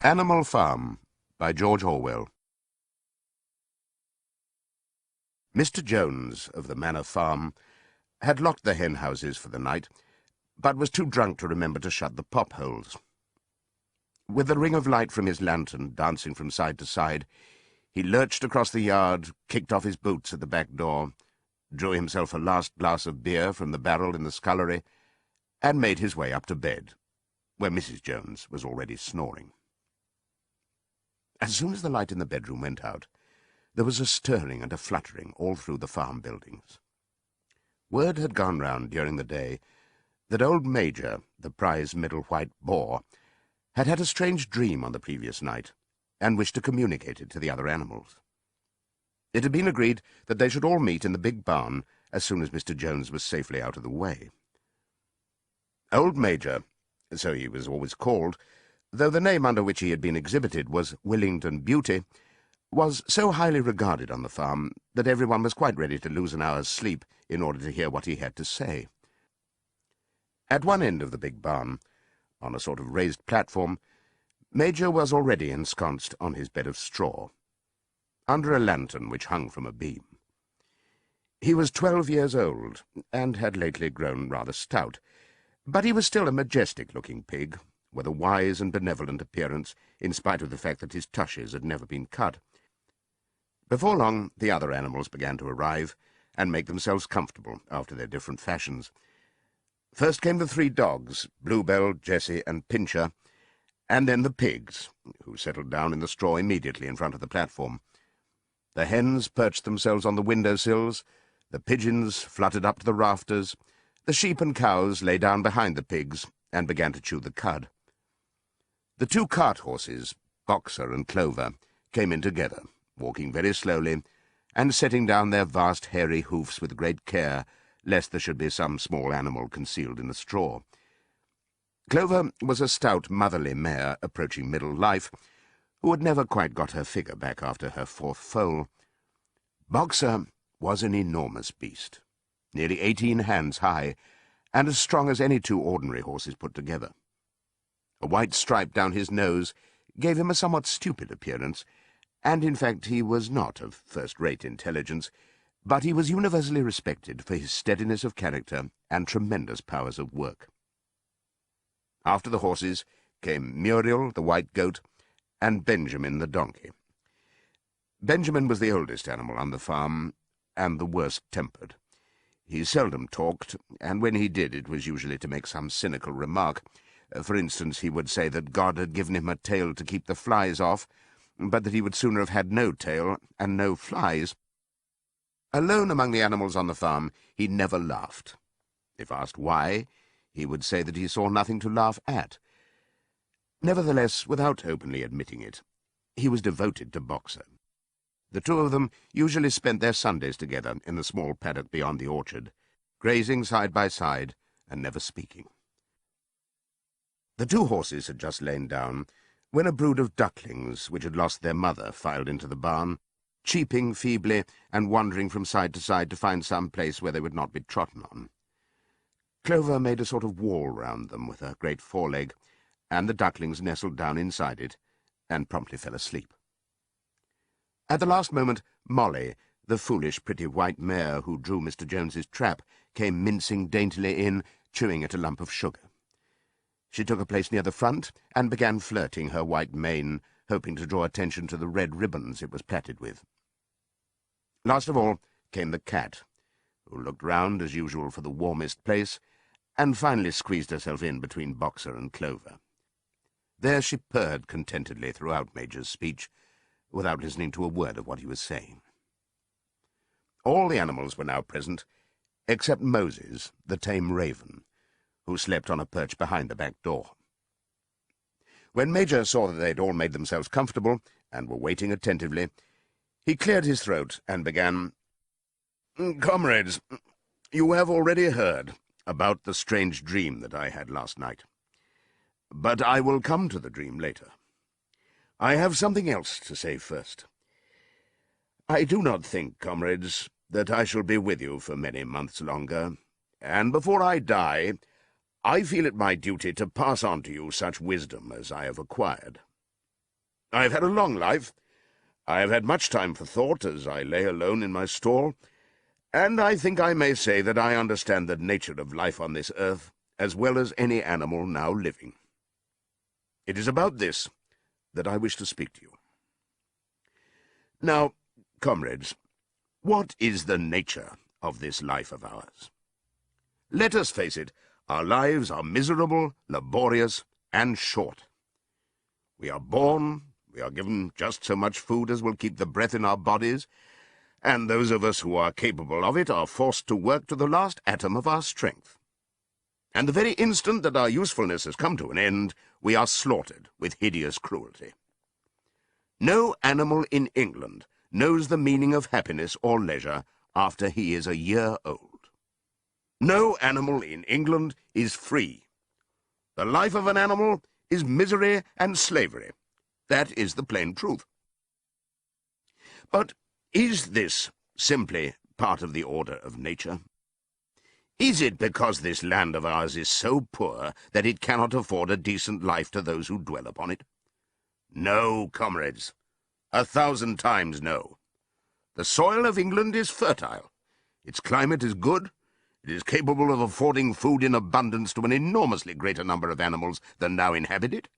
Animal Farm by George Orwell. Mr. Jones of the Manor Farm had locked the hen houses for the night, but was too drunk to remember to shut the pop holes. With the ring of light from his lantern dancing from side to side, he lurched across the yard, kicked off his boots at the back door, drew himself a last glass of beer from the barrel in the scullery, and made his way up to bed, where Mrs. Jones was already snoring. As soon as the light in the bedroom went out, there was a stirring and a fluttering all through the farm buildings. Word had gone round during the day that old Major, the prize middle white boar, had had a strange dream on the previous night, and wished to communicate it to the other animals. It had been agreed that they should all meet in the big barn as soon as Mr. Jones was safely out of the way. Old Major, so he was always called, though the name under which he had been exhibited was Willington Beauty, was so highly regarded on the farm that everyone was quite ready to lose an hour's sleep in order to hear what he had to say. At one end of the big barn, on a sort of raised platform, Major was already ensconced on his bed of straw, under a lantern which hung from a beam. He was 12 years old, and had lately grown rather stout, but he was still a majestic-looking pig, with a wise and benevolent appearance, in spite of the fact that his tushes had never been cut. Before long, the other animals began to arrive, and make themselves comfortable after their different fashions. First came the 3 dogs, Bluebell, Jessie, and Pincher, and then the pigs, who settled down in the straw immediately in front of the platform. The hens perched themselves on the window-sills, the pigeons fluttered up to the rafters, the sheep and cows lay down behind the pigs, and began to chew the cud. The 2 cart horses, Boxer and Clover, came in together, walking very slowly, and setting down their vast hairy hoofs with great care, lest there should be some small animal concealed in the straw. Clover was a stout, motherly mare approaching middle life, who had never quite got her figure back after her 4th foal. Boxer was an enormous beast, nearly 18 hands high, and as strong as any 2 ordinary horses put together. A white stripe down his nose gave him a somewhat stupid appearance, and in fact he was not of first-rate intelligence, but he was universally respected for his steadiness of character and tremendous powers of work. After the horses came Muriel, the white goat, and Benjamin, the donkey. Benjamin was the oldest animal on the farm, and the worst-tempered. He seldom talked, and when he did it was usually to make some cynical remark. For instance, he would say that God had given him a tail to keep the flies off, but that he would sooner have had no tail and no flies. Alone among the animals on the farm, he never laughed. If asked why, he would say that he saw nothing to laugh at. Nevertheless, without openly admitting it, he was devoted to Boxer. The 2 of them usually spent their Sundays together in the small paddock beyond the orchard, grazing side by side and never speaking. The 2 horses had just lain down when a brood of ducklings, which had lost their mother, filed into the barn, cheeping feebly and wandering from side to side to find some place where they would not be trodden on. Clover made a sort of wall round them with her great foreleg, and the ducklings nestled down inside it and promptly fell asleep. At the last moment, Molly, the foolish, pretty white mare who drew Mr. Jones's trap, came mincing daintily in, chewing at a lump of sugar. She took a place near the front and began flirting her white mane, hoping to draw attention to the red ribbons it was plaited with. Last of all came the cat, who looked round as usual for the warmest place, and finally squeezed herself in between Boxer and Clover. There she purred contentedly throughout Major's speech, without listening to a word of what he was saying. All the animals were now present, except Moses, the tame raven, who slept on a perch behind the back door. When Major saw that they had all made themselves comfortable, and were waiting attentively, he cleared his throat and began, "Comrades, you have already heard about the strange dream that I had last night. But I will come to the dream later. I have something else to say first. I do not think, comrades, that I shall be with you for many months longer, and before I die, I feel it my duty to pass on to you such wisdom as I have acquired. I have had a long life. I have had much time for thought as I lay alone in my stall, and I think I may say that I understand the nature of life on this earth as well as any animal now living. It is about this that I wish to speak to you. Now, comrades, what is the nature of this life of ours? Let us face it, our lives are miserable, laborious, and short. We are born, we are given just so much food as will keep the breath in our bodies, and those of us who are capable of it are forced to work to the last atom of our strength. And the very instant that our usefulness has come to an end, we are slaughtered with hideous cruelty. No animal in England knows the meaning of happiness or leisure after he is a year old. No animal in England is free. The life of an animal is misery and slavery. That is the plain truth. But is this simply part of the order of nature? Is it because this land of ours is so poor that it cannot afford a decent life to those who dwell upon it? No, comrades. 1,000 times no. The soil of England is fertile. Its climate is good. It is capable of affording food in abundance to an enormously greater number of animals than now inhabit it.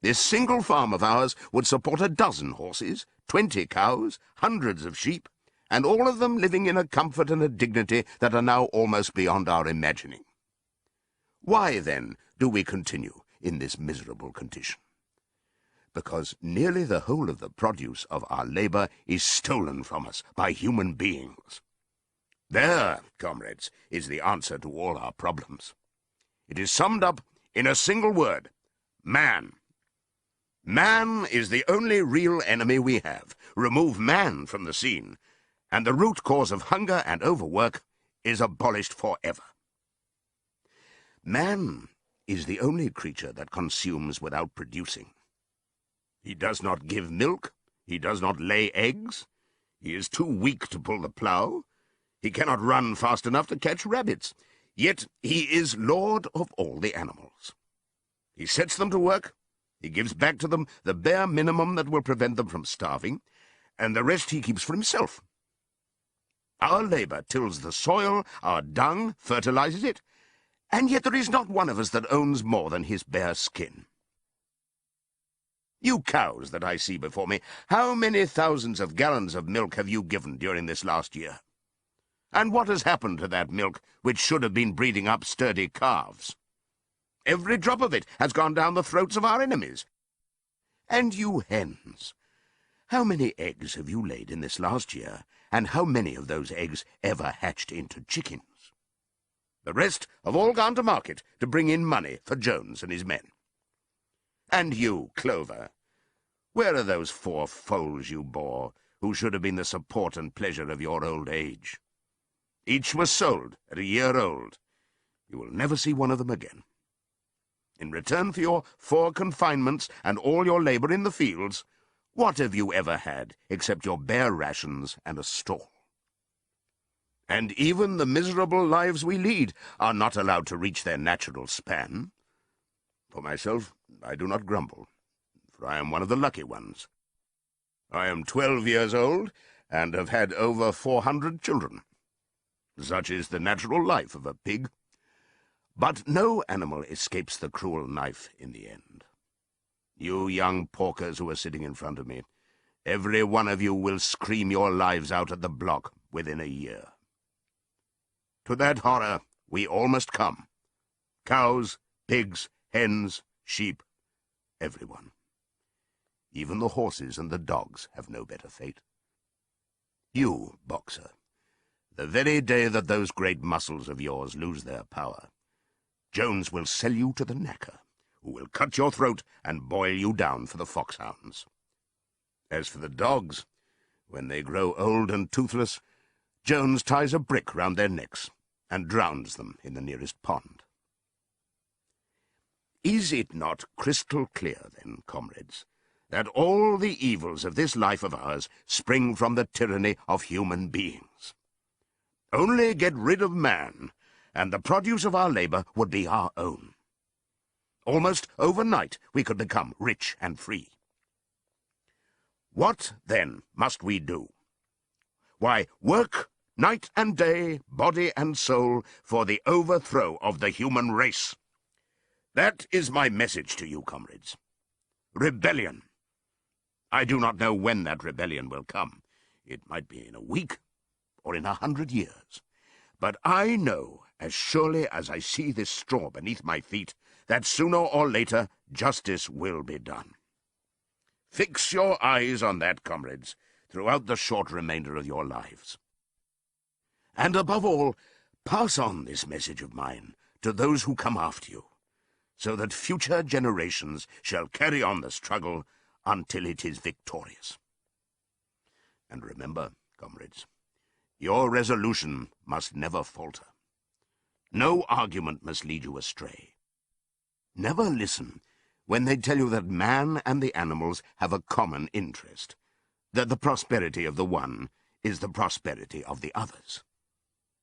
This single farm of ours would support 12 horses, 20 cows, hundreds of sheep, and all of them living in a comfort and a dignity that are now almost beyond our imagining. Why, then, do we continue in this miserable condition? Because nearly the whole of the produce of our labor is stolen from us by human beings. There, comrades, is the answer to all our problems. It is summed up in a single word: man. Man is the only real enemy we have. Remove man from the scene, and the root cause of hunger and overwork is abolished forever. Man is the only creature that consumes without producing. He does not give milk, he does not lay eggs, he is too weak to pull the plough, he cannot run fast enough to catch rabbits, yet he is lord of all the animals. He sets them to work, he gives back to them the bare minimum that will prevent them from starving, and the rest he keeps for himself. Our labor tills the soil, our dung fertilizes it, and yet there is not one of us that owns more than his bare skin. You cows that I see before me, how many thousands of gallons of milk have you given during this last year? And what has happened to that milk which should have been breeding up sturdy calves? Every drop of it has gone down the throats of our enemies. And you hens, how many eggs have you laid in this last year, and how many of those eggs ever hatched into chickens? The rest have all gone to market to bring in money for Jones and his men. And you, Clover, where are those 4 foals you bore, who should have been the support and pleasure of your old age? Each was sold at a year old. You will never see one of them again. In return for your 4 confinements and all your labor in the fields, what have you ever had except your bare rations and a stall? And even the miserable lives we lead are not allowed to reach their natural span. For myself, I do not grumble, for I am one of the lucky ones. I am 12 years old, and have had over 400 children. Such is the natural life of a pig. But no animal escapes the cruel knife in the end. You young porkers who are sitting in front of me, every one of you will scream your lives out at the block within a year. To that horror we all must come. Cows, pigs, hens, sheep, everyone. Even the horses and the dogs have no better fate. You, Boxer, the very day that those great muscles of yours lose their power, Jones will sell you to the knacker, who will cut your throat and boil you down for the foxhounds. As for the dogs, when they grow old and toothless, Jones ties a brick round their necks and drowns them in the nearest pond. Is it not crystal clear, then, comrades, that all the evils of this life of ours spring from the tyranny of human beings? Only get rid of man, and the produce of our labor would be our own. Almost overnight we could become rich and free. What, then, must we do? Why, work night and day, body and soul, for the overthrow of the human race. That is my message to you, comrades. Rebellion. I do not know when that rebellion will come. It might be in a week or in 100 years. But I know, as surely as I see this straw beneath my feet, that sooner or later justice will be done. Fix your eyes on that, comrades, throughout the short remainder of your lives. And above all, pass on this message of mine to those who come after you, so that future generations shall carry on the struggle until it is victorious. And remember, comrades, your resolution must never falter. No argument must lead you astray. Never listen when they tell you that man and the animals have a common interest, that the prosperity of the one is the prosperity of the others.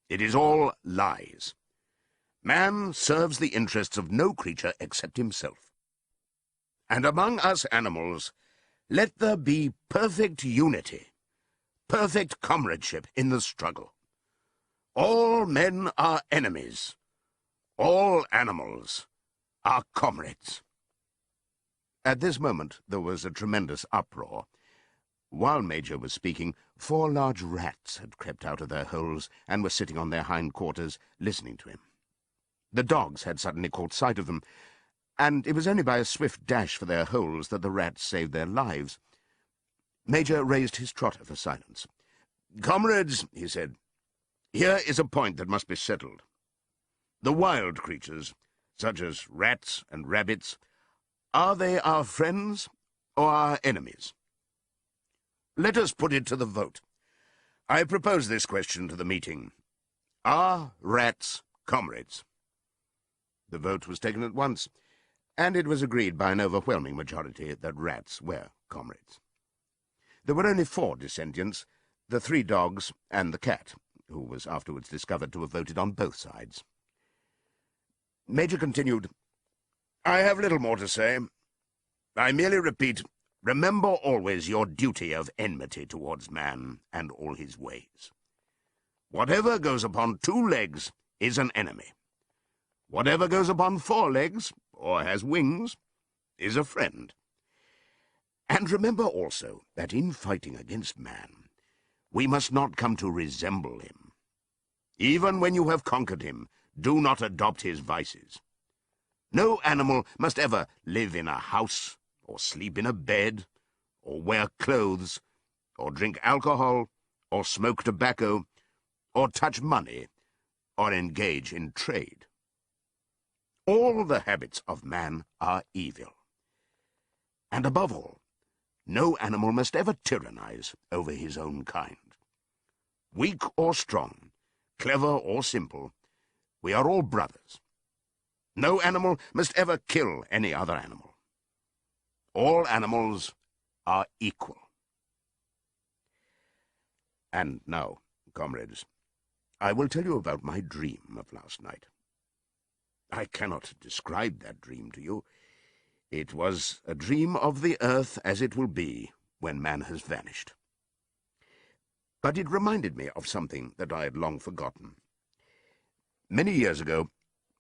It is all lies. Man serves the interests of no creature except himself. And among us animals, let there be perfect unity, perfect comradeship in the struggle. All men are enemies. All animals are comrades. At this moment there was a tremendous uproar. While Major was speaking, 4 large rats had crept out of their holes and were sitting on their hind quarters, listening to him. The dogs had suddenly caught sight of them, and it was only by a swift dash for their holes that the rats saved their lives. Major raised his trotter for silence. "Comrades," he said, "here is a point that must be settled. The wild creatures, such as rats and rabbits, are they our friends or our enemies? Let us put it to the vote. I propose this question to the meeting. Are rats comrades?" The vote was taken at once, and it was agreed by an overwhelming majority that rats were comrades. There were only 4 dissentients, the 3 dogs and the cat, who was afterwards discovered to have voted on both sides. Major continued, "I have little more to say. I merely repeat, remember always your duty of enmity towards man and all his ways. Whatever goes upon 2 legs is an enemy. Whatever goes upon 4 legs, or has wings, is a friend. And remember also that in fighting against man, we must not come to resemble him. Even when you have conquered him, do not adopt his vices. No animal must ever live in a house, or sleep in a bed, or wear clothes, or drink alcohol, or smoke tobacco, or touch money, or engage in trade. All the habits of man are evil. And above all, no animal must ever tyrannize over his own kind. Weak or strong, clever or simple, we are all brothers. No animal must ever kill any other animal. All animals are equal. And now, comrades, I will tell you about my dream of last night. I cannot describe that dream to you. It was a dream of the earth as it will be when man has vanished. But it reminded me of something that I had long forgotten. Many years ago,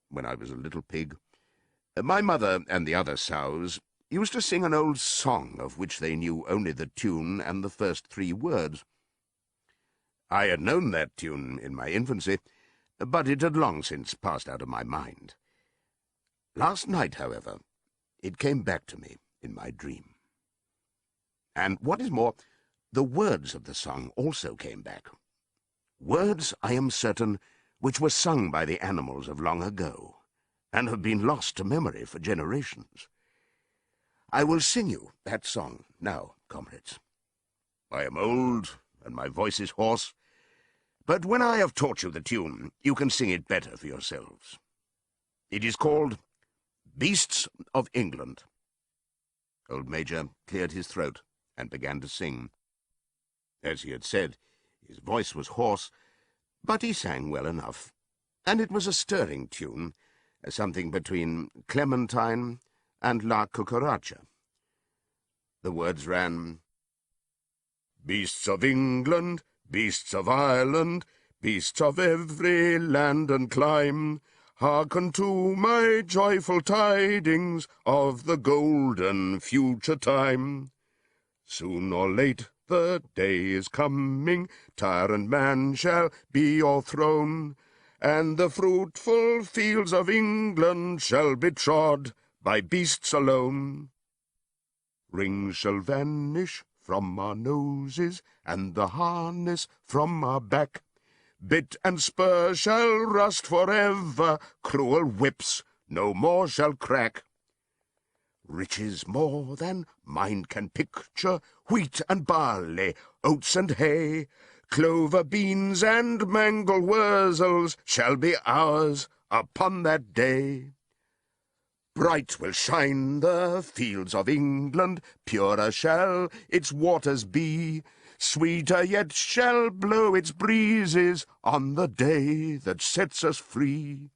when I was a little pig, my mother and the other sows used to sing an old song of which they knew only the tune and the first 3 words. I had known that tune in my infancy, but it had long since passed out of my mind. Last night, however, it came back to me in my dream. And what is more, the words of the song also came back. Words, I am certain, which were sung by the animals of long ago, and have been lost to memory for generations. I will sing you that song now, comrades. I am old, and my voice is hoarse, but when I have taught you the tune, you can sing it better for yourselves. It is called Beasts of England. Old Major cleared his throat and began to sing. As he had said, his voice was hoarse, but he sang well enough, and it was a stirring tune, something between Clementine and La Cucaracha. The words ran, Beasts of England, beasts of Ireland, beasts of every land and clime, hearken to my joyful tidings of the golden future time. Soon or late the day is coming, tyrant man shall be o'erthrown, and the fruitful fields of England shall be trod by beasts alone. Rings shall vanish from our noses, and the harness from our back. Bit and spur shall rust forever, cruel whips no more shall crack. Riches more than mind can picture, wheat and barley, oats and hay, clover, beans, and mangel wurzels shall be ours upon that day. Bright will shine the fields of England, purer shall its waters be, sweeter yet shall blow its breezes on the day that sets us free.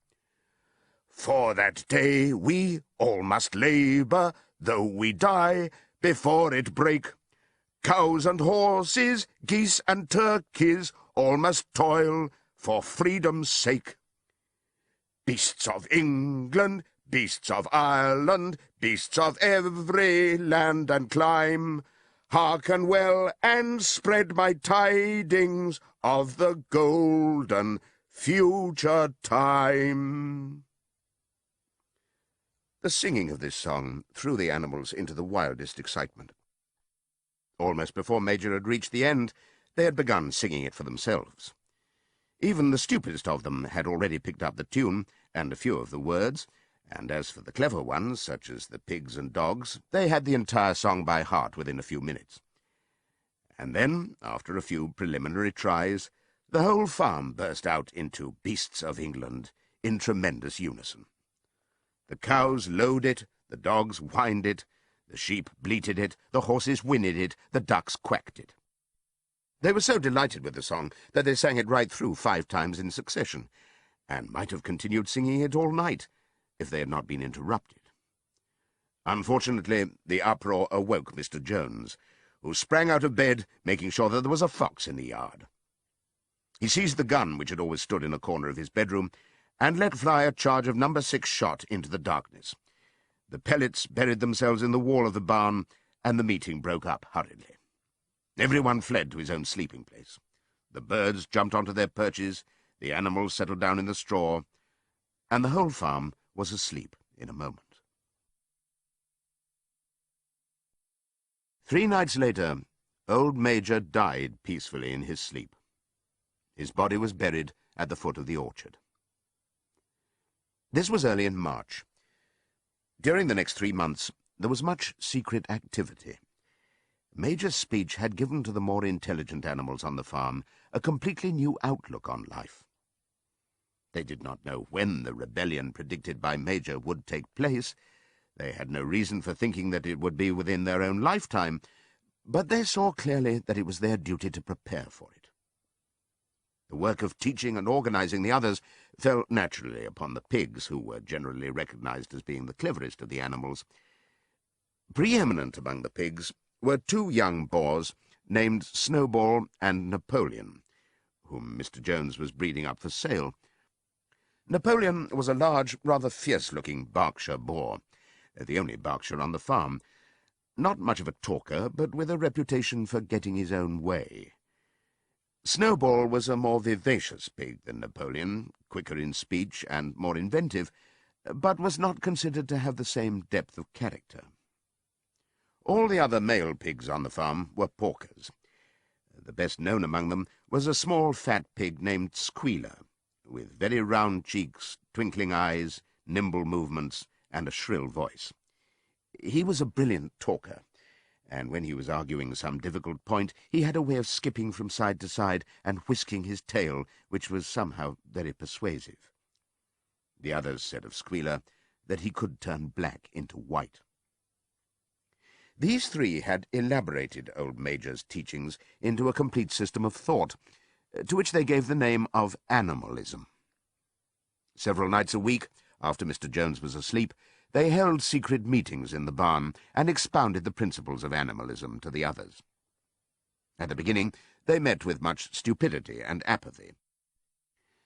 For that day we all must labour, though we die before it break. Cows and horses, geese and turkeys, all must toil for freedom's sake. Beasts of England, beasts of Ireland, beasts of every land and clime, hearken well and spread my tidings of the golden future time. The singing of this song threw the animals into the wildest excitement. Almost before Major had reached the end, they had begun singing it for themselves. Even the stupidest of them had already picked up the tune and a few of the words, and as for the clever ones, such as the pigs and dogs, they had the entire song by heart within a few minutes. And then, after a few preliminary tries, the whole farm burst out into Beasts of England in tremendous unison. The cows lowed it, the dogs whined it, the sheep bleated it, the horses whinnied it, the ducks quacked it. They were so delighted with the song that they sang it right through 5 times in succession, and might have continued singing it all night if they had not been interrupted. Unfortunately, the uproar awoke Mr. Jones, who sprang out of bed, making sure that there was a fox in the yard. He seized the gun which had always stood in a corner of his bedroom, and let fly a charge of No. 6 shot into the darkness. The pellets buried themselves in the wall of the barn, and the meeting broke up hurriedly. Everyone fled to his own sleeping place. The birds jumped onto their perches, the animals settled down in the straw, and the whole farm was asleep in a moment. 3 nights later, old Major died peacefully in his sleep. His body was buried at the foot of the orchard. This was early in March. During the next 3 months, there was much secret activity. Major's speech had given to the more intelligent animals on the farm a completely new outlook on life. They did not know when the rebellion predicted by Major would take place. They had no reason for thinking that it would be within their own lifetime, but they saw clearly that it was their duty to prepare for it. The work of teaching and organizing the others fell naturally upon the pigs, who were generally recognized as being the cleverest of the animals. Preeminent among the pigs were 2 young boars named Snowball and Napoleon, whom Mr. Jones was breeding up for sale. Napoleon was a large, rather fierce-looking Berkshire boar, the only Berkshire on the farm. Not much of a talker, but with a reputation for getting his own way. Snowball was a more vivacious pig than Napoleon, quicker in speech and more inventive, but was not considered to have the same depth of character. All the other male pigs on the farm were porkers. The best known among them was a small fat pig named Squealer, with very round cheeks, twinkling eyes, nimble movements, and a shrill voice. He was a brilliant talker, and when he was arguing some difficult point, he had a way of skipping from side to side and whisking his tail, which was somehow very persuasive. The others said of Squealer that he could turn black into white. These 3 had elaborated old Major's teachings into a complete system of thought, to which they gave the name of animalism. Several nights a week, after Mr. Jones was asleep, they held secret meetings in the barn and expounded the principles of animalism to the others. At the beginning, they met with much stupidity and apathy.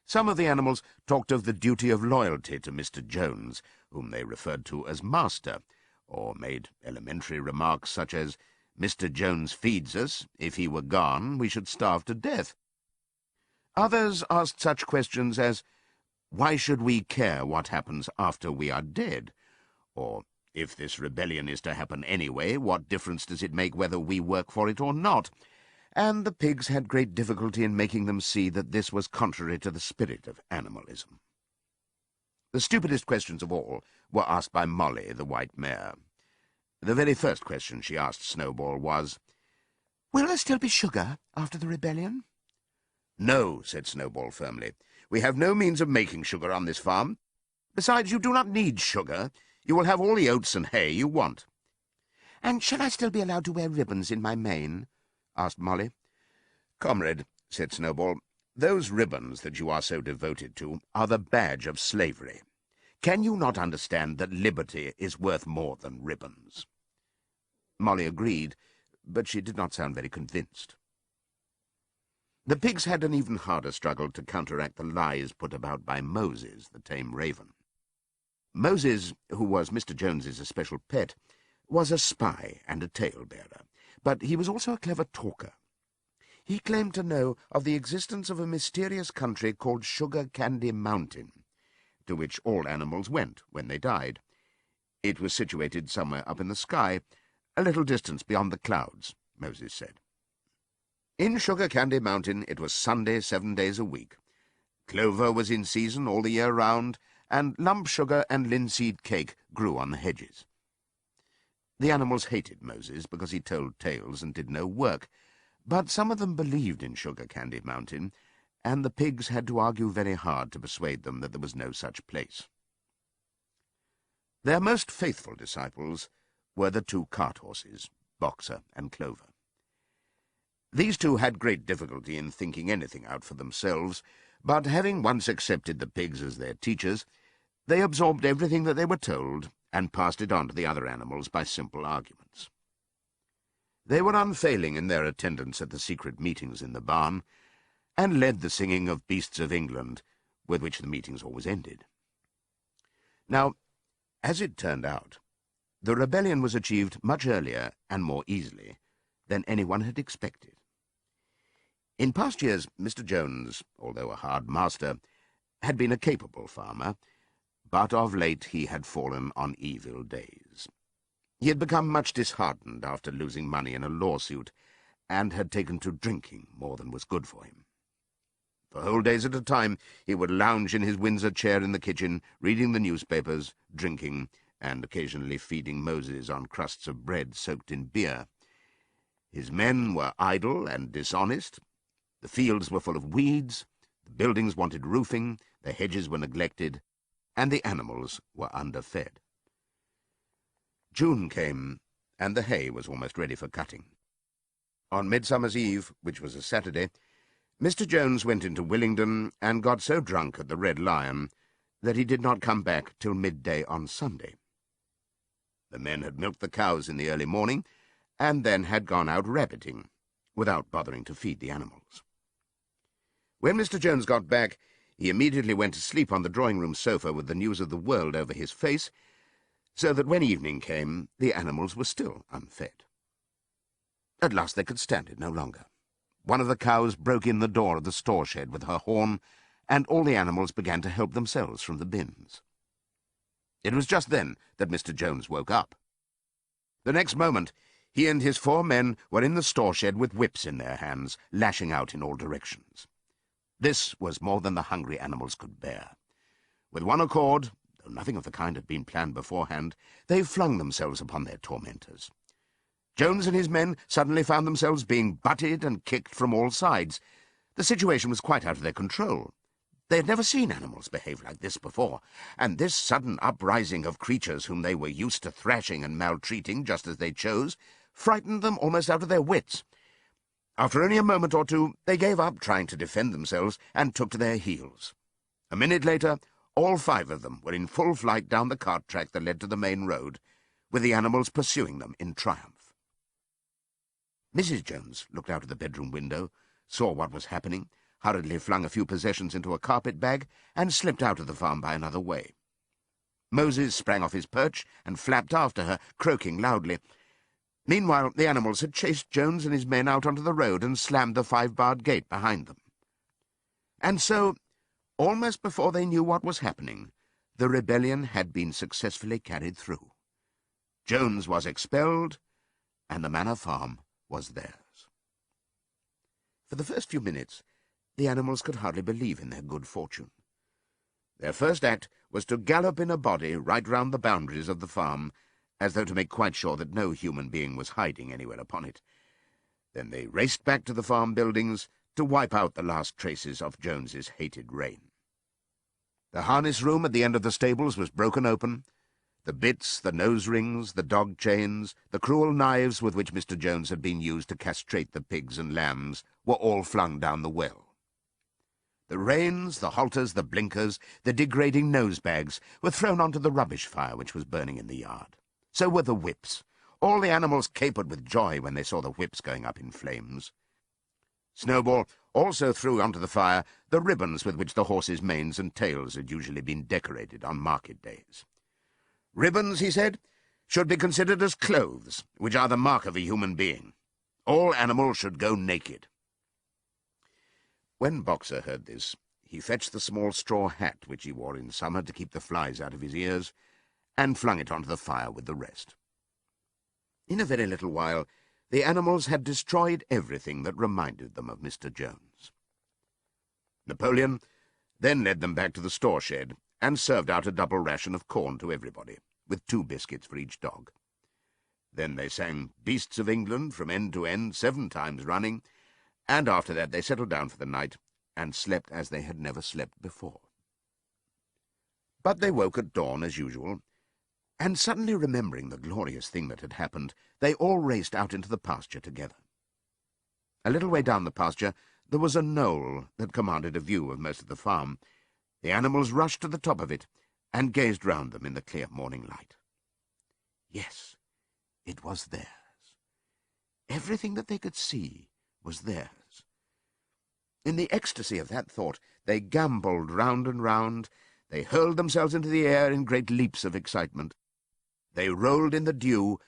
Some of the animals talked of the duty of loyalty to Mr. Jones, whom they referred to as Master, or made elementary remarks such as, "Mr. Jones feeds us. If he were gone, we should starve to death." Others asked such questions as, "Why should we care what happens after we are dead?" Or, "If this rebellion is to happen anyway, what difference does it make whether we work for it or not?" And the pigs had great difficulty in making them see that this was contrary to the spirit of animalism. The stupidest questions of all were asked by Molly, the white mare. The very first question she asked Snowball was, "Will there still be sugar after the rebellion?" "No," said Snowball firmly. "We have no means of making sugar on this farm. Besides, you do not need sugar. You will have all the oats and hay you want." "And shall I still be allowed to wear ribbons in my mane?" asked Molly. "Comrade," said Snowball, "those ribbons that you are so devoted to are the badge of slavery. Can you not understand that liberty is worth more than ribbons?" Molly agreed, but she did not sound very convinced. The pigs had an even harder struggle to counteract the lies put about by Moses, the tame raven. Moses, who was Mr. Jones's especial pet, was a spy and a tale-bearer, but he was also a clever talker. He claimed to know of the existence of a mysterious country called Sugar Candy Mountain, to which all animals went when they died. It was situated somewhere up in the sky, a little distance beyond the clouds, Moses said. In Sugar Candy Mountain it was Sunday 7 days a week. Clover was in season all the year round, and lump sugar and linseed cake grew on the hedges. The animals hated Moses because he told tales and did no work, but some of them believed in Sugar Candy Mountain, and the pigs had to argue very hard to persuade them that there was no such place. Their most faithful disciples were the 2 cart horses, Boxer and Clover. These two had great difficulty in thinking anything out for themselves, but having once accepted the pigs as their teachers, they absorbed everything that they were told and passed it on to the other animals by simple arguments. They were unfailing in their attendance at the secret meetings in the barn, and led the singing of Beasts of England, with which the meetings always ended. Now, as it turned out, the rebellion was achieved much earlier and more easily than anyone had expected. In past years, Mr. Jones, although a hard master, had been a capable farmer, but of late he had fallen on evil days. He had become much disheartened after losing money in a lawsuit, and had taken to drinking more than was good for him. For whole days at a time he would lounge in his Windsor chair in the kitchen, reading the newspapers, drinking, and occasionally feeding Moses on crusts of bread soaked in beer. His men were idle and dishonest. The fields were full of weeds, the buildings wanted roofing, the hedges were neglected, and the animals were underfed. June came, and the hay was almost ready for cutting. On Midsummer's Eve, which was a Saturday, Mr. Jones went into Willingdon and got so drunk at the Red Lion that he did not come back till midday on Sunday. The men had milked the cows in the early morning, and then had gone out rabbiting, without bothering to feed the animals. When Mr. Jones got back, he immediately went to sleep on the drawing-room sofa with the news of the world over his face, so that when evening came, the animals were still unfed. At last they could stand it no longer. One of the cows broke in the door of the store shed with her horn, and all the animals began to help themselves from the bins. It was just then that Mr. Jones woke up. The next moment, he and his 4 men were in the store shed with whips in their hands, lashing out in all directions. This was more than the hungry animals could bear. With one accord, though nothing of the kind had been planned beforehand, they flung themselves upon their tormentors. Jones and his men suddenly found themselves being butted and kicked from all sides. The situation was quite out of their control. They had never seen animals behave like this before, and this sudden uprising of creatures whom they were used to thrashing and maltreating just as they chose frightened them almost out of their wits. After only a moment or two, they gave up trying to defend themselves and took to their heels. A minute later, all 5 of them were in full flight down the cart track that led to the main road, with the animals pursuing them in triumph. Mrs. Jones looked out of the bedroom window, saw what was happening, hurriedly flung a few possessions into a carpet bag, and slipped out of the farm by another way. Moses sprang off his perch and flapped after her, croaking loudly. Meanwhile, the animals had chased Jones and his men out onto the road and slammed the 5-barred gate behind them. And so, almost before they knew what was happening, the rebellion had been successfully carried through. Jones was expelled, and the manor farm was theirs. For the first few minutes, the animals could hardly believe in their good fortune. Their first act was to gallop in a body right round the boundaries of the farm, as though to make quite sure that no human being was hiding anywhere upon it. Then they raced back to the farm buildings to wipe out the last traces of Jones's hated reign. The harness room at the end of the stables was broken open. The bits, the nose rings, the dog chains, the cruel knives with which Mr. Jones had been used to castrate the pigs and lambs were all flung down the well. The reins, the halters, the blinkers, the degrading nose-bags were thrown onto the rubbish fire which was burning in the yard. So were the whips. All the animals capered with joy when they saw the whips going up in flames. Snowball also threw onto the fire the ribbons with which the horses' manes and tails had usually been decorated on market days. Ribbons, he said, should be considered as clothes, which are the mark of a human being. All animals should go naked. When Boxer heard this, he fetched the small straw hat which he wore in summer to keep the flies out of his ears, and flung it onto the fire with the rest. In a very little while, the animals had destroyed everything that reminded them of Mr. Jones. Napoleon then led them back to the store shed and served out a double ration of corn to everybody, with 2 biscuits for each dog. Then they sang Beasts of England from end to end 7 times running, and after that they settled down for the night and slept as they had never slept before. But they woke at dawn as usual, and suddenly remembering the glorious thing that had happened, they all raced out into the pasture together. A little way down the pasture there was a knoll that commanded a view of most of the farm. The animals rushed to the top of it and gazed round them in the clear morning light. Yes, it was theirs. Everything that they could see was theirs. In the ecstasy of that thought, they gambolled round and round. They hurled themselves into the air in great leaps of excitement. They rolled in the dew.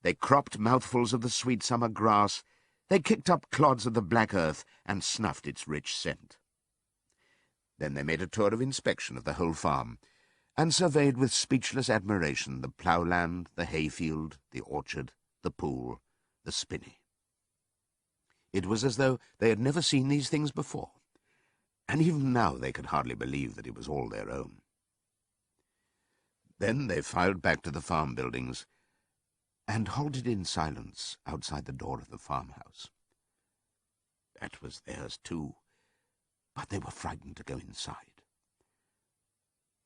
They cropped mouthfuls of the sweet summer grass. They kicked up clods of the black earth and snuffed its rich scent. Then they made a tour of inspection of the whole farm, and surveyed with speechless admiration the ploughland, the hayfield, the orchard, the pool, the spinney. It was as though they had never seen these things before, and even now they could hardly believe that it was all their own. Then they filed back to the farm buildings and halted in silence outside the door of the farmhouse. That was theirs too, but they were frightened to go inside.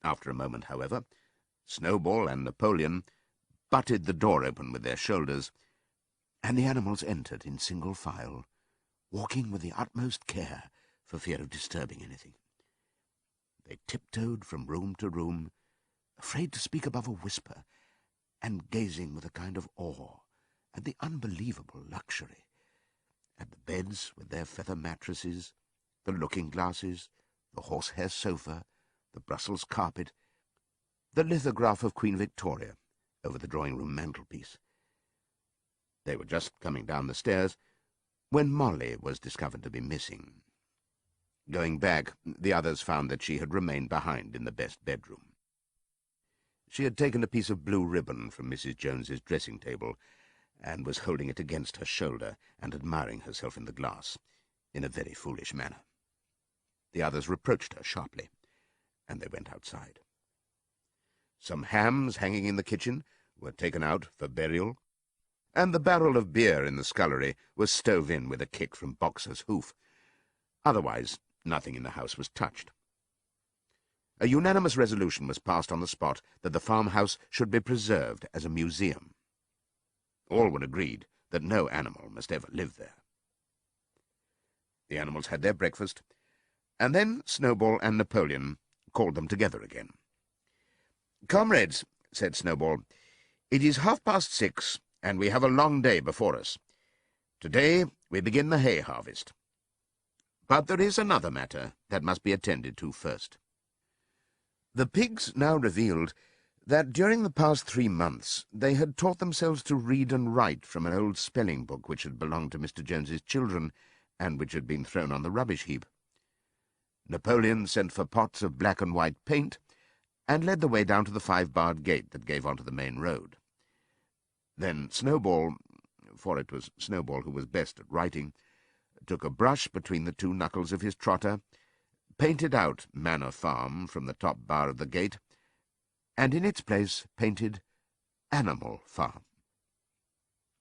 After a moment, however, Snowball and Napoleon butted the door open with their shoulders, and the animals entered in single file, walking with the utmost care for fear of disturbing anything. They tiptoed from room to room, afraid to speak above a whisper, and gazing with a kind of awe at the unbelievable luxury, at the beds with their feather mattresses, the looking-glasses, the horsehair sofa, the Brussels carpet, the lithograph of Queen Victoria over the drawing-room mantelpiece. They were just coming down the stairs when Molly was discovered to be missing. Going back, the others found that she had remained behind in the best bedroom. She had taken a piece of blue ribbon from Mrs. Jones's dressing-table and was holding it against her shoulder and admiring herself in the glass in a very foolish manner. The others reproached her sharply, and they went outside. Some hams hanging in the kitchen were taken out for burial, and the barrel of beer in the scullery was stove in with a kick from Boxer's hoof. Otherwise, nothing in the house was touched. A unanimous resolution was passed on the spot that the farmhouse should be preserved as a museum. All were agreed that no animal must ever live there. The animals had their breakfast, and then Snowball and Napoleon called them together again. "Comrades," said Snowball, "it is 6:30, and we have a long day before us. Today we begin the hay harvest. But there is another matter that must be attended to first. The pigs now revealed that during the past 3 months they had taught themselves to read and write from an old spelling book which had belonged to Mr. Jones's children and which had been thrown on the rubbish heap. Napoleon sent for pots of black and white paint and led the way down to the 5-barred gate that gave onto the main road. Then Snowball, for it was Snowball who was best at writing, took a brush between the 2 knuckles of his trotter, painted out Manor Farm from the top bar of the gate, and in its place painted Animal Farm.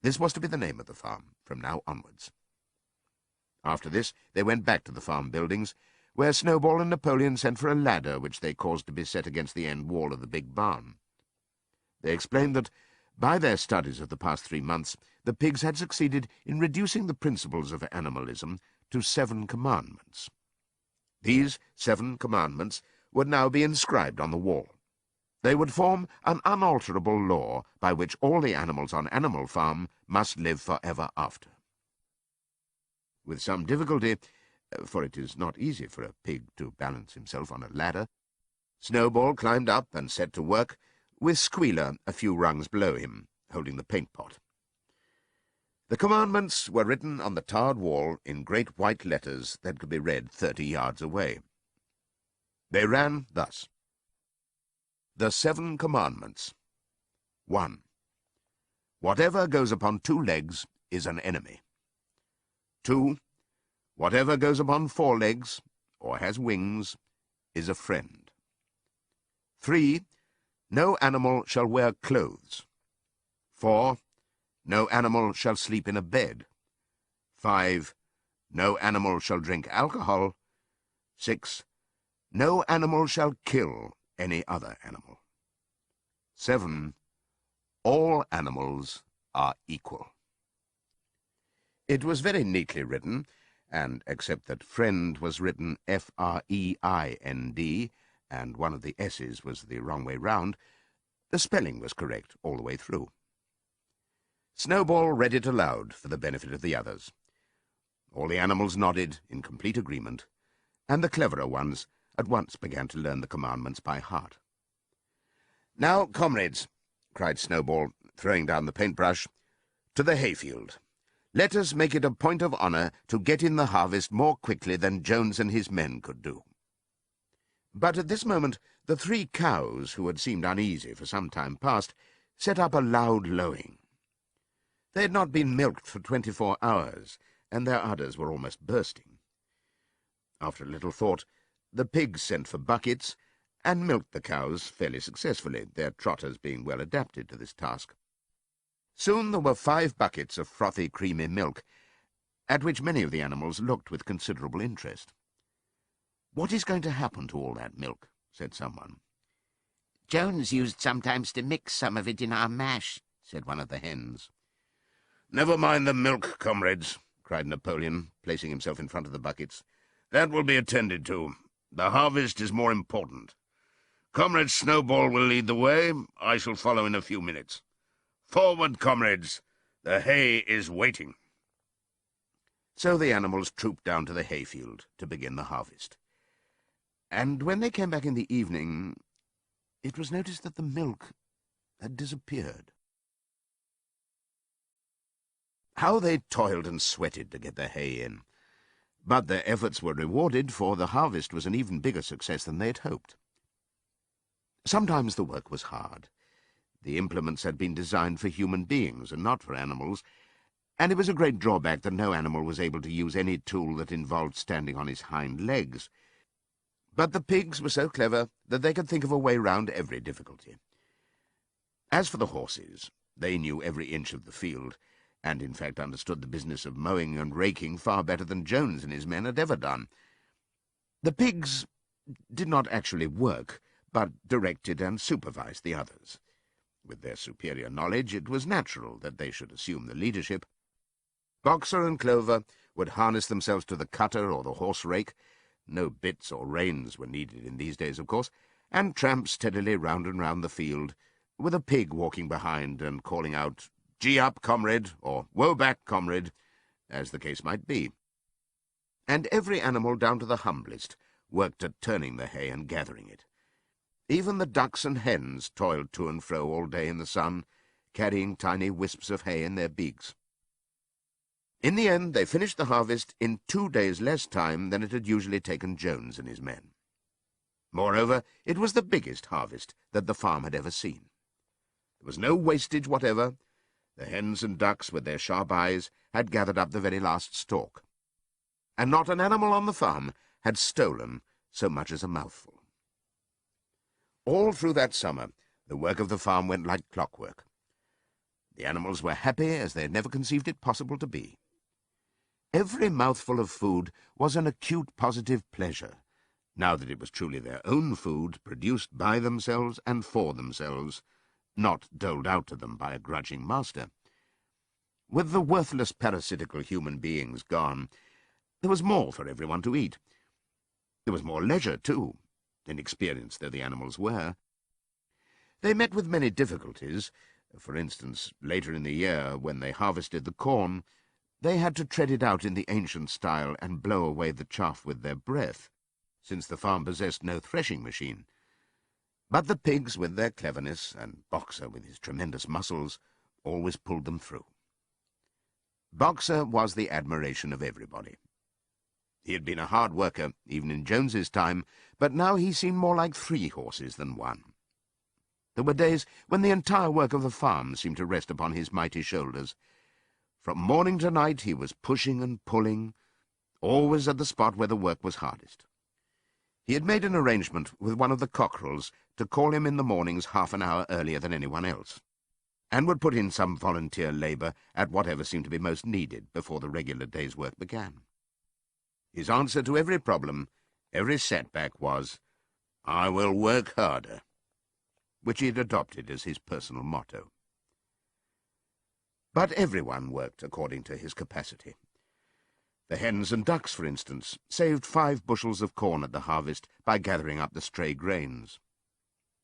This was to be the name of the farm from now onwards. After this they went back to the farm buildings, where Snowball and Napoleon sent for a ladder which they caused to be set against the end wall of the big barn. They explained that, by their studies of the past 3 months, the pigs had succeeded in reducing the principles of animalism to 7 commandments. These 7 commandments would now be inscribed on the wall. They would form an unalterable law by which all the animals on Animal Farm must live forever after. With some difficulty, for it is not easy for a pig to balance himself on a ladder, Snowball climbed up and set to work, with Squealer a few rungs below him, holding the paint-pot. The commandments were written on the tarred wall in great white letters that could be read 30 yards away. They ran thus. The 7 commandments. 1. Whatever goes upon 2 legs is an enemy. 2. Whatever goes upon 4 legs, or has wings, is a friend. 3. No animal shall wear clothes. 4. No animal shall sleep in a bed. 5. No animal shall drink alcohol. 6. No animal shall kill any other animal. 7. All animals are equal. It was very neatly written, and except that friend was written F-R-E-I-N-D, and one of the S's was the wrong way round, the spelling was correct all the way through. Snowball read it aloud for the benefit of the others. All the animals nodded in complete agreement, and the cleverer ones at once began to learn the commandments by heart. "Now, comrades," cried Snowball, throwing down the paintbrush, "to the hayfield. Let us make it a point of honour to get in the harvest more quickly than Jones and his men could do." But at this moment the 3 cows, who had seemed uneasy for some time past, set up a loud lowing. They had not been milked for 24 hours, and their udders were almost bursting. After a little thought, the pigs sent for buckets, and milked the cows fairly successfully, their trotters being well adapted to this task. Soon there were 5 buckets of frothy, creamy milk, at which many of the animals looked with considerable interest. "What is going to happen to all that milk?" said someone. "Jones used sometimes to mix some of it in our mash," said one of the hens. "Never mind the milk, comrades," cried Napoleon, placing himself in front of the buckets. "That will be attended to. The harvest is more important. Comrade Snowball will lead the way. I shall follow in a few minutes. Forward, comrades! The hay is waiting." So the animals trooped down to the hayfield to begin the harvest. And when they came back in the evening, it was noticed that the milk had disappeared. How they toiled and sweated to get their hay in! But their efforts were rewarded, for the harvest was an even bigger success than they had hoped. Sometimes the work was hard. The implements had been designed for human beings and not for animals, and it was a great drawback that no animal was able to use any tool that involved standing on his hind legs. But the pigs were so clever that they could think of a way round every difficulty. As for the horses, they knew every inch of the field, and in fact understood the business of mowing and raking far better than Jones and his men had ever done. The pigs did not actually work, but directed and supervised the others. With their superior knowledge, it was natural that they should assume the leadership. Boxer and Clover would harness themselves to the cutter or the horse-rake. No bits or reins were needed in these days, of course, and tramp steadily round and round the field, with a pig walking behind and calling out, "Gee up, comrade," or "Woe back, comrade," as the case might be. And every animal, down to the humblest, worked at turning the hay and gathering it. Even the ducks and hens toiled to and fro all day in the sun, carrying tiny wisps of hay in their beaks. In the end, they finished the harvest in 2 days less time than it had usually taken Jones and his men. Moreover, it was the biggest harvest that the farm had ever seen. There was no wastage whatever. The hens and ducks, with their sharp eyes, had gathered up the very last stalk. And not an animal on the farm had stolen so much as a mouthful. All through that summer, the work of the farm went like clockwork. The animals were happy as they had never conceived it possible to be. Every mouthful of food was an acute positive pleasure, now that it was truly their own food, produced by themselves and for themselves, not doled out to them by a grudging master. With the worthless parasitical human beings gone, there was more for everyone to eat. There was more leisure, too, inexperienced though the animals were. They met with many difficulties. For instance, later in the year, when they harvested the corn, they had to tread it out in the ancient style and blow away the chaff with their breath, since the farm possessed no threshing machine. But the pigs, with their cleverness, and Boxer, with his tremendous muscles, always pulled them through. Boxer was the admiration of everybody. He had been a hard worker, even in Jones's time, but now he seemed more like 3 horses than 1. There were days when the entire work of the farm seemed to rest upon his mighty shoulders. From morning to night he was pushing and pulling, always at the spot where the work was hardest. He had made an arrangement with one of the cockerels to call him in the mornings half an hour earlier than anyone else, and would put in some volunteer labour at whatever seemed to be most needed before the regular day's work began. His answer to every problem, every setback, was, "I will work harder," which he had adopted as his personal motto. But everyone worked according to his capacity. The hens and ducks, for instance, saved 5 bushels of corn at the harvest by gathering up the stray grains.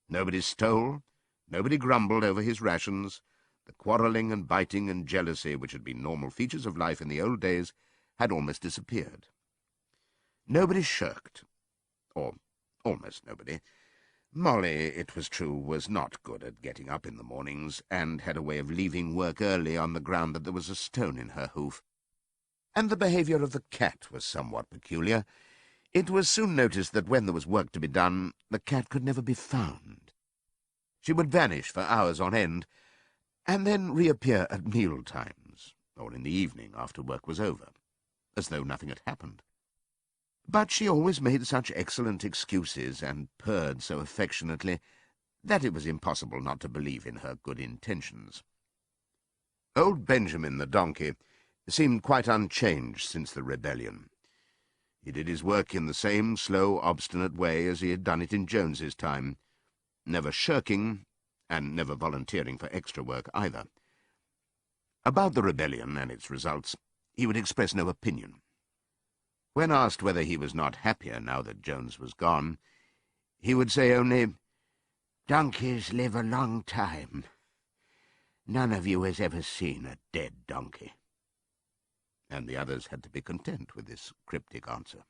Nobody stole, nobody grumbled over his rations. The quarrelling and biting and jealousy, which had been normal features of life in the old days, had almost disappeared. Nobody shirked, or almost nobody. Molly, it was true, was not good at getting up in the mornings, and had a way of leaving work early on the ground that there was a stone in her hoof. And the behaviour of the cat was somewhat peculiar. It was soon noticed that when there was work to be done, the cat could never be found. She would vanish for hours on end, and then reappear at meal times, or in the evening after work was over, as though nothing had happened. But she always made such excellent excuses and purred so affectionately that it was impossible not to believe in her good intentions. Old Benjamin the donkey seemed quite unchanged since the rebellion. He did his work in the same slow, obstinate way as he had done it in Jones's time, never shirking, and never volunteering for extra work either. About the rebellion and its results, he would express no opinion. When asked whether he was not happier now that Jones was gone, he would say only, "Donkeys live a long time. None of you has ever seen a dead donkey." And the others had to be content with this cryptic answer.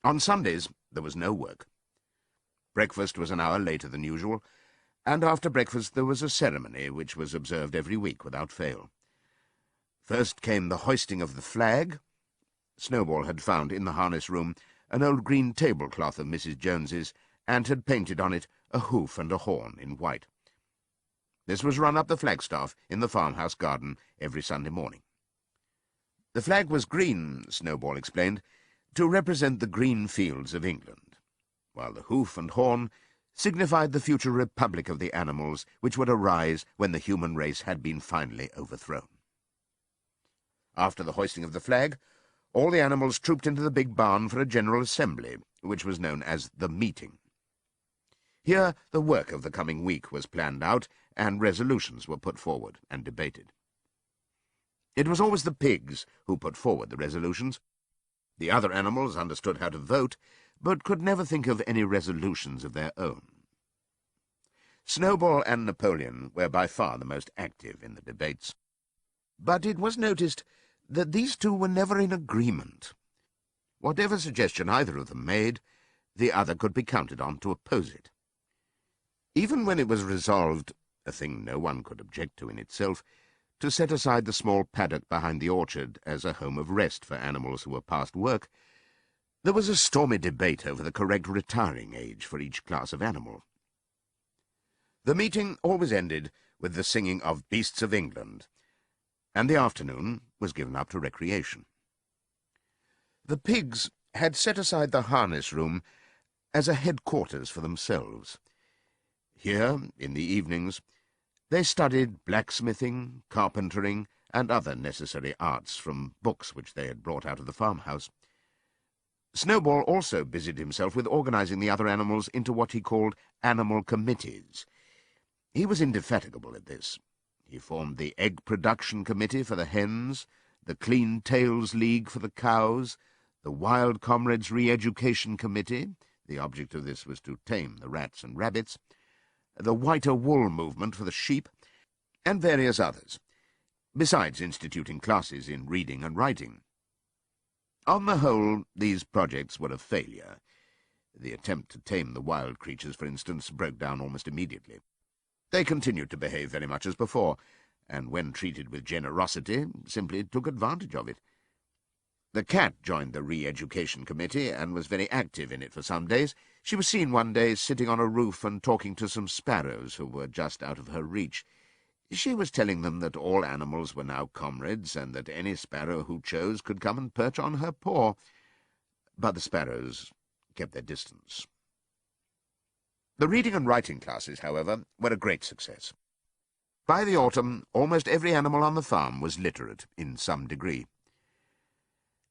On Sundays there was no work. Breakfast was an hour later than usual, and after breakfast there was a ceremony which was observed every week without fail. First came the hoisting of the flag. Snowball had found in the harness room an old green tablecloth of Mrs. Jones's, and had painted on it a hoof and a horn in white. This was run up the flagstaff in the farmhouse garden every Sunday morning. The flag was green, Snowball explained, to represent the green fields of England, while the hoof and horn signified the future republic of the animals which would arise when the human race had been finally overthrown. After the hoisting of the flag, all the animals trooped into the big barn for a general assembly, which was known as the meeting. Here the work of the coming week was planned out, and resolutions were put forward and debated. It was always the pigs who put forward the resolutions. The other animals understood how to vote, but could never think of any resolutions of their own. Snowball and Napoleon were by far the most active in the debates. But it was noticed that these two were never in agreement. Whatever suggestion either of them made, the other could be counted on to oppose it. Even when it was resolved, a thing no one could object to in itself, to set aside the small paddock behind the orchard as a home of rest for animals who were past work, there was a stormy debate over the correct retiring age for each class of animal. The meeting always ended with the singing of Beasts of England, and the afternoon was given up to recreation. The pigs had set aside the harness room as a headquarters for themselves. Here, in the evenings, they studied blacksmithing, carpentering, and other necessary arts from books which they had brought out of the farmhouse. Snowball also busied himself with organizing the other animals into what he called animal committees. He was indefatigable at this. He formed the Egg Production Committee for the hens, the Clean Tails League for the cows, the Wild Comrades Re-Education Committee — the object of this was to tame the rats and rabbits — the Whiter Wool Movement for the sheep, and various others, besides instituting classes in reading and writing. On the whole, these projects were a failure. The attempt to tame the wild creatures, for instance, broke down almost immediately. They continued to behave very much as before, and when treated with generosity, simply took advantage of it. The cat joined the Re-Education Committee and was very active in it for some days. She was seen one day sitting on a roof and talking to some sparrows who were just out of her reach. She was telling them that all animals were now comrades, and that any sparrow who chose could come and perch on her paw. But the sparrows kept their distance. The reading and writing classes, however, were a great success. By the autumn, almost every animal on the farm was literate in some degree.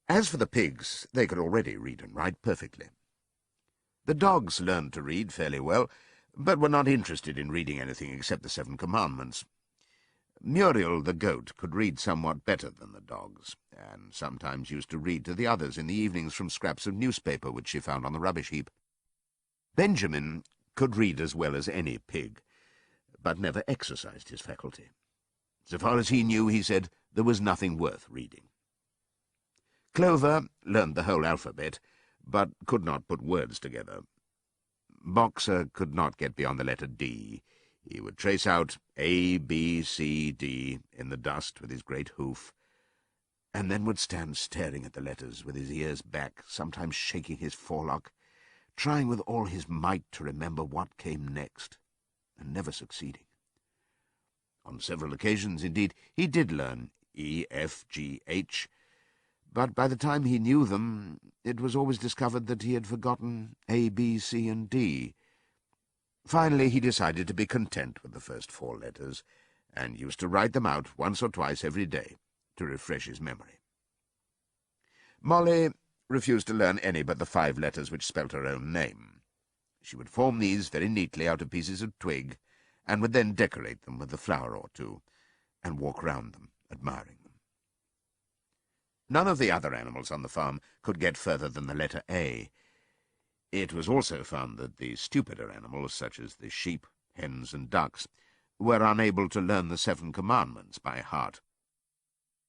As for the pigs, they could already read and write perfectly. The dogs learned to read fairly well, but were not interested in reading anything except the 7 Commandments. Muriel, the goat, could read somewhat better than the dogs, and sometimes used to read to the others in the evenings from scraps of newspaper which she found on the rubbish heap. Benjamin could read as well as any pig, but never exercised his faculty. So far as he knew, he said, there was nothing worth reading. Clover learned the whole alphabet, but could not put words together. Boxer could not get beyond the letter D. He would trace out A, B, C, D in the dust with his great hoof, and then would stand staring at the letters with his ears back, sometimes shaking his forelock, trying with all his might to remember what came next, and never succeeding. On several occasions, indeed, he did learn E, F, G, H, but by the time he knew them, it was always discovered that he had forgotten A, B, C, and D. Finally, he decided to be content with the first 4 letters, and used to write them out once or twice every day to refresh his memory. Molly refused to learn any but the 5 letters which spelt her own name. She would form these very neatly out of pieces of twig, and would then decorate them with a flower or two, and walk round them, admiring them. None of the other animals on the farm could get further than the letter A. It was also found that the stupider animals, such as the sheep, hens, and ducks, were unable to learn the 7 Commandments by heart.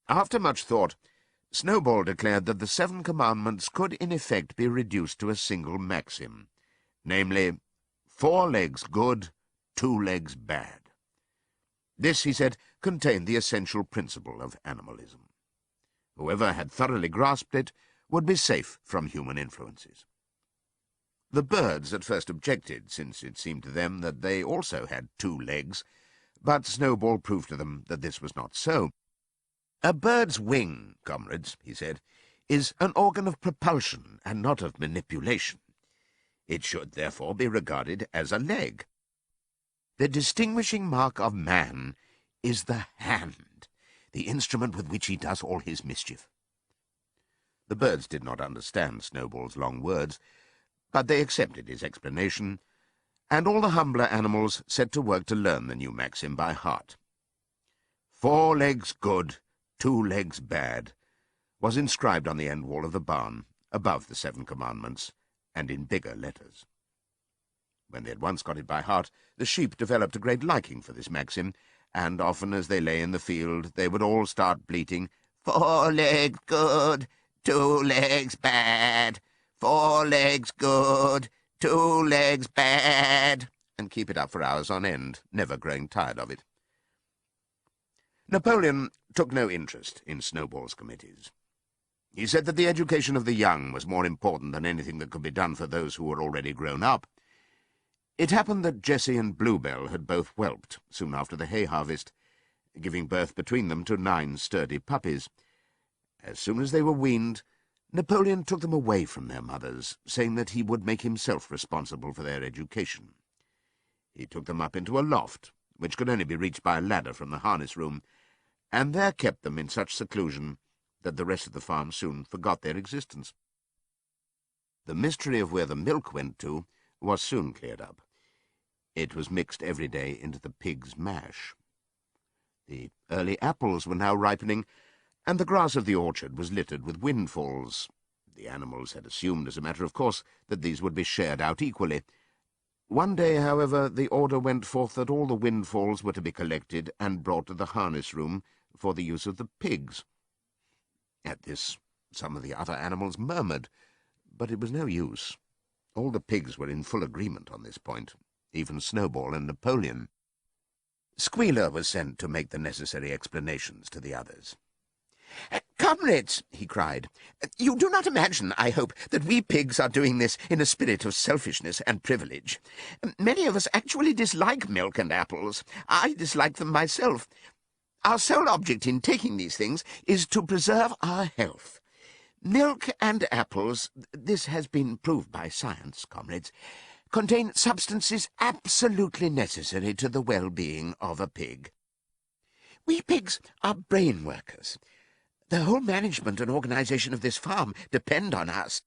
After much thought, Snowball declared that the 7 Commandments could in effect be reduced to a single maxim, namely, 4 legs good, 2 legs bad. This, he said, contained the essential principle of animalism. Whoever had thoroughly grasped it would be safe from human influences. The birds at first objected, since it seemed to them that they also had 2 legs, but Snowball proved to them that this was not so. A bird's wing, comrades, he said, is an organ of propulsion and not of manipulation. It should therefore be regarded as a leg. The distinguishing mark of man is the hand, the instrument with which he does all his mischief. The birds did not understand Snowball's long words, but they accepted his explanation, and all the humbler animals set to work to learn the new maxim by heart. 4 legs good, 2 legs bad, was inscribed on the end wall of the barn, above the 7 Commandments, and in bigger letters. When they had once got it by heart, the sheep developed a great liking for this maxim, and often as they lay in the field they would all start bleating, "4 legs good, 2 legs bad, 4 legs good, 2 legs bad," and keep it up for hours on end, never growing tired of it. Napoleon took no interest in Snowball's committees. He said that the education of the young was more important than anything that could be done for those who were already grown up. It happened that Jessie and Bluebell had both whelped soon after the hay harvest, giving birth between them to 9 sturdy puppies. As soon as they were weaned, Napoleon took them away from their mothers, saying that he would make himself responsible for their education. He took them up into a loft, which could only be reached by a ladder from the harness room, and there kept them in such seclusion that the rest of the farm soon forgot their existence. The mystery of where the milk went to was soon cleared up. It was mixed every day into the pig's mash. The early apples were now ripening, and the grass of the orchard was littered with windfalls. The animals had assumed, as a matter of course, that these would be shared out equally. One day, however, the order went forth that all the windfalls were to be collected and brought to the harness room for the use of the pigs. At this, some of the other animals murmured, but it was no use. All the pigs were in full agreement on this point, even Snowball and Napoleon. Squealer was sent to make the necessary explanations to the others. "Comrades," he cried, "you do not imagine, I hope, that we pigs are doing this in a spirit of selfishness and privilege. Many of us actually dislike milk and apples. I dislike them myself. Our sole object in taking these things is to preserve our health. Milk and apples, this has been proved by science, comrades, contain substances absolutely necessary to the well-being of a pig. We pigs are brain workers. The whole management and organization of this farm depend on us.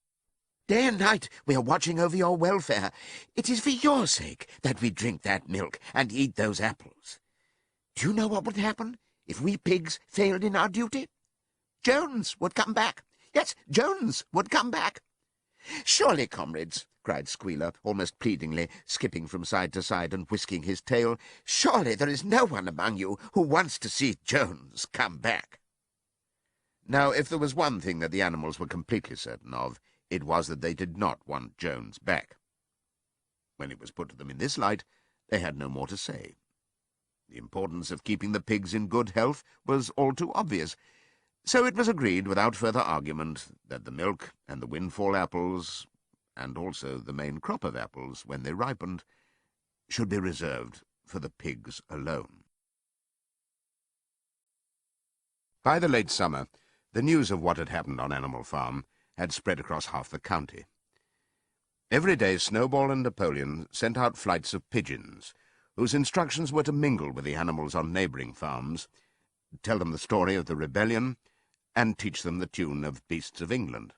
Day and night we are watching over your welfare. It is for your sake that we drink that milk and eat those apples. Do you know what would happen if we pigs failed in our duty? Jones would come back. Yes, Jones would come back. Surely, comrades," cried Squealer, almost pleadingly, skipping from side to side and whisking his tail, "surely there is no one among you who wants to see Jones come back." Now, if there was one thing that the animals were completely certain of, it was that they did not want Jones back. When it was put to them in this light, they had no more to say. The importance of keeping the pigs in good health was all too obvious, so it was agreed without further argument that the milk and the windfall apples, and also the main crop of apples when they ripened, should be reserved for the pigs alone. By the late summer, the news of what had happened on Animal Farm had spread across half the county. Every day Snowball and Napoleon sent out flights of pigeons, whose instructions were to mingle with the animals on neighbouring farms, tell them the story of the rebellion, and teach them the tune of Beasts of England.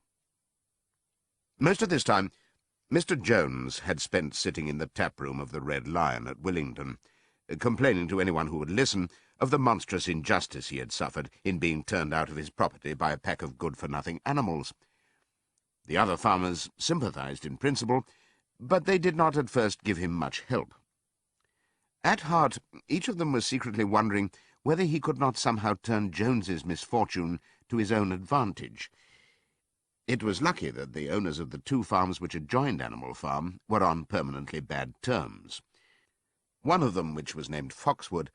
Most of this time, Mr. Jones had spent sitting in the tap-room of the Red Lion at Willingdon, complaining to anyone who would listen of the monstrous injustice he had suffered in being turned out of his property by a pack of good-for-nothing animals. The other farmers sympathized in principle, but they did not at first give him much help. At heart, each of them was secretly wondering whether he could not somehow turn Jones's misfortune to his own advantage. It was lucky that the owners of the 2 farms which adjoined Animal Farm were on permanently bad terms. One of them, which was named Foxwood,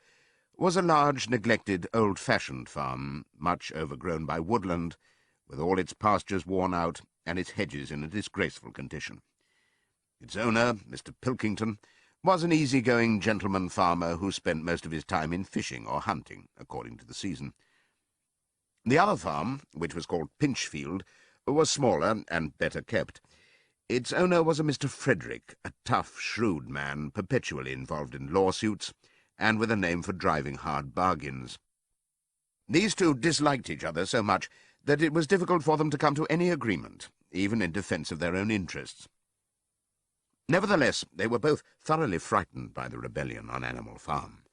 was a large, neglected, old-fashioned farm, much overgrown by woodland, with all its pastures worn out and its hedges in a disgraceful condition. Its owner, Mr. Pilkington, was an easy-going gentleman farmer who spent most of his time in fishing or hunting, according to the season. The other farm, which was called Pinchfield, was smaller and better kept. Its owner was a Mr. Frederick, a tough, shrewd man, perpetually involved in lawsuits, and with a name for driving hard bargains. These 2 disliked each other so much that it was difficult for them to come to any agreement, even in defence of their own interests. Nevertheless, they were both thoroughly frightened by the rebellion on Animal Farm,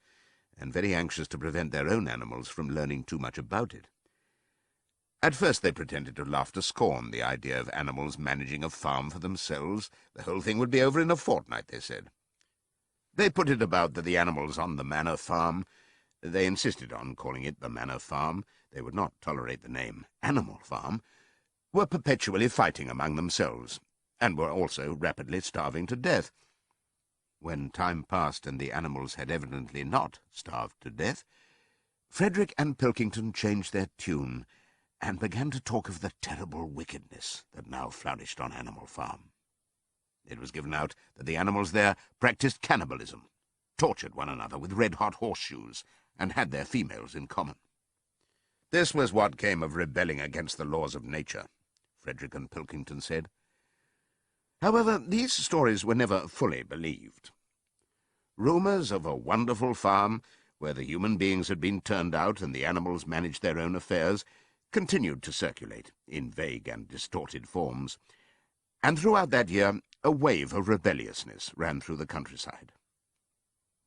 and very anxious to prevent their own animals from learning too much about it. At first they pretended to laugh to scorn the idea of animals managing a farm for themselves. The whole thing would be over in a fortnight, they said. They put it about that the animals on the manor farm They insisted on calling it the Manor Farm. They would not tolerate the name Animal Farm, were perpetually fighting among themselves, and were also rapidly starving to death. When time passed and the animals had evidently not starved to death, Frederick and Pilkington changed their tune and began to talk of the terrible wickedness that now flourished on Animal Farm. It was given out that the animals there practiced cannibalism, tortured one another with red-hot horseshoes, and had their females in common. This was what came of rebelling against the laws of nature, Frederick and Pilkington said. However, these stories were never fully believed. Rumours of a wonderful farm, where the human beings had been turned out and the animals managed their own affairs, continued to circulate in vague and distorted forms, and throughout that year a wave of rebelliousness ran through the countryside.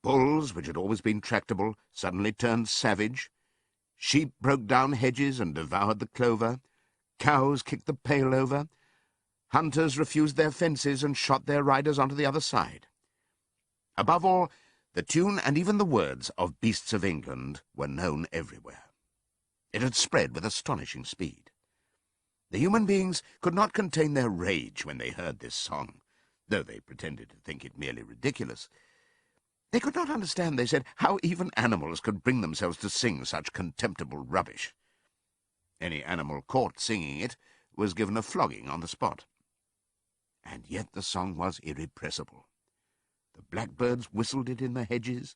Bulls, which had always been tractable, suddenly turned savage. Sheep broke down hedges and devoured the clover. Cows kicked the pail over. Hunters refused their fences and shot their riders onto the other side. Above all, the tune and even the words of Beasts of England were known everywhere. It had spread with astonishing speed. The human beings could not contain their rage when they heard this song, though they pretended to think it merely ridiculous. They could not understand, they said, how even animals could bring themselves to sing such contemptible rubbish. Any animal caught singing it was given a flogging on the spot. And yet the song was irrepressible. The blackbirds whistled it in the hedges,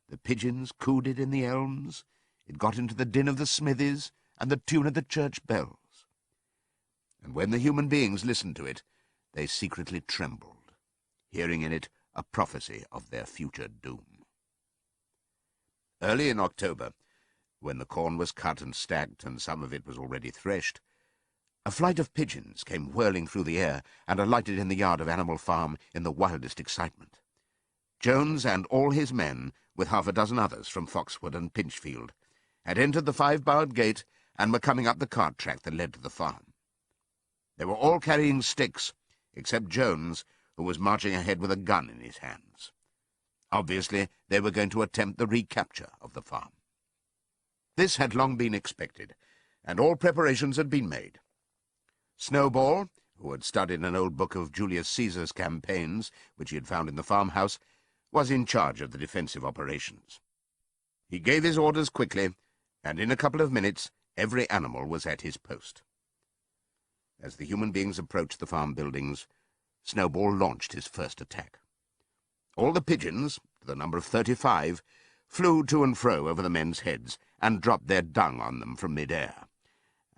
the pigeons cooed it in the elms, it got into the din of the smithies and the tune of the church bells. And when the human beings listened to it, they secretly trembled, hearing in it a prophecy of their future doom. Early in October, when the corn was cut and stacked and some of it was already threshed, a flight of pigeons came whirling through the air and alighted in the yard of Animal Farm in the wildest excitement. Jones and all his men, with half a dozen others from Foxwood and Pinchfield, had entered the 5-barred gate and were coming up the cart track that led to the farm. They were all carrying sticks, except Jones, who was marching ahead with a gun in his hands. Obviously, they were going to attempt the recapture of the farm. This had long been expected, and all preparations had been made. Snowball, who had studied an old book of Julius Caesar's campaigns, which he had found in the farmhouse, was in charge of the defensive operations. He gave his orders quickly, and in a couple of minutes every animal was at his post. As the human beings approached the farm buildings, Snowball launched his first attack. All the pigeons, to the number of 35, flew to and fro over the men's heads and dropped their dung on them from mid-air.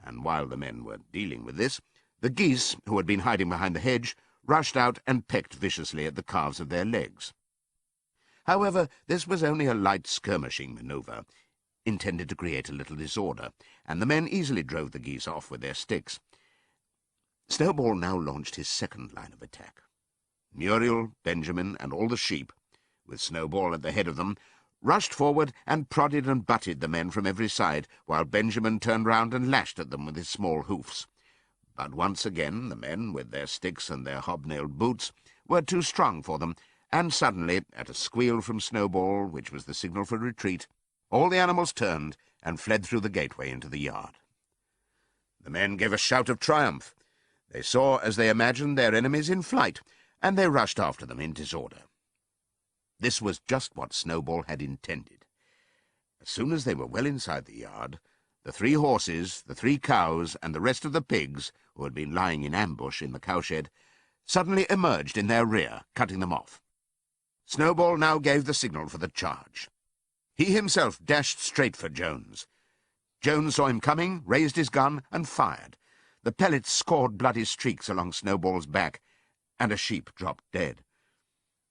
And while the men were dealing with this, the geese, who had been hiding behind the hedge, rushed out and pecked viciously at the calves of their legs. However, this was only a light skirmishing manoeuvre, intended to create a little disorder, and the men easily drove the geese off with their sticks. Snowball now launched his second line of attack. Muriel, Benjamin, and all the sheep, with Snowball at the head of them, rushed forward and prodded and butted the men from every side, while Benjamin turned round and lashed at them with his small hoofs. But once again the men, with their sticks and their hobnailed boots, were too strong for them, and suddenly, at a squeal from Snowball, which was the signal for retreat, all the animals turned and fled through the gateway into the yard. The men gave a shout of triumph. They saw, as they imagined, their enemies in flight, and they rushed after them in disorder. This was just what Snowball had intended. As soon as they were well inside the yard, the 3 horses, the 3 cows, and the rest of the pigs, who had been lying in ambush in the cowshed, suddenly emerged in their rear, cutting them off. Snowball now gave the signal for the charge. He himself dashed straight for Jones. Jones saw him coming, raised his gun, and fired. The pellets scored bloody streaks along Snowball's back, and a sheep dropped dead.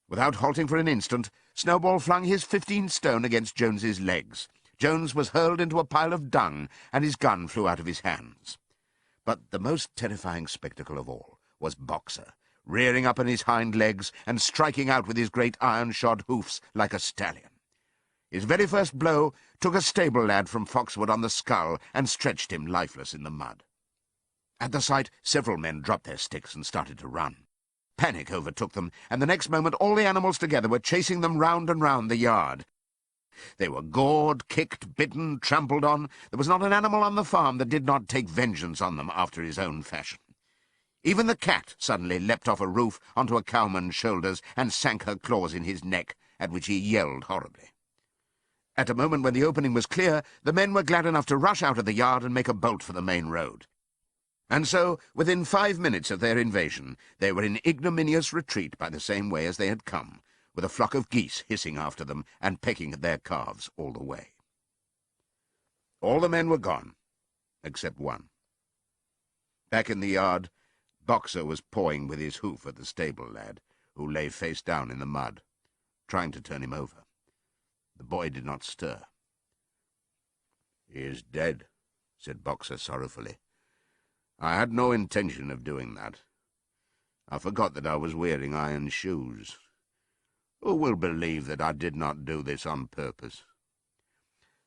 Without halting for an instant, Snowball flung his 15 stone against Jones's legs. Jones was hurled into a pile of dung, and his gun flew out of his hands. But the most terrifying spectacle of all was Boxer, rearing up on his hind legs and striking out with his great iron-shod hoofs like a stallion. His very first blow took a stable lad from Foxwood on the skull and stretched him lifeless in the mud. At the sight, several men dropped their sticks and started to run. Panic overtook them, and the next moment all the animals together were chasing them round and round the yard. They were gored, kicked, bitten, trampled on. There was not an animal on the farm that did not take vengeance on them after his own fashion. Even the cat suddenly leapt off a roof onto a cowman's shoulders and sank her claws in his neck, at which he yelled horribly. At a moment when the opening was clear, the men were glad enough to rush out of the yard and make a bolt for the main road. And so, within 5 minutes of their invasion, they were in ignominious retreat by the same way as they had come, with a flock of geese hissing after them and pecking at their calves all the way. All the men were gone, except one. Back in the yard, Boxer was pawing with his hoof at the stable lad, who lay face down in the mud, trying to turn him over. The boy did not stir. "He is dead," said Boxer sorrowfully. "I had no intention of doing that. I forgot that I was wearing iron shoes. Who will believe that I did not do this on purpose?"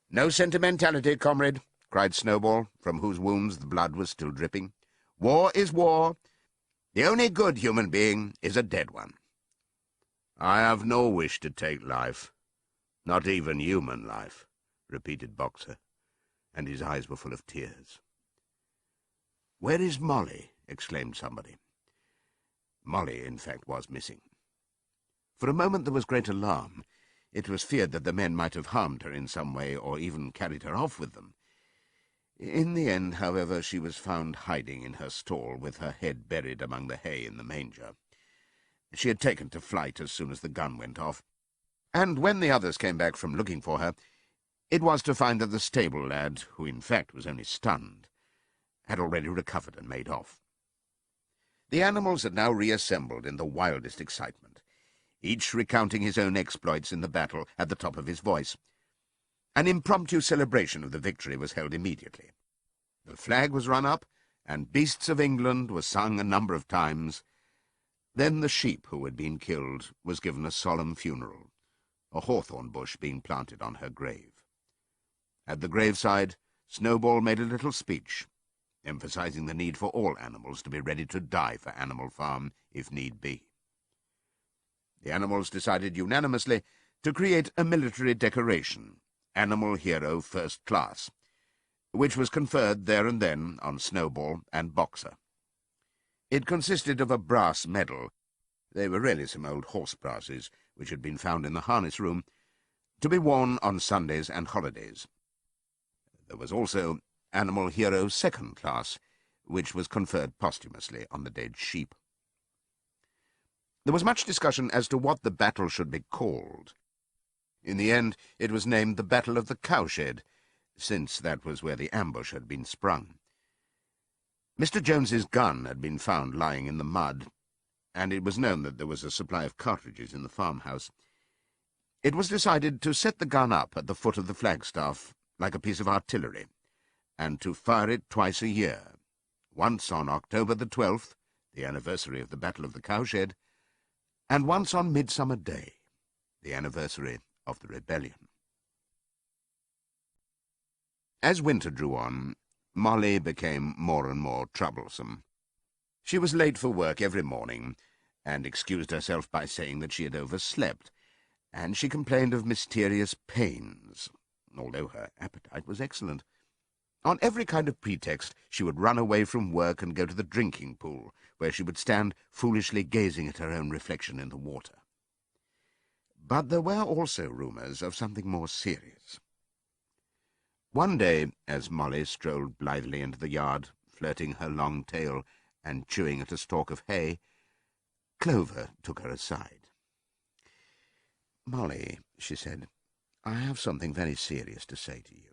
"No sentimentality, comrade," cried Snowball, from whose wounds the blood was still dripping. "War is war. The only good human being is a dead one." "I have no wish to take life, not even human life," repeated Boxer, and his eyes were full of tears. "Where is Molly?" exclaimed somebody. Molly, in fact, was missing. For a moment there was great alarm. It was feared that the men might have harmed her in some way, or even carried her off with them. In the end, however, she was found hiding in her stall, with her head buried among the hay in the manger. She had taken to flight as soon as the gun went off, and when the others came back from looking for her, it was to find that the stable lad, who in fact was only stunned, had already recovered and made off. The animals had now reassembled in the wildest excitement, each recounting his own exploits in the battle at the top of his voice. An impromptu celebration of the victory was held immediately. The flag was run up, and Beasts of England was sung a number of times. Then the sheep who had been killed was given a solemn funeral, a hawthorn bush being planted on her grave. At the graveside, Snowball made a little speech, emphasizing the need for all animals to be ready to die for Animal Farm if need be. The animals decided unanimously to create a military decoration, Animal Hero First Class, which was conferred there and then on Snowball and Boxer. It consisted of a brass medal — they were really some old horse brasses which had been found in the harness room — to be worn on Sundays and holidays. There was also Animal Hero Second Class, which was conferred posthumously on the dead sheep. There was much discussion as to what the battle should be called. In the end, it was named the Battle of the Cowshed, since that was where the ambush had been sprung. Mr. Jones's gun had been found lying in the mud, and it was known that there was a supply of cartridges in the farmhouse. It was decided to set the gun up at the foot of the flagstaff like a piece of artillery, and to fire it twice a year, once on October the 12th, the anniversary of the Battle of the Cowshed, and once on Midsummer Day, the anniversary of the rebellion. As winter drew on, Molly became more and more troublesome. She was late for work every morning, and excused herself by saying that she had overslept, and she complained of mysterious pains, although her appetite was excellent. On every kind of pretext she would run away from work and go to the drinking pool, where she would stand foolishly gazing at her own reflection in the water. But there were also rumours of something more serious. One day, as Molly strolled blithely into the yard, flirting her long tail and chewing at a stalk of hay, Clover took her aside. "Molly," she said, "I have something very serious to say to you.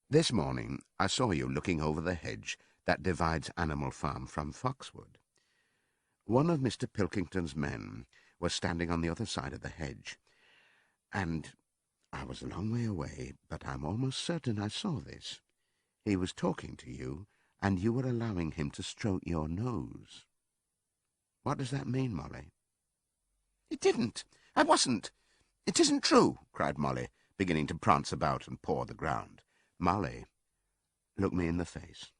This morning I saw you looking over the hedge that divides Animal Farm from Foxwood. One of Mr. Pilkington's men was standing on the other side of the hedge, and I was a long way away, but I'm almost certain I saw this. He was talking to you, and you were allowing him to stroke your nose. What does that mean, Molly?" "It didn't. I wasn't. It isn't true," cried Molly, beginning to prance about and paw the ground. "Molly, look me in the face.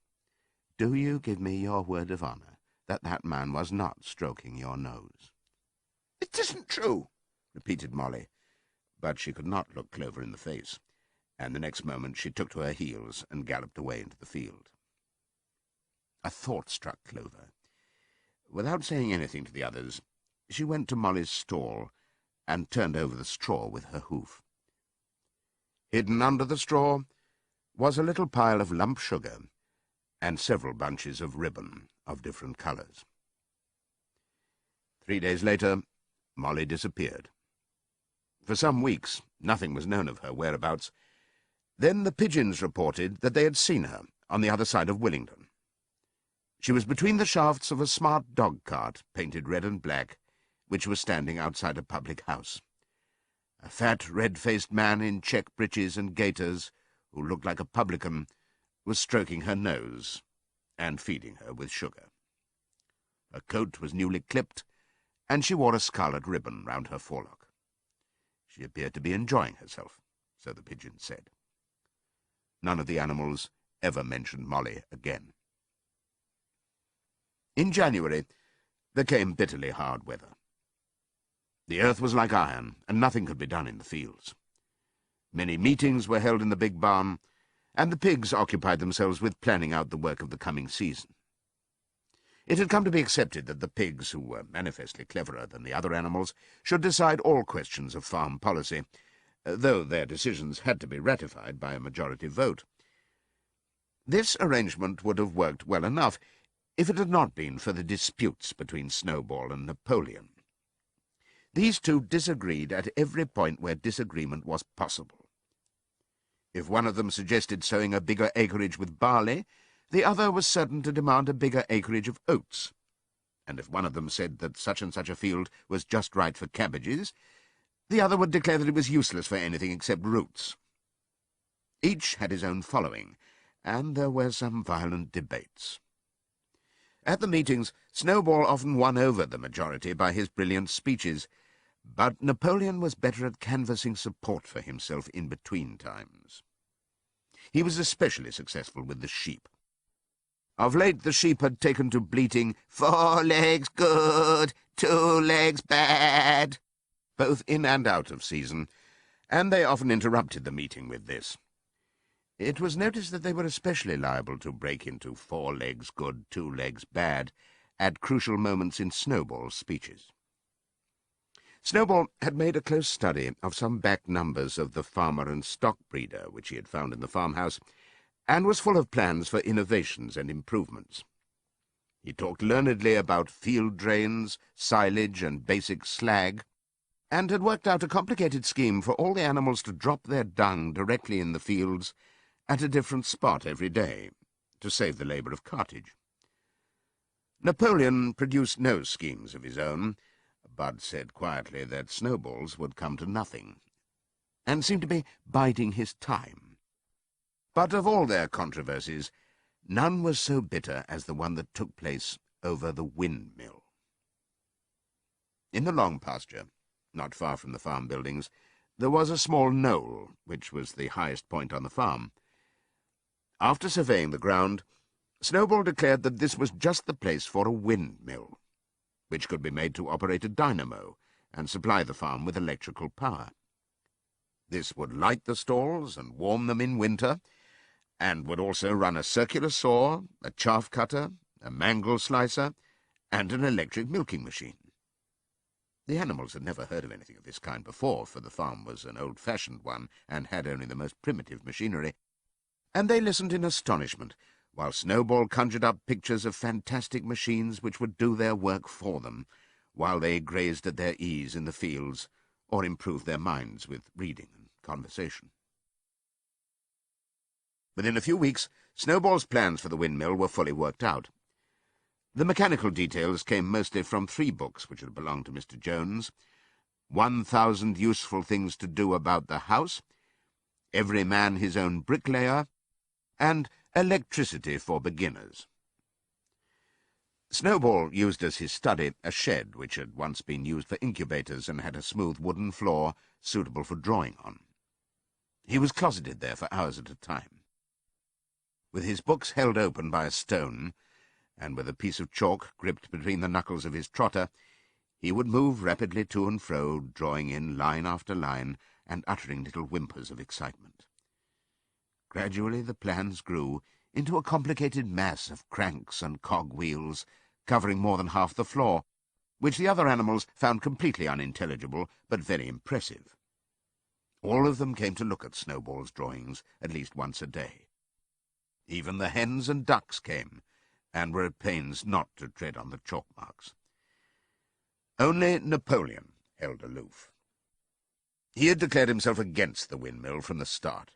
Do you give me your word of honour that that man was not stroking your nose?" "It isn't true," repeated Molly, But she could not look Clover in the face, and the next moment she took to her heels and galloped away into the field. A thought struck Clover. Without saying anything to the others, she went to Molly's stall and turned over the straw with her hoof. Hidden under the straw was a little pile of lump sugar and several bunches of ribbon of different colours. 3 days later, Molly disappeared. For some weeks, nothing was known of her whereabouts. Then the pigeons reported that they had seen her on the other side of Willingdon. She was between the shafts of a smart dog-cart, painted red and black, which was standing outside a public house. A fat, red-faced man in check breeches and gaiters, who looked like a publican, was stroking her nose and feeding her with sugar. Her coat was newly clipped, and she wore a scarlet ribbon round her forelock. She appeared to be enjoying herself, so the pigeons said. None of the animals ever mentioned Molly again. In January, there came bitterly hard weather. The earth was like iron, and nothing could be done in the fields. Many meetings were held in the big barn, and the pigs occupied themselves with planning out the work of the coming season. It had come to be accepted that the pigs, who were manifestly cleverer than the other animals, should decide all questions of farm policy, though their decisions had to be ratified by a majority vote. This arrangement would have worked well enough if it had not been for the disputes between Snowball and Napoleon. These two disagreed at every point where disagreement was possible. If one of them suggested sowing a bigger acreage with barley, the other was certain to demand a bigger acreage of oats, and if one of them said that such and such a field was just right for cabbages, the other would declare that it was useless for anything except roots. Each had his own following, and there were some violent debates. At the meetings, Snowball often won over the majority by his brilliant speeches, but Napoleon was better at canvassing support for himself in between times. He was especially successful with the sheep. Of late the sheep had taken to bleating, 4 legs good, 2 legs bad, both in and out of season, and they often interrupted the meeting with this. It was noticed that they were especially liable to break into 4 legs good, 2 legs bad at crucial moments in Snowball's speeches. Snowball had made a close study of some back numbers of the Farmer and Stock Breeder which he had found in the farmhouse, and was full of plans for innovations and improvements. He talked learnedly about field drains, silage, and basic slag, and had worked out a complicated scheme for all the animals to drop their dung directly in the fields at a different spot every day, to save the labour of cartage. Napoleon produced no schemes of his own, but said quietly that Snowball's would come to nothing, and seemed to be biding his time. But of all their controversies, none was so bitter as the one that took place over the windmill. In the long pasture, not far from the farm buildings, there was a small knoll, which was the highest point on the farm. After surveying the ground, Snowball declared that this was just the place for a windmill, which could be made to operate a dynamo and supply the farm with electrical power. This would light the stalls and warm them in winter, and would also run a circular saw, a chaff cutter, a mangle slicer, and an electric milking machine. The animals had never heard of anything of this kind before, for the farm was an old-fashioned one and had only the most primitive machinery, and they listened in astonishment, while Snowball conjured up pictures of fantastic machines which would do their work for them, while they grazed at their ease in the fields, or improved their minds with reading and conversation. Within a few weeks, Snowball's plans for the windmill were fully worked out. The mechanical details came mostly from 3 books which had belonged to Mr. Jones: 1,000 Useful Things to Do About the House, Every Man His Own Bricklayer, and Electricity for Beginners. Snowball used as his study a shed which had once been used for incubators and had a smooth wooden floor suitable for drawing on. He was closeted there for hours at a time. With his books held open by a stone, and with a piece of chalk gripped between the knuckles of his trotter, he would move rapidly to and fro, drawing in line after line, and uttering little whimpers of excitement. Gradually the plans grew into a complicated mass of cranks and cog-wheels, covering more than half the floor, which the other animals found completely unintelligible, but very impressive. All of them came to look at Snowball's drawings at least once a day. Even the hens and ducks came, and were at pains not to tread on the chalk marks. Only Napoleon held aloof. He had declared himself against the windmill from the start.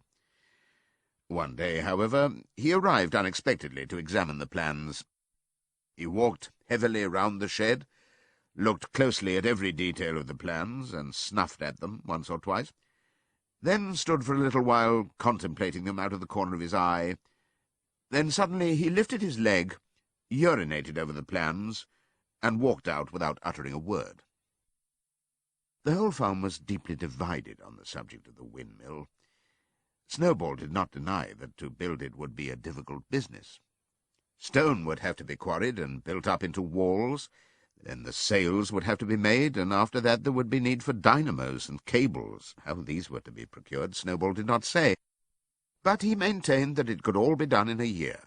One day, however, he arrived unexpectedly to examine the plans. He walked heavily round the shed, looked closely at every detail of the plans, and snuffed at them once or twice, then stood for a little while contemplating them out of the corner of his eye. Then suddenly he lifted his leg, urinated over the plans, and walked out without uttering a word. The whole farm was deeply divided on the subject of the windmill. Snowball did not deny that to build it would be a difficult business. Stone would have to be quarried and built up into walls, then the sails would have to be made, and after that there would be need for dynamos and cables. How these were to be procured, Snowball did not say, but he maintained that it could all be done in a year,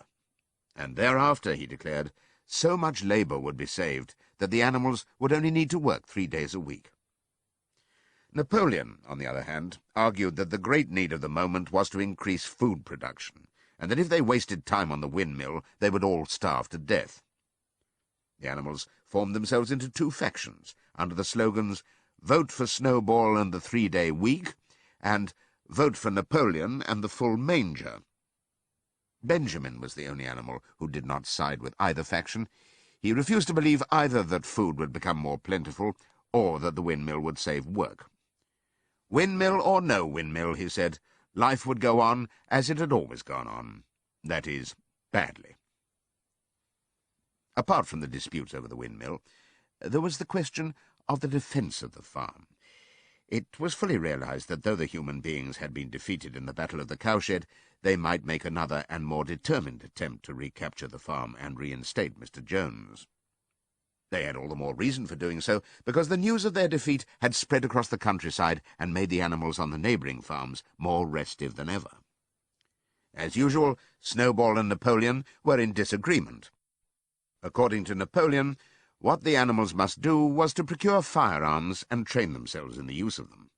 and thereafter, he declared, so much labour would be saved that the animals would only need to work 3 days a week. Napoleon, on the other hand, argued that the great need of the moment was to increase food production, and that if they wasted time on the windmill, they would all starve to death. The animals formed themselves into 2 factions, under the slogans, "Vote for Snowball and the 3-day week," and "Vote for Napoleon and the full manger." Benjamin was the only animal who did not side with either faction. He refused to believe either that food would become more plentiful, or that the windmill would save work. Windmill or no windmill, he said, life would go on as it had always gone on. That is, badly. Apart from the disputes over the windmill, there was the question of the defence of the farm. It was fully realized that though the human beings had been defeated in the Battle of the Cowshed, they might make another and more determined attempt to recapture the farm and reinstate Mr. Jones. They had all the more reason for doing so, because the news of their defeat had spread across the countryside and made the animals on the neighbouring farms more restive than ever. As usual, Snowball and Napoleon were in disagreement. According to Napoleon, what the animals must do was to procure firearms and train themselves in the use of them.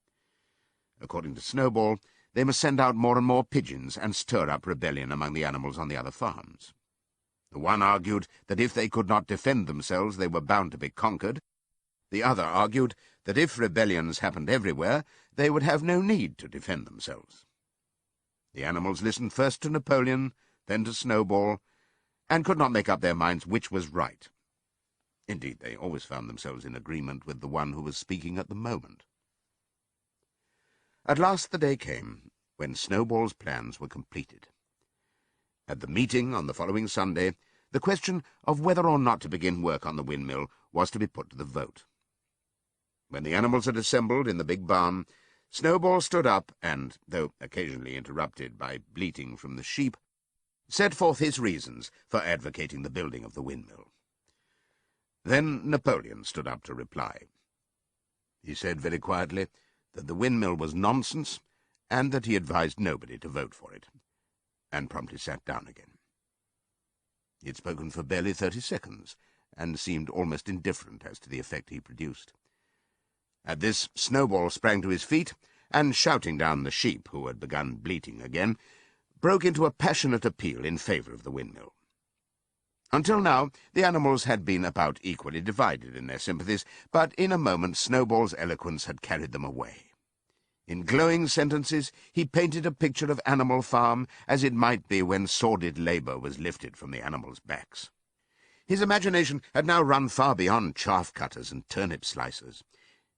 According to Snowball, they must send out more and more pigeons and stir up rebellion among the animals on the other farms. The one argued that if they could not defend themselves, they were bound to be conquered. The other argued that if rebellions happened everywhere, they would have no need to defend themselves. The animals listened first to Napoleon, then to Snowball, and could not make up their minds which was right. Indeed, they always found themselves in agreement with the one who was speaking at the moment. At last the day came when Snowball's plans were completed. At the meeting on the following Sunday, the question of whether or not to begin work on the windmill was to be put to the vote. When the animals had assembled in the big barn, Snowball stood up and, though occasionally interrupted by bleating from the sheep, set forth his reasons for advocating the building of the windmill. Then Napoleon stood up to reply. He said very quietly that the windmill was nonsense, and that he advised nobody to vote for it, and promptly sat down again. He had spoken for barely 30 seconds, and seemed almost indifferent as to the effect he produced. At this, Snowball sprang to his feet, and, shouting down the sheep, who had begun bleating again, broke into a passionate appeal in favour of the windmill. Until now, the animals had been about equally divided in their sympathies, but in a moment Snowball's eloquence had carried them away. In glowing sentences, he painted a picture of Animal Farm as it might be when sordid labour was lifted from the animals' backs. His imagination had now run far beyond chaff-cutters and turnip slicers.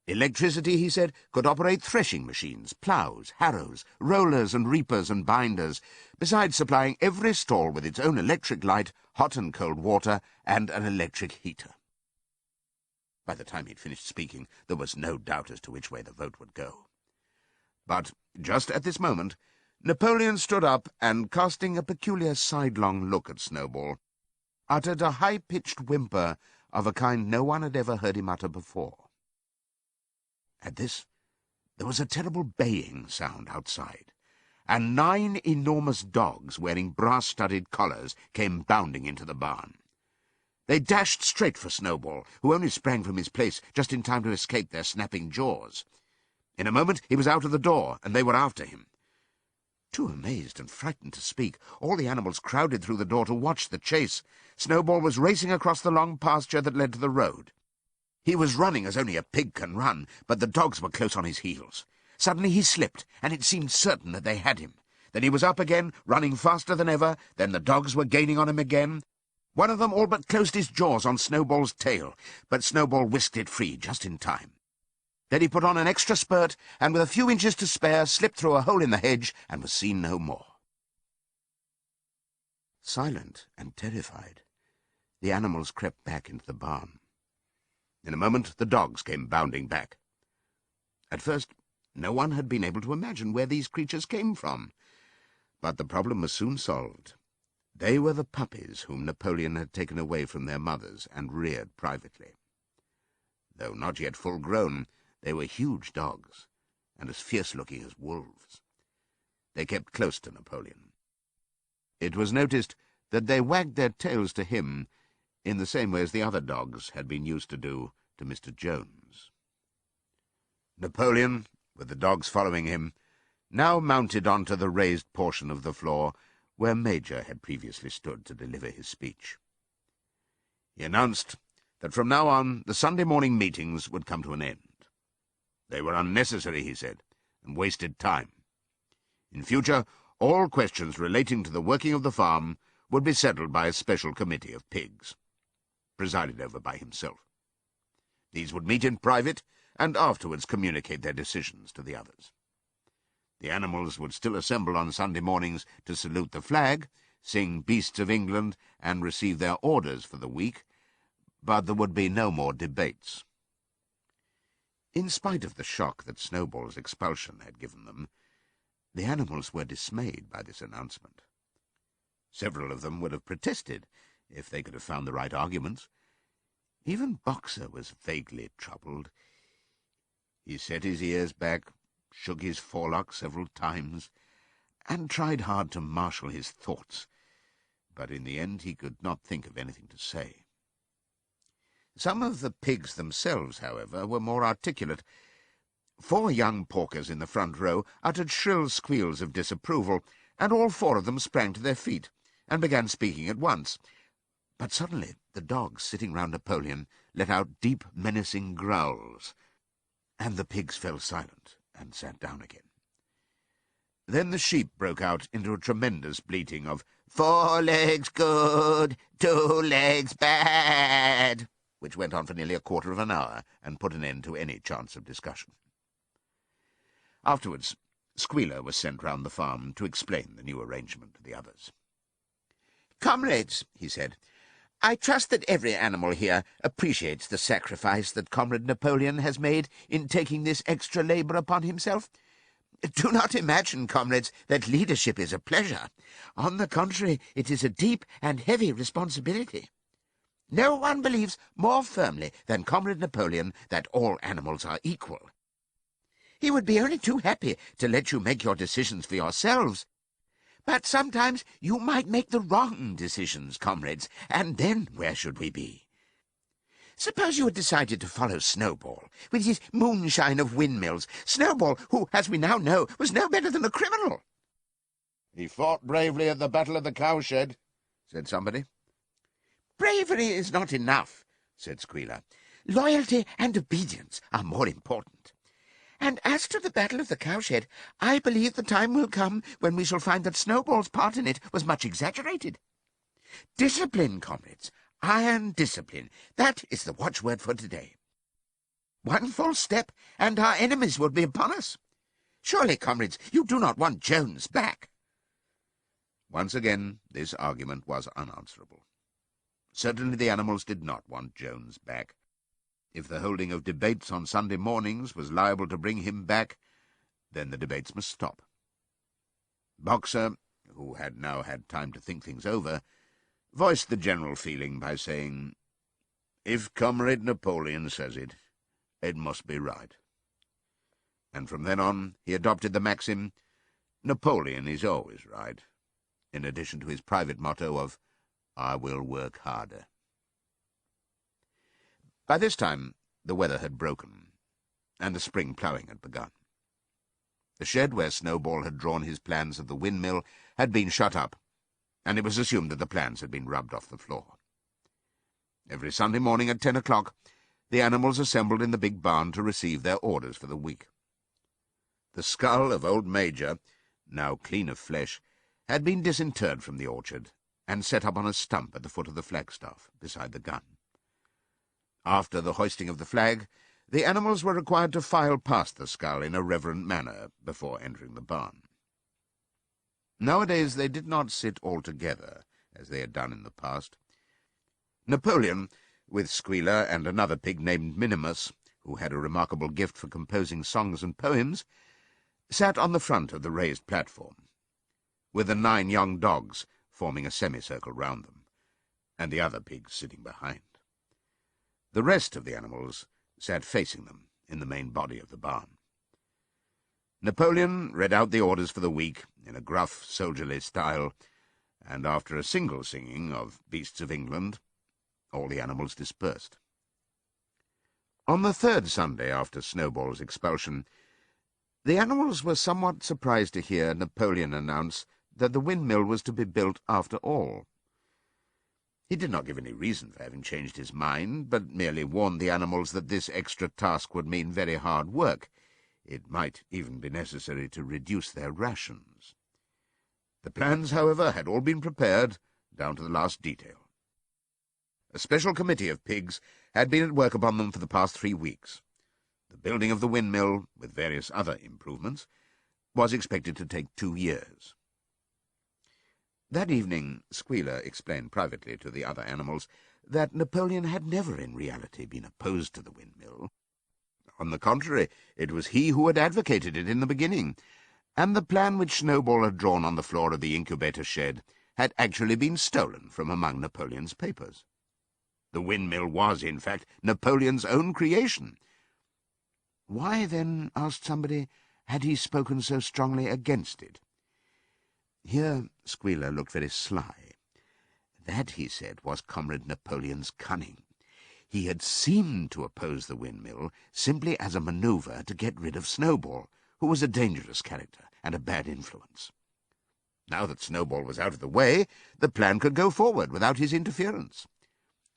Electricity, he said, could operate threshing machines, ploughs, harrows, rollers and reapers and binders, besides supplying every stall with its own electric light, hot and cold water, and an electric heater. By the time he'd finished speaking, there was no doubt as to which way the vote would go. But just at this moment, Napoleon stood up and, casting a peculiar sidelong look at Snowball, uttered a high-pitched whimper of a kind no one had ever heard him utter before. At this, There was a terrible baying sound outside, and 9 enormous dogs wearing brass-studded collars came bounding into the barn. They dashed straight for Snowball, who only sprang from his place just in time to escape their snapping jaws. In a moment he was out of the door, and they were after him. Too amazed and frightened to speak, all the animals crowded through the door to watch the chase. Snowball was racing across the long pasture that led to the road. He was running as only a pig can run, but the dogs were close on his heels. Suddenly he slipped, and it seemed certain that they had him. Then he was up again, running faster than ever. Then the dogs were gaining on him again. One of them all but closed his jaws on Snowball's tail, but Snowball whisked it free just in time. Then he put on an extra spurt, and with a few inches to spare, slipped through a hole in the hedge and was seen no more. Silent and terrified, the animals crept back into the barn. In a moment the dogs came bounding back. At first, no one had been able to imagine where these creatures came from, but the problem was soon solved. They were the puppies whom Napoleon had taken away from their mothers and reared privately. Though not yet full grown, they were huge dogs, and as fierce-looking as wolves. They kept close to Napoleon. It was noticed that they wagged their tails to him in the same way as the other dogs had been used to do to Mr. Jones. Napoleon, with the dogs following him, now mounted onto the raised portion of the floor where Major had previously stood to deliver his speech. He announced that from now on the Sunday morning meetings would come to an end. They were unnecessary, he said, and wasted time. In future, all questions relating to the working of the farm would be settled by a special committee of pigs, presided over by himself. These would meet in private and afterwards communicate their decisions to the others. The animals would still assemble on Sunday mornings to salute the flag, sing Beasts of England, and receive their orders for the week, but there would be no more debates. In spite of the shock that Snowball's expulsion had given them, the animals were dismayed by this announcement. Several of them would have protested if they could have found the right arguments. Even Boxer was vaguely troubled. He set his ears back, shook his forelock several times, and tried hard to marshal his thoughts, but in the end he could not think of anything to say. Some of the pigs themselves, however, were more articulate. 4 young porkers in the front row uttered shrill squeals of disapproval, and all 4 of them sprang to their feet and began speaking at once. But suddenly the dogs sitting round Napoleon let out deep, menacing growls, and the pigs fell silent and sat down again. Then the sheep broke out into a tremendous bleating of 4 legs good, 2 legs bad, which went on for nearly a quarter of an hour and put an end to any chance of discussion. Afterwards, Squealer was sent round the farm to explain the new arrangement to the others. "Comrades," he said, "I trust that every animal here appreciates the sacrifice that Comrade Napoleon has made in taking this extra labour upon himself. Do not imagine, comrades, that leadership is a pleasure. On the contrary, it is a deep and heavy responsibility. No one believes more firmly than Comrade Napoleon that all animals are equal. He would be only too happy to let you make your decisions for yourselves. But sometimes you might make the wrong decisions, comrades, and then where should we be? Suppose you had decided to follow Snowball, with his moonshine of windmills. Snowball, who, as we now know, was no better than a criminal." "He fought bravely at the Battle of the Cowshed," said somebody. "Bravery is not enough," said Squealer. "Loyalty and obedience are more important. And as to the Battle of the Cowshed, I believe the time will come when we shall find that Snowball's part in it was much exaggerated. Discipline, comrades, iron discipline, that is the watchword for today. One false step, and our enemies will be upon us. Surely, comrades, you do not want Jones back." Once again, this argument was unanswerable. Certainly the animals did not want Jones back. If the holding of debates on Sunday mornings was liable to bring him back, then the debates must stop. Boxer, who had now had time to think things over, voiced the general feeling by saying, "If Comrade Napoleon says it, it must be right." and from then on he adopted the maxim, "Napoleon is always right," in addition to his private motto of, "I will work harder." By this time the weather had broken, and the spring ploughing had begun. The shed where Snowball had drawn his plans of the windmill had been shut up, and it was assumed that the plans had been rubbed off the floor. Every Sunday morning at 10 o'clock, the animals assembled in the big barn to receive their orders for the week. The skull of old Major, now clean of flesh, had been disinterred from the orchard and set up on a stump at the foot of the flagstaff beside the gun. After the hoisting of the flag, the animals were required to file past the skull in a reverent manner before entering the barn. Nowadays they did not sit all together, as they had done in the past. Napoleon, with Squealer and another pig named Minimus, who had a remarkable gift for composing songs and poems, sat on the front of the raised platform, with the 9 young dogs forming a semicircle round them, and the other pigs sitting behind. The rest of the animals sat facing them in the main body of the barn. Napoleon read out the orders for the week in a gruff, soldierly style, and after a single singing of Beasts of England, all the animals dispersed. On the 3rd Sunday after Snowball's expulsion, the animals were somewhat surprised to hear Napoleon announce that the windmill was to be built after all. He did not give any reason for having changed his mind, but merely warned the animals that this extra task would mean very hard work. It might even be necessary to reduce their rations. The plans, however, had all been prepared, down to the last detail. A special committee of pigs had been at work upon them for the past 3 weeks. The building of the windmill, with various other improvements, was expected to take 2 years. That evening, Squealer explained privately to the other animals that Napoleon had never in reality been opposed to the windmill. On the contrary, it was he who had advocated it in the beginning, and the plan which Snowball had drawn on the floor of the incubator shed had actually been stolen from among Napoleon's papers. The windmill was, in fact, Napoleon's own creation. Why, then, asked somebody, had he spoken so strongly against it? Here Squealer looked very sly. That, he said, was Comrade Napoleon's cunning. He had seemed to oppose the windmill simply as a manoeuvre to get rid of Snowball, who was a dangerous character and a bad influence. Now that Snowball was out of the way, the plan could go forward without his interference.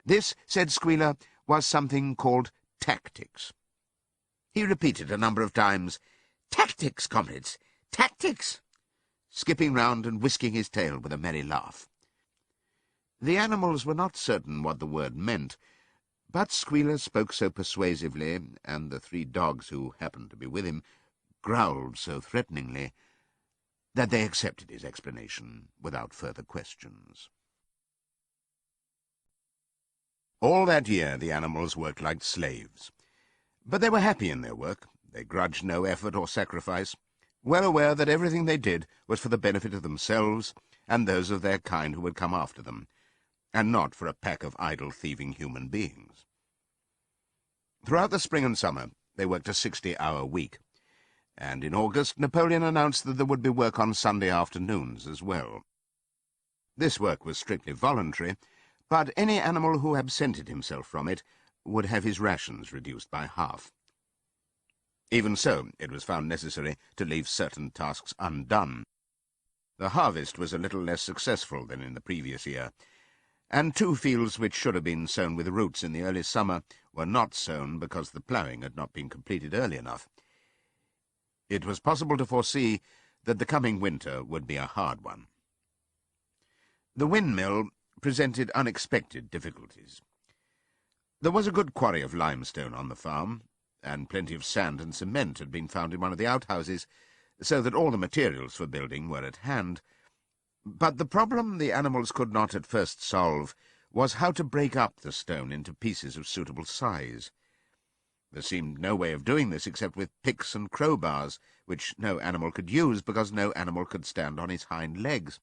This, said Squealer, was something called tactics. He repeated a number of times, "Tactics, comrades, tactics!" skipping round and whisking his tail with a merry laugh. The animals were not certain what the word meant, but Squealer spoke so persuasively, and the 3 dogs who happened to be with him growled so threateningly, that they accepted his explanation without further questions. All that year the animals worked like slaves. But they were happy in their work. They grudged no effort or sacrifice, well aware that everything they did was for the benefit of themselves and those of their kind who would come after them, and not for a pack of idle, thieving human beings. Throughout the spring and summer they worked a 60-hour week, and in August Napoleon announced that there would be work on Sunday afternoons as well. This work was strictly voluntary, but any animal who absented himself from it would have his rations reduced by half. Even so, it was found necessary to leave certain tasks undone. The harvest was a little less successful than in the previous year, and 2 fields which should have been sown with roots in the early summer were not sown because the ploughing had not been completed early enough. It was possible to foresee that the coming winter would be a hard one. The windmill presented unexpected difficulties. There was a good quarry of limestone on the farm, and plenty of sand and cement had been found in one of the outhouses, so that all the materials for building were at hand. But the problem the animals could not at first solve was how to break up the stone into pieces of suitable size. There seemed no way of doing this except with picks and crowbars, which no animal could use because no animal could stand on his hind legs.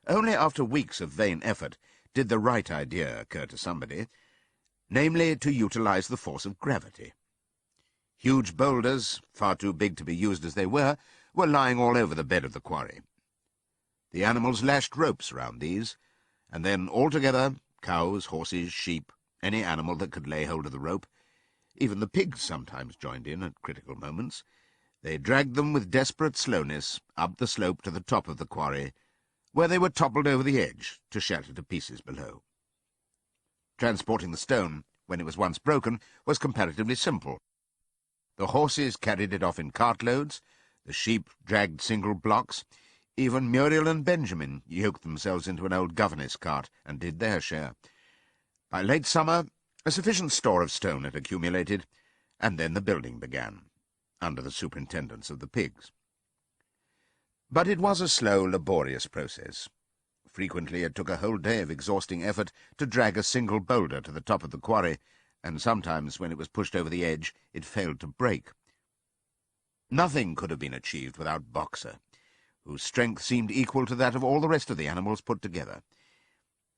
Only after weeks of vain effort did the right idea occur to somebody, namely to utilize the force of gravity. Huge boulders, far too big to be used as they were lying all over the bed of the quarry. The animals lashed ropes round these, and then all together, cows, horses, sheep, any animal that could lay hold of the rope, even the pigs sometimes joined in at critical moments, they dragged them with desperate slowness up the slope to the top of the quarry, where they were toppled over the edge to shatter to pieces below. Transporting the stone, when it was once broken, was comparatively simple. The horses carried it off in cartloads, the sheep dragged single blocks, even Muriel and Benjamin yoked themselves into an old governess cart and did their share. By late summer, a sufficient store of stone had accumulated, and then the building began, under the superintendence of the pigs. But it was a slow, laborious process. Frequently it took a whole day of exhausting effort to drag a single boulder to the top of the quarry, and sometimes, when it was pushed over the edge, it failed to break. Nothing could have been achieved without Boxer, whose strength seemed equal to that of all the rest of the animals put together.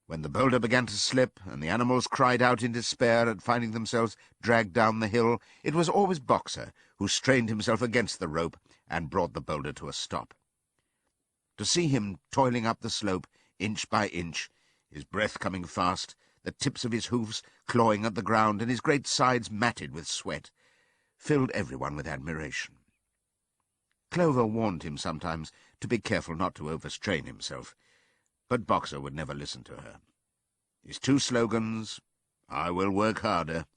When the boulder began to slip, and the animals cried out in despair at finding themselves dragged down the hill, it was always Boxer who strained himself against the rope and brought the boulder to a stop. To see him toiling up the slope, inch by inch, his breath coming fast, the tips of his hoofs clawing at the ground, and his great sides matted with sweat, filled everyone with admiration. Clover warned him sometimes to be careful not to overstrain himself, but Boxer would never listen to her. His two slogans, "I will work harder,"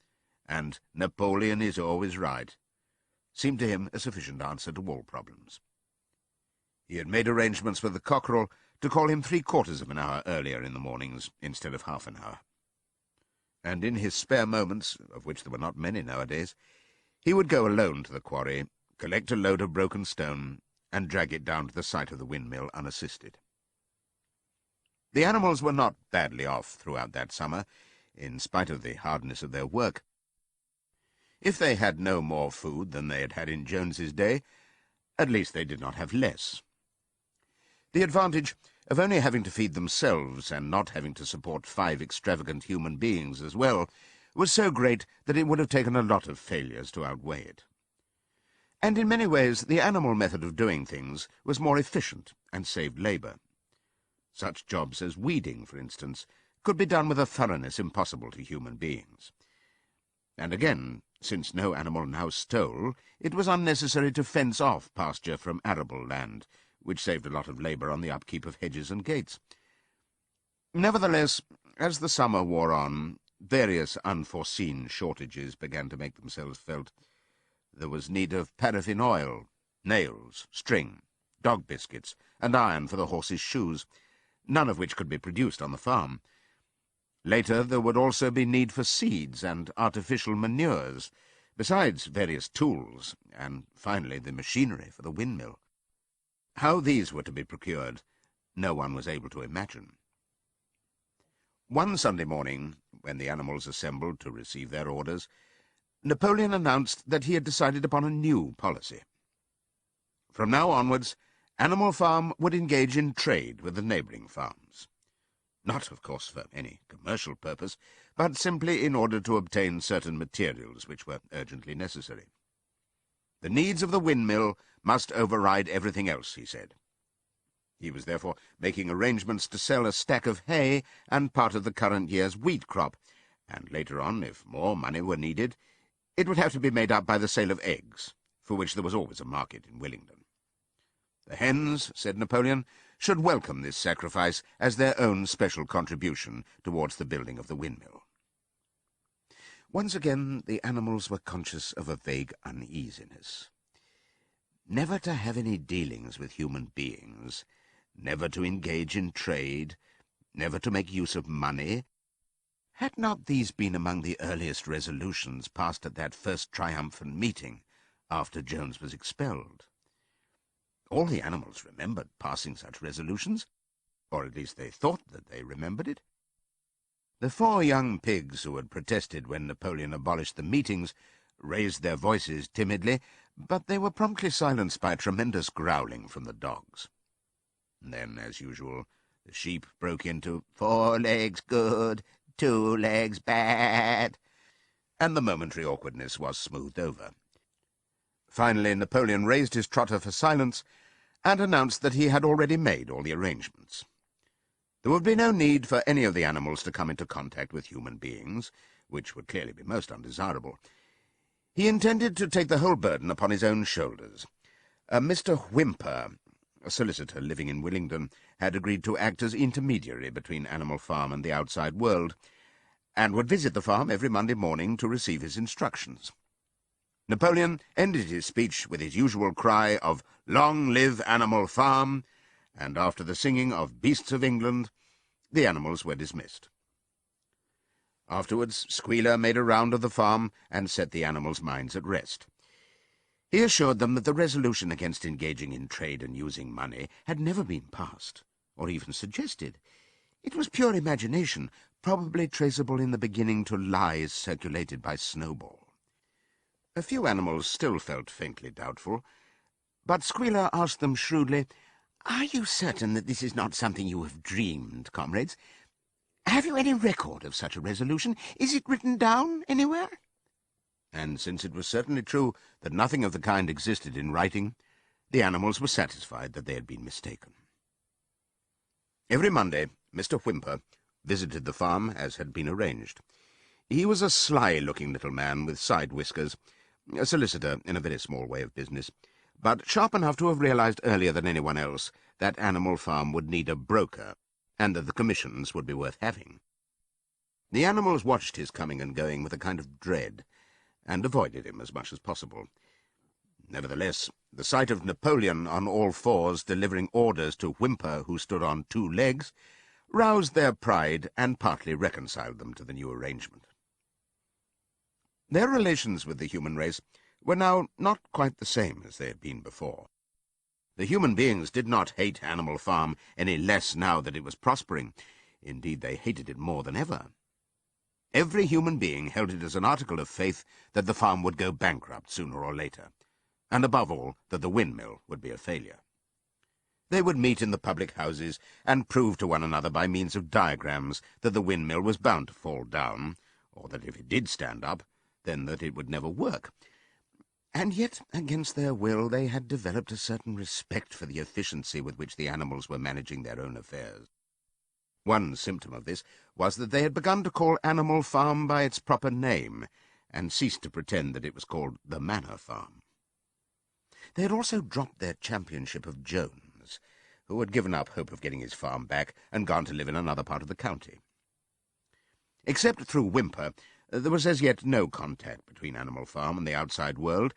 and "Napoleon is always right," seemed to him a sufficient answer to all problems. He had made arrangements with the cockerel to call him 3/4 of an hour earlier in the mornings instead of half an hour. And in his spare moments, of which there were not many nowadays, he would go alone to the quarry, collect a load of broken stone, and drag it down to the site of the windmill unassisted. The animals were not badly off throughout that summer, in spite of the hardness of their work. If they had no more food than they had had in Jones's day, at least they did not have less. The advantage of only having to feed themselves and not having to support 5 extravagant human beings as well was so great that it would have taken a lot of failures to outweigh it. And in many ways the animal method of doing things was more efficient and saved labour. Such jobs as weeding, for instance, could be done with a thoroughness impossible to human beings. And again, since no animal now stole, it was unnecessary to fence off pasture from arable land, which saved a lot of labour on the upkeep of hedges and gates. Nevertheless, as the summer wore on, various unforeseen shortages began to make themselves felt. There was need of paraffin oil, nails, string, dog biscuits, and iron for the horses' shoes, none of which could be produced on the farm. Later there would also be need for seeds and artificial manures, besides various tools, and finally the machinery for the windmill. How these were to be procured, no one was able to imagine. One Sunday morning, when the animals assembled to receive their orders, Napoleon announced that he had decided upon a new policy. From now onwards, Animal Farm would engage in trade with the neighbouring farms. Not, of course, for any commercial purpose, but simply in order to obtain certain materials which were urgently necessary. The needs of the windmill must override everything else, he said. He was therefore making arrangements to sell a stack of hay and part of the current year's wheat crop, and later on, if more money were needed, it would have to be made up by the sale of eggs, for which there was always a market in Willingdon. The hens, said Napoleon, should welcome this sacrifice as their own special contribution towards the building of the windmill. Once again the animals were conscious of a vague uneasiness. Never to have any dealings with human beings, never to engage in trade, never to make use of money. Had not these been among the earliest resolutions passed at that first triumphant meeting after Jones was expelled? All the animals remembered passing such resolutions, or at least they thought that they remembered it. The 4 young pigs who had protested when Napoleon abolished the meetings raised their voices timidly, but they were promptly silenced by a tremendous growling from the dogs. Then, as usual, the sheep broke into 4 legs good, 2 legs bad, and the momentary awkwardness was smoothed over. Finally, Napoleon raised his trotter for silence and announced that he had already made all the arrangements. There would be no need for any of the animals to come into contact with human beings, which would clearly be most undesirable. He intended to take the whole burden upon his own shoulders. Mr. Whymper, a solicitor living in Willingdon, had agreed to act as intermediary between Animal Farm and the outside world, and would visit the farm every Monday morning to receive his instructions. Napoleon ended his speech with his usual cry of "Long live Animal Farm," and after the singing of Beasts of England, the animals were dismissed. Afterwards, Squealer made a round of the farm and set the animals' minds at rest. He assured them that the resolution against engaging in trade and using money had never been passed, or even suggested. It was pure imagination, probably traceable in the beginning to lies circulated by Snowball. A few animals still felt faintly doubtful, but Squealer asked them shrewdly, "Are you certain that this is not something you have dreamed, comrades? Have you any record of such a resolution? Is it written down anywhere?" And since it was certainly true that nothing of the kind existed in writing, the animals were satisfied that they had been mistaken. Every Monday, Mr. Whymper visited the farm as had been arranged. He was a sly-looking little man with side whiskers, a solicitor in a very small way of business, but sharp enough to have realized earlier than anyone else that Animal Farm would need a broker, and that the commissions would be worth having. The animals watched his coming and going with a kind of dread, and avoided him as much as possible. Nevertheless, the sight of Napoleon on all fours delivering orders to Whymper, who stood on 2 legs, roused their pride and partly reconciled them to the new arrangement. Their relations with the human race were now not quite the same as they had been before. The human beings did not hate Animal Farm any less now that it was prospering. Indeed, they hated it more than ever. Every human being held it as an article of faith that the farm would go bankrupt sooner or later, and above all that the windmill would be a failure. They would meet in the public houses and prove to one another by means of diagrams that the windmill was bound to fall down, or that if it did stand up, then that it would never work. And yet, against their will, they had developed a certain respect for the efficiency with which the animals were managing their own affairs. One symptom of this was that they had begun to call Animal Farm by its proper name, and ceased to pretend that it was called the Manor Farm. They had also dropped their championship of Jones, who had given up hope of getting his farm back and gone to live in another part of the county. Except through Whymper, there was as yet no contact between Animal Farm and the outside world,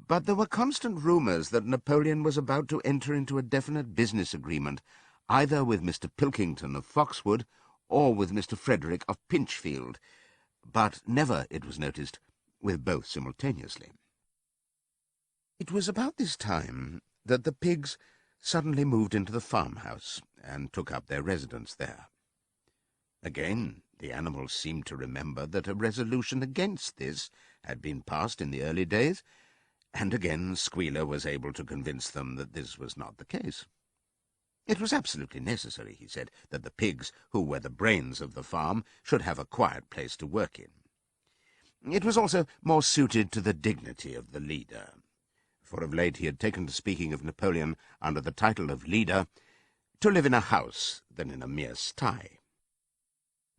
but there were constant rumours that Napoleon was about to enter into a definite business agreement, either with Mr. Pilkington of Foxwood or with Mr. Frederick of Pinchfield, but never, it was noticed, with both simultaneously. It was about this time that the pigs suddenly moved into the farmhouse and took up their residence there. Again, the animals seemed to remember that a resolution against this had been passed in the early days, and again Squealer was able to convince them that this was not the case. It was absolutely necessary, he said, that the pigs, who were the brains of the farm, should have a quiet place to work in. It was also more suited to the dignity of the leader, for of late he had taken to speaking of Napoleon under the title of leader, to live in a house than in a mere sty.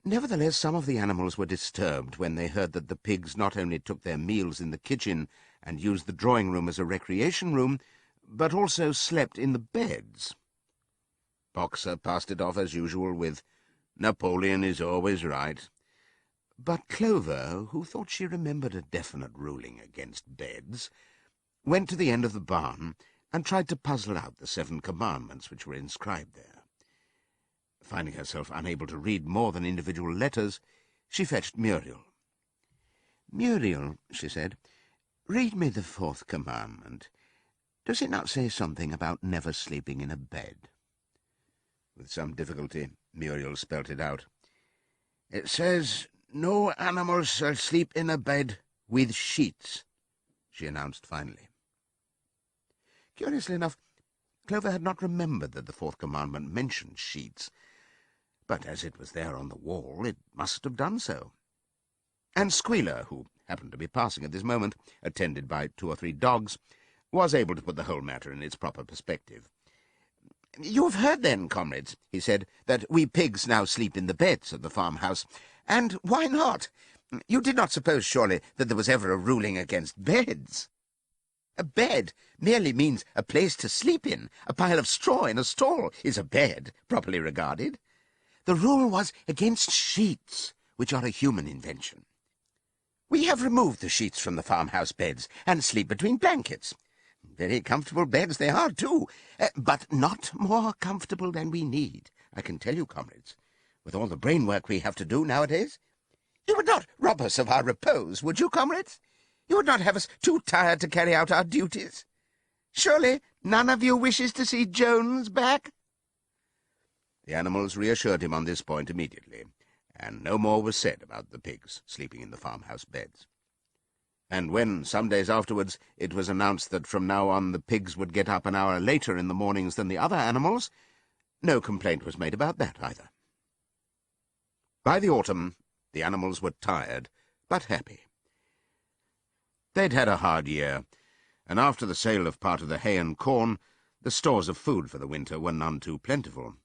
Nevertheless, some of the animals were disturbed when they heard that the pigs not only took their meals in the kitchen and used the drawing-room as a recreation room, but also slept in the beds. Boxer passed it off as usual with, "Napoleon is always right." But Clover, who thought she remembered a definite ruling against beds, went to the end of the barn and tried to puzzle out the 7 commandments which were inscribed there. Finding herself unable to read more than individual letters, she fetched Muriel. "Muriel," she said, "read me the 4th commandment. Does it not say something about never sleeping in a bed?" With some difficulty, Muriel spelt it out. "It says, 'No animals shall sleep in a bed with sheets,'" she announced finally. Curiously enough, Clover had not remembered that the 4th commandment mentioned sheets, but as it was there on the wall, it must have done so. And Squealer, who happened to be passing at this moment, attended by 2 or 3 dogs, was able to put the whole matter in its proper perspective. "You have heard, then, comrades," he said, "that we pigs now sleep in the beds of the farmhouse. And why not? You did not suppose, surely, that there was ever a ruling against beds? A bed merely means a place to sleep in. A pile of straw in a stall is a bed, properly regarded. The rule was against sheets, which are a human invention. We have removed the sheets from the farmhouse beds and sleep between blankets. Very comfortable beds they are, too, but not more comfortable than we need, I can tell you, comrades, with all the brain work we have to do nowadays. You would not rob us of our repose, would you, comrades? You would not have us too tired to carry out our duties? Surely none of you wishes to see Jones back?" The animals reassured him on this point immediately, and no more was said about the pigs sleeping in the farmhouse beds. And when, some days afterwards, it was announced that from now on the pigs would get up an hour later in the mornings than the other animals, no complaint was made about that either. By the autumn, the animals were tired, but happy. They'd had a hard year, and after the sale of part of the hay and corn, the stores of food for the winter were none too plentiful.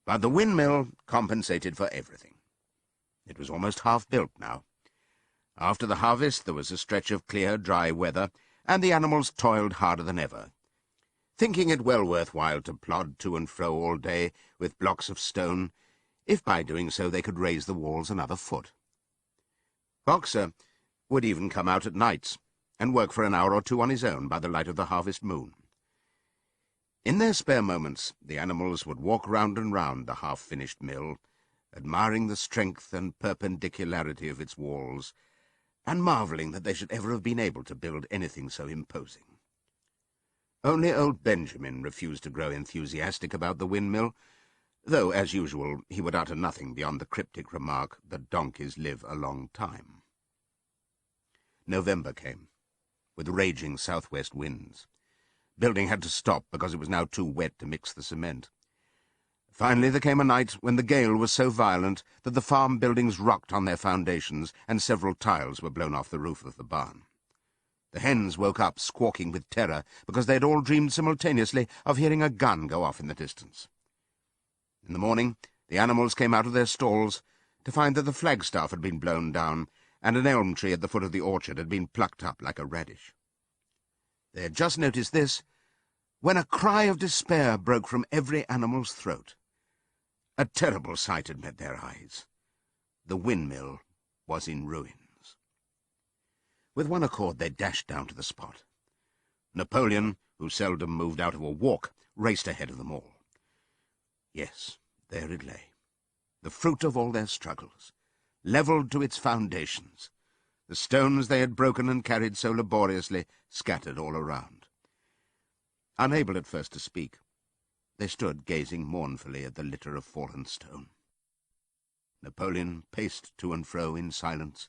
But the windmill compensated for everything. It was almost half built now. After the harvest there was a stretch of clear, dry weather, and the animals toiled harder than ever, thinking it well worth while to plod to and fro all day with blocks of stone, if by doing so they could raise the walls another foot. Boxer would even come out at nights and work for an hour or 2 on his own by the light of the harvest moon. In their spare moments the animals would walk round and round the half-finished mill, admiring the strength and perpendicularity of its walls, and marvelling that they should ever have been able to build anything so imposing. Only old Benjamin refused to grow enthusiastic about the windmill, though, as usual, he would utter nothing beyond the cryptic remark that donkeys live a long time. November came, with raging southwest winds. Building had to stop because it was now too wet to mix the cement. Finally there came a night when the gale was so violent that the farm buildings rocked on their foundations and several tiles were blown off the roof of the barn. The hens woke up squawking with terror because they had all dreamed simultaneously of hearing a gun go off in the distance. In the morning the animals came out of their stalls to find that the flagstaff had been blown down and an elm tree at the foot of the orchard had been plucked up like a radish. They had just noticed this when a cry of despair broke from every animal's throat. A terrible sight had met their eyes. The windmill was in ruins. With one accord they dashed down to the spot. Napoleon, who seldom moved out of a walk, raced ahead of them all. Yes, there it lay, the fruit of all their struggles, levelled to its foundations, the stones they had broken and carried so laboriously scattered all around. Unable at first to speak, they stood gazing mournfully at the litter of fallen stone. Napoleon paced to and fro in silence,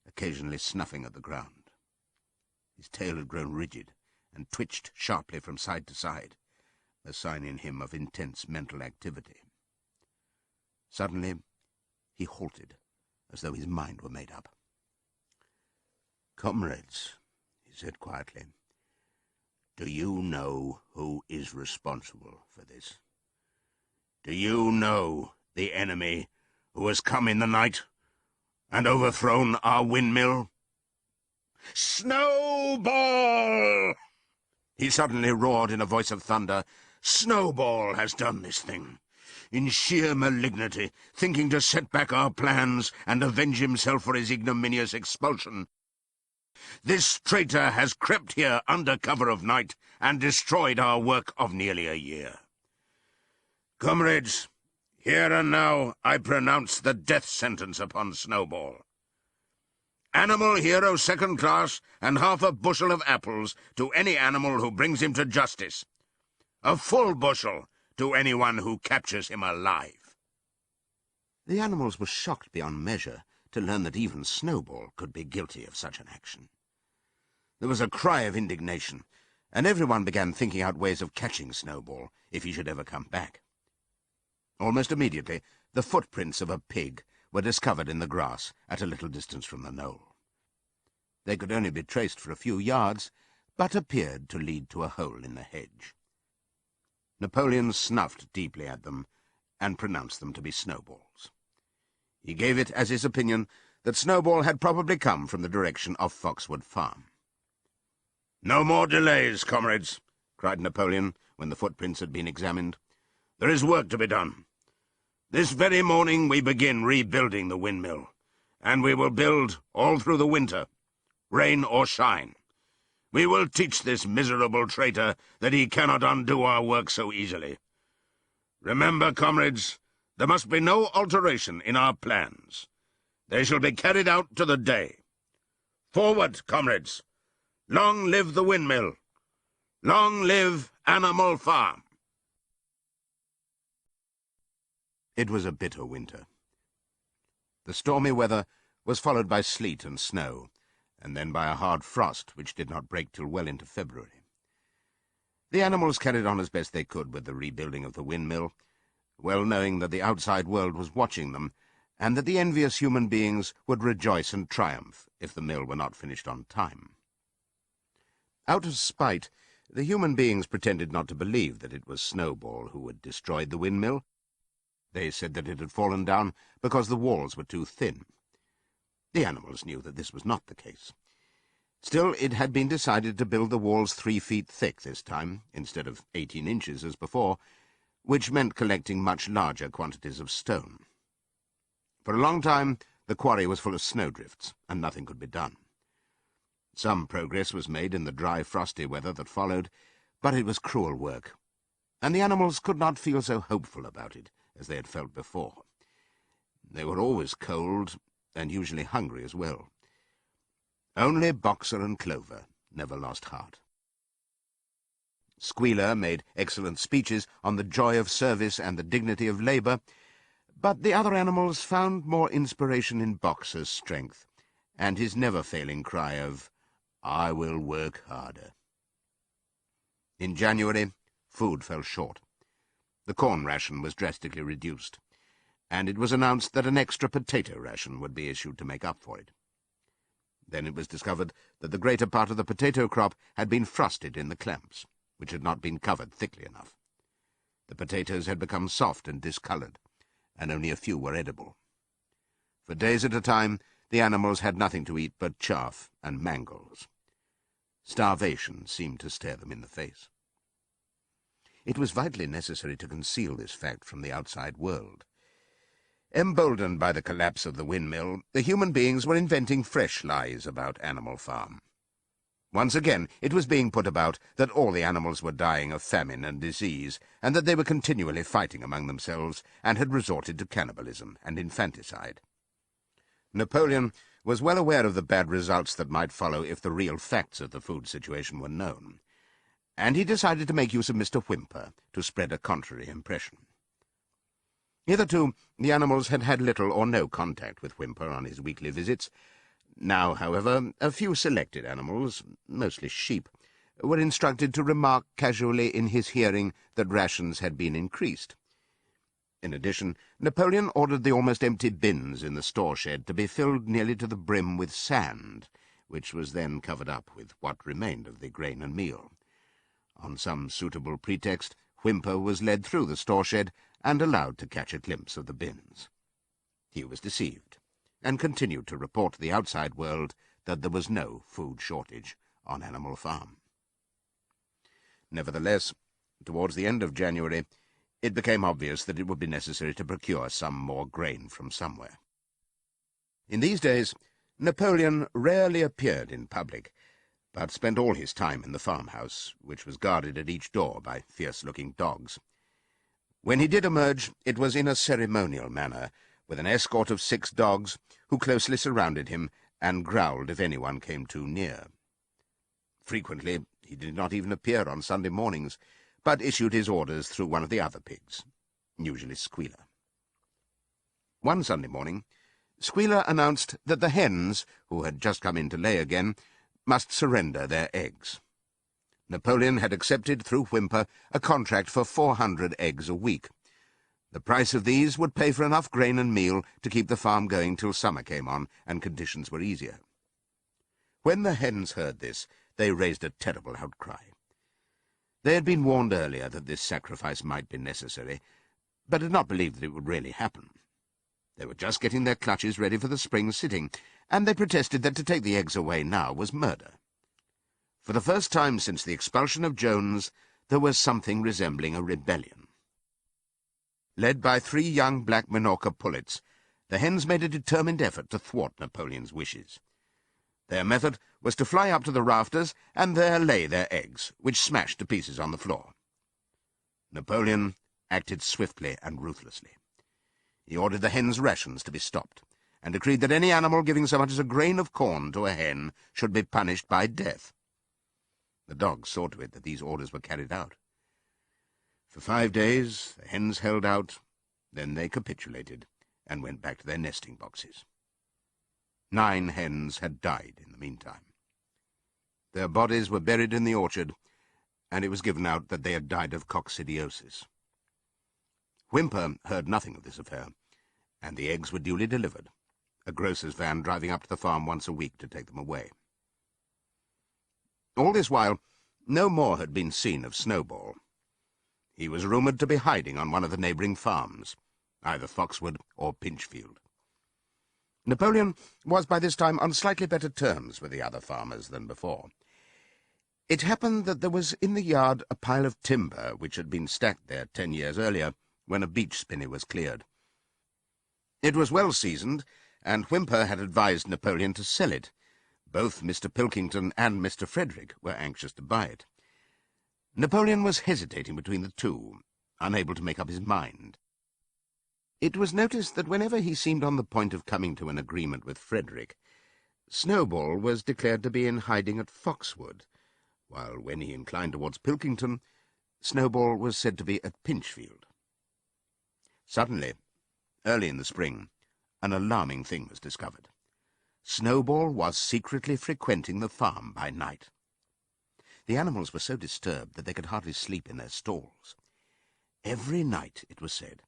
occasionally snuffing at the ground. His tail had grown rigid and twitched sharply from side to side, a sign in him of intense mental activity. Suddenly he halted, as though his mind were made up. "Comrades," he said quietly, "do you know who is responsible for this? Do you know the enemy who has come in the night and overthrown our windmill? Snowball!" He suddenly roared in a voice of thunder. "Snowball has done this thing, in sheer malignity, thinking to set back our plans and avenge himself for his ignominious expulsion. This traitor has crept here under cover of night and destroyed our work of nearly a year. Comrades, here and now I pronounce the death sentence upon Snowball. Animal hero second class and half a bushel of apples to any animal who brings him to justice. A full bushel to anyone who captures him alive." The animals were shocked beyond measure to learn that even Snowball could be guilty of such an action. There was a cry of indignation, and everyone began thinking out ways of catching Snowball if he should ever come back. Almost immediately, the footprints of a pig were discovered in the grass at a little distance from the knoll. They could only be traced for a few yards, but appeared to lead to a hole in the hedge. Napoleon snuffed deeply at them and pronounced them to be snowballs. He gave it as his opinion that Snowball had probably come from the direction of Foxwood Farm. "No more delays, comrades," cried Napoleon when the footprints had been examined. "There is work to be done. This very morning we begin rebuilding the windmill, and we will build all through the winter, rain or shine. We will teach this miserable traitor that he cannot undo our work so easily. Remember, comrades, there must be no alteration in our plans. They shall be carried out to the day. Forward, comrades! Long live the windmill! Long live Animal Farm!" It was a bitter winter. The stormy weather was followed by sleet and snow, and then by a hard frost which did not break till well into February. The animals carried on as best they could with the rebuilding of the windmill, well knowing that the outside world was watching them, and that the envious human beings would rejoice and triumph if the mill were not finished on time. Out of spite, the human beings pretended not to believe that it was Snowball who had destroyed the windmill. They said that it had fallen down because the walls were too thin. The animals knew that this was not the case. Still, it had been decided to build the walls 3 feet thick this time, instead of 18 inches as before, which meant collecting much larger quantities of stone. For a long time, the quarry was full of snowdrifts, and nothing could be done. Some progress was made in the dry, frosty weather that followed, but it was cruel work, and the animals could not feel so hopeful about it as they had felt before. They were always cold, and usually hungry as well. Only Boxer and Clover never lost heart. Squealer made excellent speeches on the joy of service and the dignity of labour, but the other animals found more inspiration in Boxer's strength, and his never-failing cry of, "I will work harder." In January, food fell short. The corn ration was drastically reduced, and it was announced that an extra potato ration would be issued to make up for it. Then it was discovered that the greater part of the potato crop had been frosted in the clamps, which had not been covered thickly enough. The potatoes had become soft and discoloured, and only a few were edible. For days at a time, the animals had nothing to eat but chaff and mangles. Starvation seemed to stare them in the face. It was vitally necessary to conceal this fact from the outside world. Emboldened by the collapse of the windmill, the human beings were inventing fresh lies about Animal Farm. Once again, it was being put about that all the animals were dying of famine and disease, and that they were continually fighting among themselves, and had resorted to cannibalism and infanticide. Napoleon was well aware of the bad results that might follow if the real facts of the food situation were known, and he decided to make use of Mr. Whymper to spread a contrary impression. Hitherto, the animals had had little or no contact with Whymper on his weekly visits. Now, however, a few selected animals, mostly sheep, were instructed to remark casually in his hearing that rations had been increased. In addition, Napoleon ordered the almost empty bins in the store shed to be filled nearly to the brim with sand, which was then covered up with what remained of the grain and meal. On some suitable pretext, Whymper was led through the store shed and allowed to catch a glimpse of the bins. He was deceived, and continued to report to the outside world that there was no food shortage on Animal Farm. Nevertheless, towards the end of January, it became obvious that it would be necessary to procure some more grain from somewhere. In these days, Napoleon rarely appeared in public, but spent all his time in the farmhouse, which was guarded at each door by fierce-looking dogs. When he did emerge, it was in a ceremonial manner, with an escort of 6 dogs, who closely surrounded him and growled if anyone came too near. Frequently he did not even appear on Sunday mornings, but issued his orders through one of the other pigs, usually Squealer. One Sunday morning, Squealer announced that the hens, who had just come in to lay again, must surrender their eggs. Napoleon had accepted, through Whymper, a contract for 400 eggs a week. The price of these would pay for enough grain and meal to keep the farm going till summer came on and conditions were easier. When the hens heard this, they raised a terrible outcry. They had been warned earlier that this sacrifice might be necessary, but had not believed that it would really happen. They were just getting their clutches ready for the spring sitting, and they protested that to take the eggs away now was murder. For the first time since the expulsion of Jones, there was something resembling a rebellion. Led by 3 young black Minorca pullets, the hens made a determined effort to thwart Napoleon's wishes. Their method was to fly up to the rafters and there lay their eggs, which smashed to pieces on the floor. Napoleon acted swiftly and ruthlessly. He ordered the hens' rations to be stopped, and decreed that any animal giving so much as a grain of corn to a hen should be punished by death. The dogs saw to it that these orders were carried out. For 5 days the hens held out, then they capitulated and went back to their nesting boxes. 9 hens had died in the meantime. Their bodies were buried in the orchard, and it was given out that they had died of coccidiosis. Whymper heard nothing of this affair, and the eggs were duly delivered, a grocer's van driving up to the farm once a week to take them away. All this while, no more had been seen of Snowball. He was rumoured to be hiding on one of the neighbouring farms, either Foxwood or Pinchfield. Napoleon was by this time on slightly better terms with the other farmers than before. It happened that there was in the yard a pile of timber which had been stacked there 10 years earlier, when a beech spinney was cleared. It was well seasoned, and Whymper had advised Napoleon to sell it. Both Mr. Pilkington and Mr. Frederick were anxious to buy it. Napoleon was hesitating between the two, unable to make up his mind. It was noticed that whenever he seemed on the point of coming to an agreement with Frederick, Snowball was declared to be in hiding at Foxwood, while when he inclined towards Pilkington, Snowball was said to be at Pinchfield. Suddenly, early in the spring, an alarming thing was discovered. Snowball was secretly frequenting the farm by night. The animals were so disturbed that they could hardly sleep in their stalls. Every night, it was said,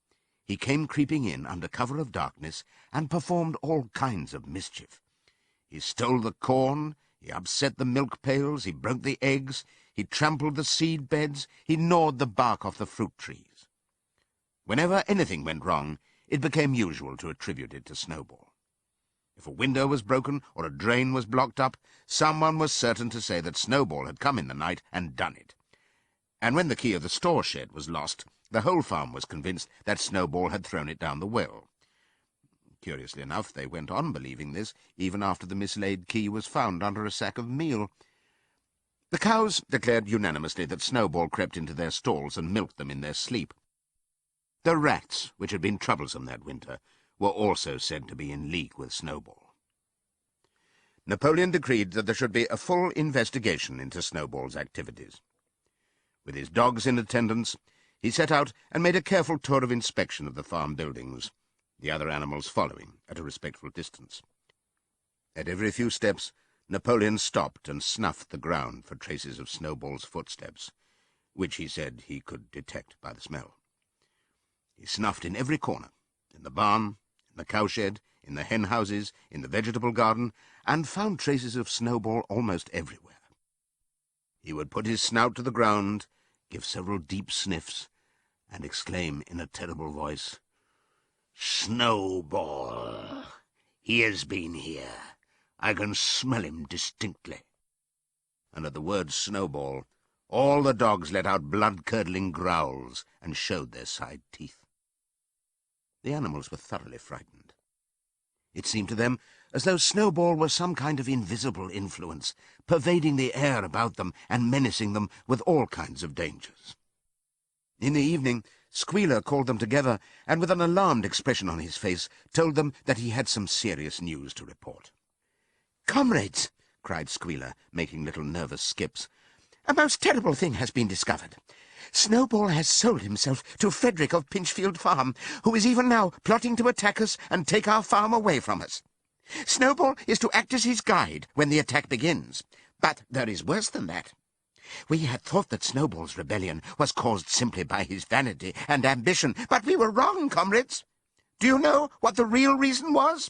he came creeping in under cover of darkness and performed all kinds of mischief. He stole the corn, he upset the milk pails, he broke the eggs, he trampled the seed beds, he gnawed the bark off the fruit trees. Whenever anything went wrong, it became usual to attribute it to Snowball. If a window was broken or a drain was blocked up, someone was certain to say that Snowball had come in the night and done it. And when the key of the store shed was lost, the whole farm was convinced that Snowball had thrown it down the well. Curiously enough, they went on believing this, even after the mislaid key was found under a sack of meal. The cows declared unanimously that Snowball crept into their stalls and milked them in their sleep. The rats, which had been troublesome that winter, were also said to be in league with Snowball. Napoleon decreed that there should be a full investigation into Snowball's activities. With his dogs in attendance, he set out and made a careful tour of inspection of the farm buildings, the other animals following at a respectful distance. At every few steps, Napoleon stopped and snuffed the ground for traces of Snowball's footsteps, which he said he could detect by the smell. He snuffed in every corner, in the barn, in the cowshed, in the hen houses, in the vegetable garden, and found traces of Snowball almost everywhere. He would put his snout to the ground, give several deep sniffs, and exclaim in a terrible voice, "Snowball! He has been here. I can smell him distinctly." And at the word Snowball, all the dogs let out blood-curdling growls and showed their side teeth. The animals were thoroughly frightened. It seemed to them as though Snowball were some kind of invisible influence, pervading the air about them and menacing them with all kinds of dangers. In the evening, Squealer called them together, and with an alarmed expression on his face, told them that he had some serious news to report. "Comrades," cried Squealer, making little nervous skips, "a most terrible thing has been discovered. Snowball has sold himself to Frederick of Pinchfield Farm, who is even now plotting to attack us and take our farm away from us. Snowball is to act as his guide when the attack begins. But there is worse than that. We had thought that Snowball's rebellion was caused simply by his vanity and ambition, but we were wrong, comrades. Do you know what the real reason was?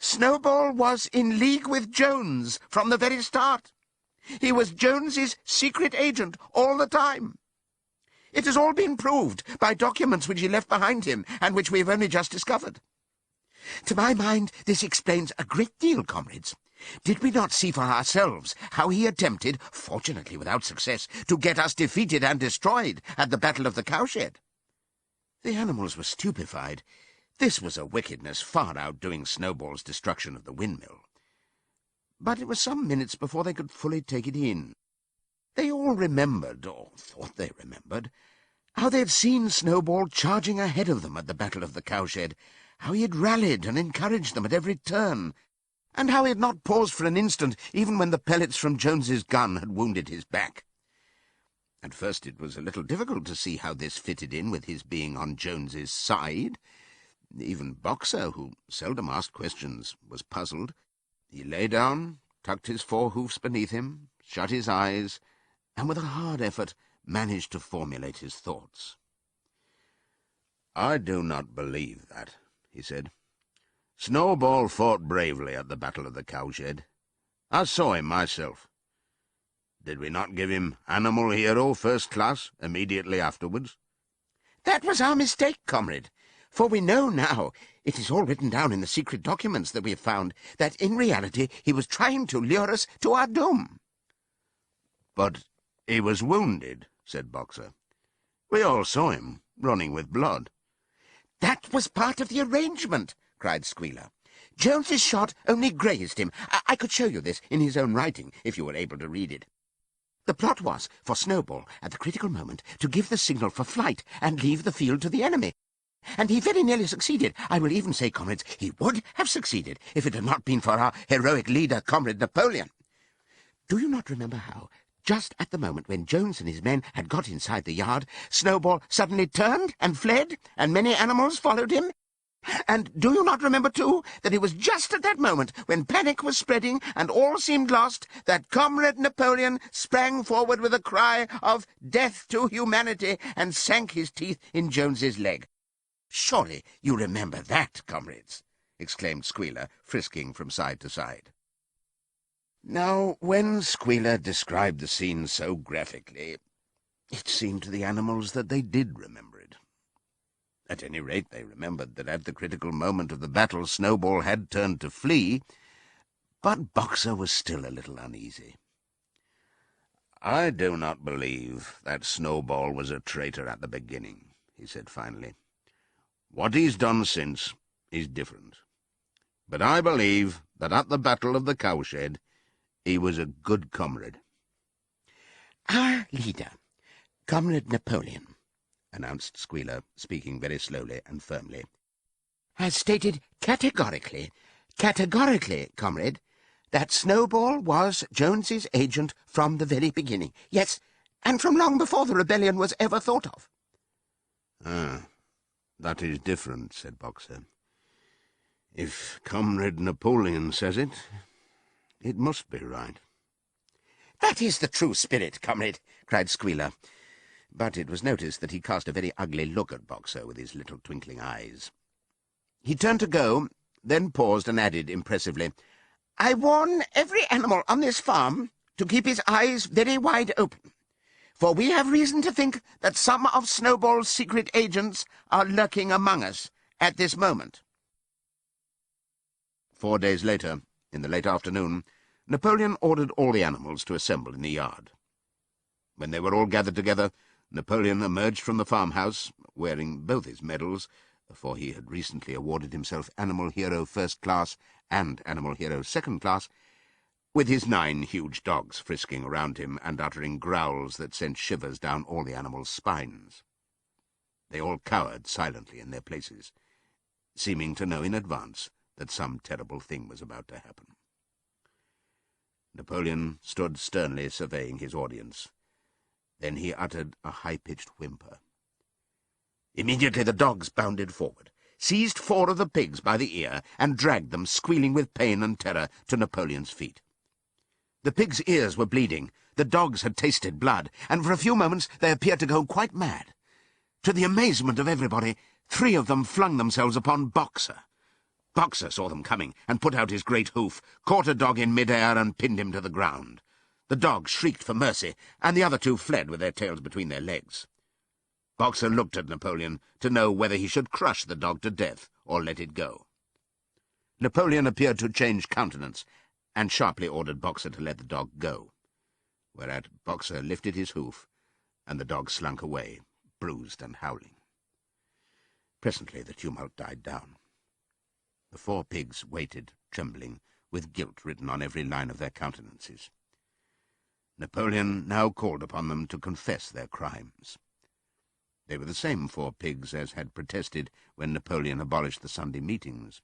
Snowball was in league with Jones from the very start. He was Jones's secret agent all the time. It has all been proved by documents which he left behind him and which we have only just discovered. To my mind, this explains a great deal, comrades. Did we not see for ourselves how he attempted, fortunately without success, to get us defeated and destroyed at the Battle of the Cowshed? The animals were stupefied. This was a wickedness far outdoing Snowball's destruction of the windmill. But it was some minutes before they could fully take it in. They all remembered, or thought they remembered, how they had seen Snowball charging ahead of them at the Battle of the Cowshed, how he had rallied and encouraged them at every turn, and how he had not paused for an instant even when the pellets from Jones's gun had wounded his back. At first it was a little difficult to see how this fitted in with his being on Jones's side. Even Boxer, who seldom asked questions, was puzzled. He lay down, tucked his four hoofs beneath him, shut his eyes, and with a hard effort managed to formulate his thoughts. "I do not believe that," he said. "Snowball fought bravely at the Battle of the Cowshed. I saw him myself. Did we not give him Animal Hero First Class immediately afterwards?" "That was our mistake, comrade, for we know now, it is all written down in the secret documents that we have found, that in reality he was trying to lure us to our doom." "But he was wounded," said Boxer. "We all saw him, running with blood." "That was part of the arrangement," cried Squealer. "Jones's shot only grazed him. I could show you this in his own writing, if you were able to read it. The plot was for Snowball, at the critical moment, to give the signal for flight and leave the field to the enemy. And he very nearly succeeded. I will even say, comrades, he would have succeeded if it had not been for our heroic leader, Comrade Napoleon. Do you not remember how, just at the moment when Jones and his men had got inside the yard, Snowball suddenly turned and fled, and many animals followed him? And do you not remember, too, that it was just at that moment, when panic was spreading and all seemed lost, that Comrade Napoleon sprang forward with a cry of death to humanity and sank his teeth in Jones's leg? Surely you remember that, comrades," exclaimed Squealer, frisking from side to side. Now, when Squealer described the scene so graphically, it seemed to the animals that they did remember it. At any rate, they remembered that at the critical moment of the battle Snowball had turned to flee, but Boxer was still a little uneasy. "I do not believe that Snowball was a traitor at the beginning," he said finally. "What he's done since is different. But I believe that at the Battle of the Cowshed he was a good comrade." "Our leader, Comrade Napoleon," announced Squealer, speaking very slowly and firmly, "has stated categorically, comrade, that Snowball was Jones's agent from the very beginning. Yes, and from long before the rebellion was ever thought of." "Ah, that is different," said Boxer. "If Comrade Napoleon says it, it must be right." "That is the true spirit, comrade," cried Squealer. But it was noticed that he cast a very ugly look at Boxer with his little twinkling eyes. He turned to go, then paused and added impressively, "I warn every animal on this farm to keep his eyes very wide open, for we have reason to think that some of Snowball's secret agents are lurking among us at this moment." 4 days later, in the late afternoon, Napoleon ordered all the animals to assemble in the yard. When they were all gathered together, Napoleon emerged from the farmhouse, wearing both his medals, for he had recently awarded himself Animal Hero First Class and Animal Hero Second Class, with his 9 huge dogs frisking around him and uttering growls that sent shivers down all the animals' spines. They all cowered silently in their places, seeming to know in advance that some terrible thing was about to happen. Napoleon stood sternly surveying his audience. Then he uttered a high-pitched whimper. Immediately the dogs bounded forward, seized 4 of the pigs by the ear, and dragged them, squealing with pain and terror, to Napoleon's feet. The pigs' ears were bleeding, the dogs had tasted blood, and for a few moments they appeared to go quite mad. To the amazement of everybody, 3 of them flung themselves upon Boxer. Boxer saw them coming and put out his great hoof, caught a dog in mid-air and pinned him to the ground. The dog shrieked for mercy, and the other two fled with their tails between their legs. Boxer looked at Napoleon to know whether he should crush the dog to death or let it go. Napoleon appeared to change countenance and sharply ordered Boxer to let the dog go, whereat Boxer lifted his hoof, and the dog slunk away, bruised and howling. Presently the tumult died down. The 4 pigs waited, trembling, with guilt written on every line of their countenances. Napoleon now called upon them to confess their crimes. They were the same 4 pigs as had protested when Napoleon abolished the Sunday meetings.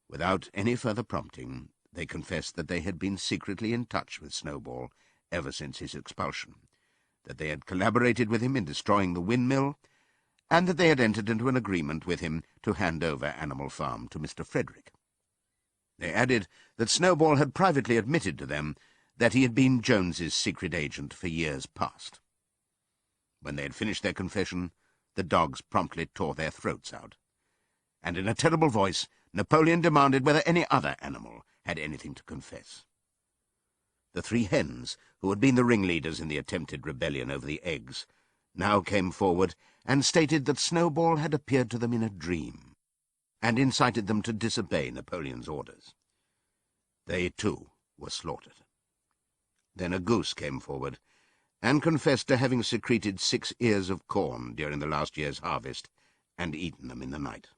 Without any further prompting, they confessed that they had been secretly in touch with Snowball ever since his expulsion, that they had collaborated with him in destroying the windmill, and that they had entered into an agreement with him to hand over Animal Farm to Mr. Frederick. They added that Snowball had privately admitted to them that he had been Jones's secret agent for years past. When they had finished their confession, the dogs promptly tore their throats out, and in a terrible voice Napoleon demanded whether any other animal had anything to confess. The 3 hens, who had been the ringleaders in the attempted rebellion over the eggs, now came forward and stated that Snowball had appeared to them in a dream, and incited them to disobey Napoleon's orders. They, too, were slaughtered. Then a goose came forward, and confessed to having secreted 6 ears of corn during the last year's harvest, and eaten them in the night.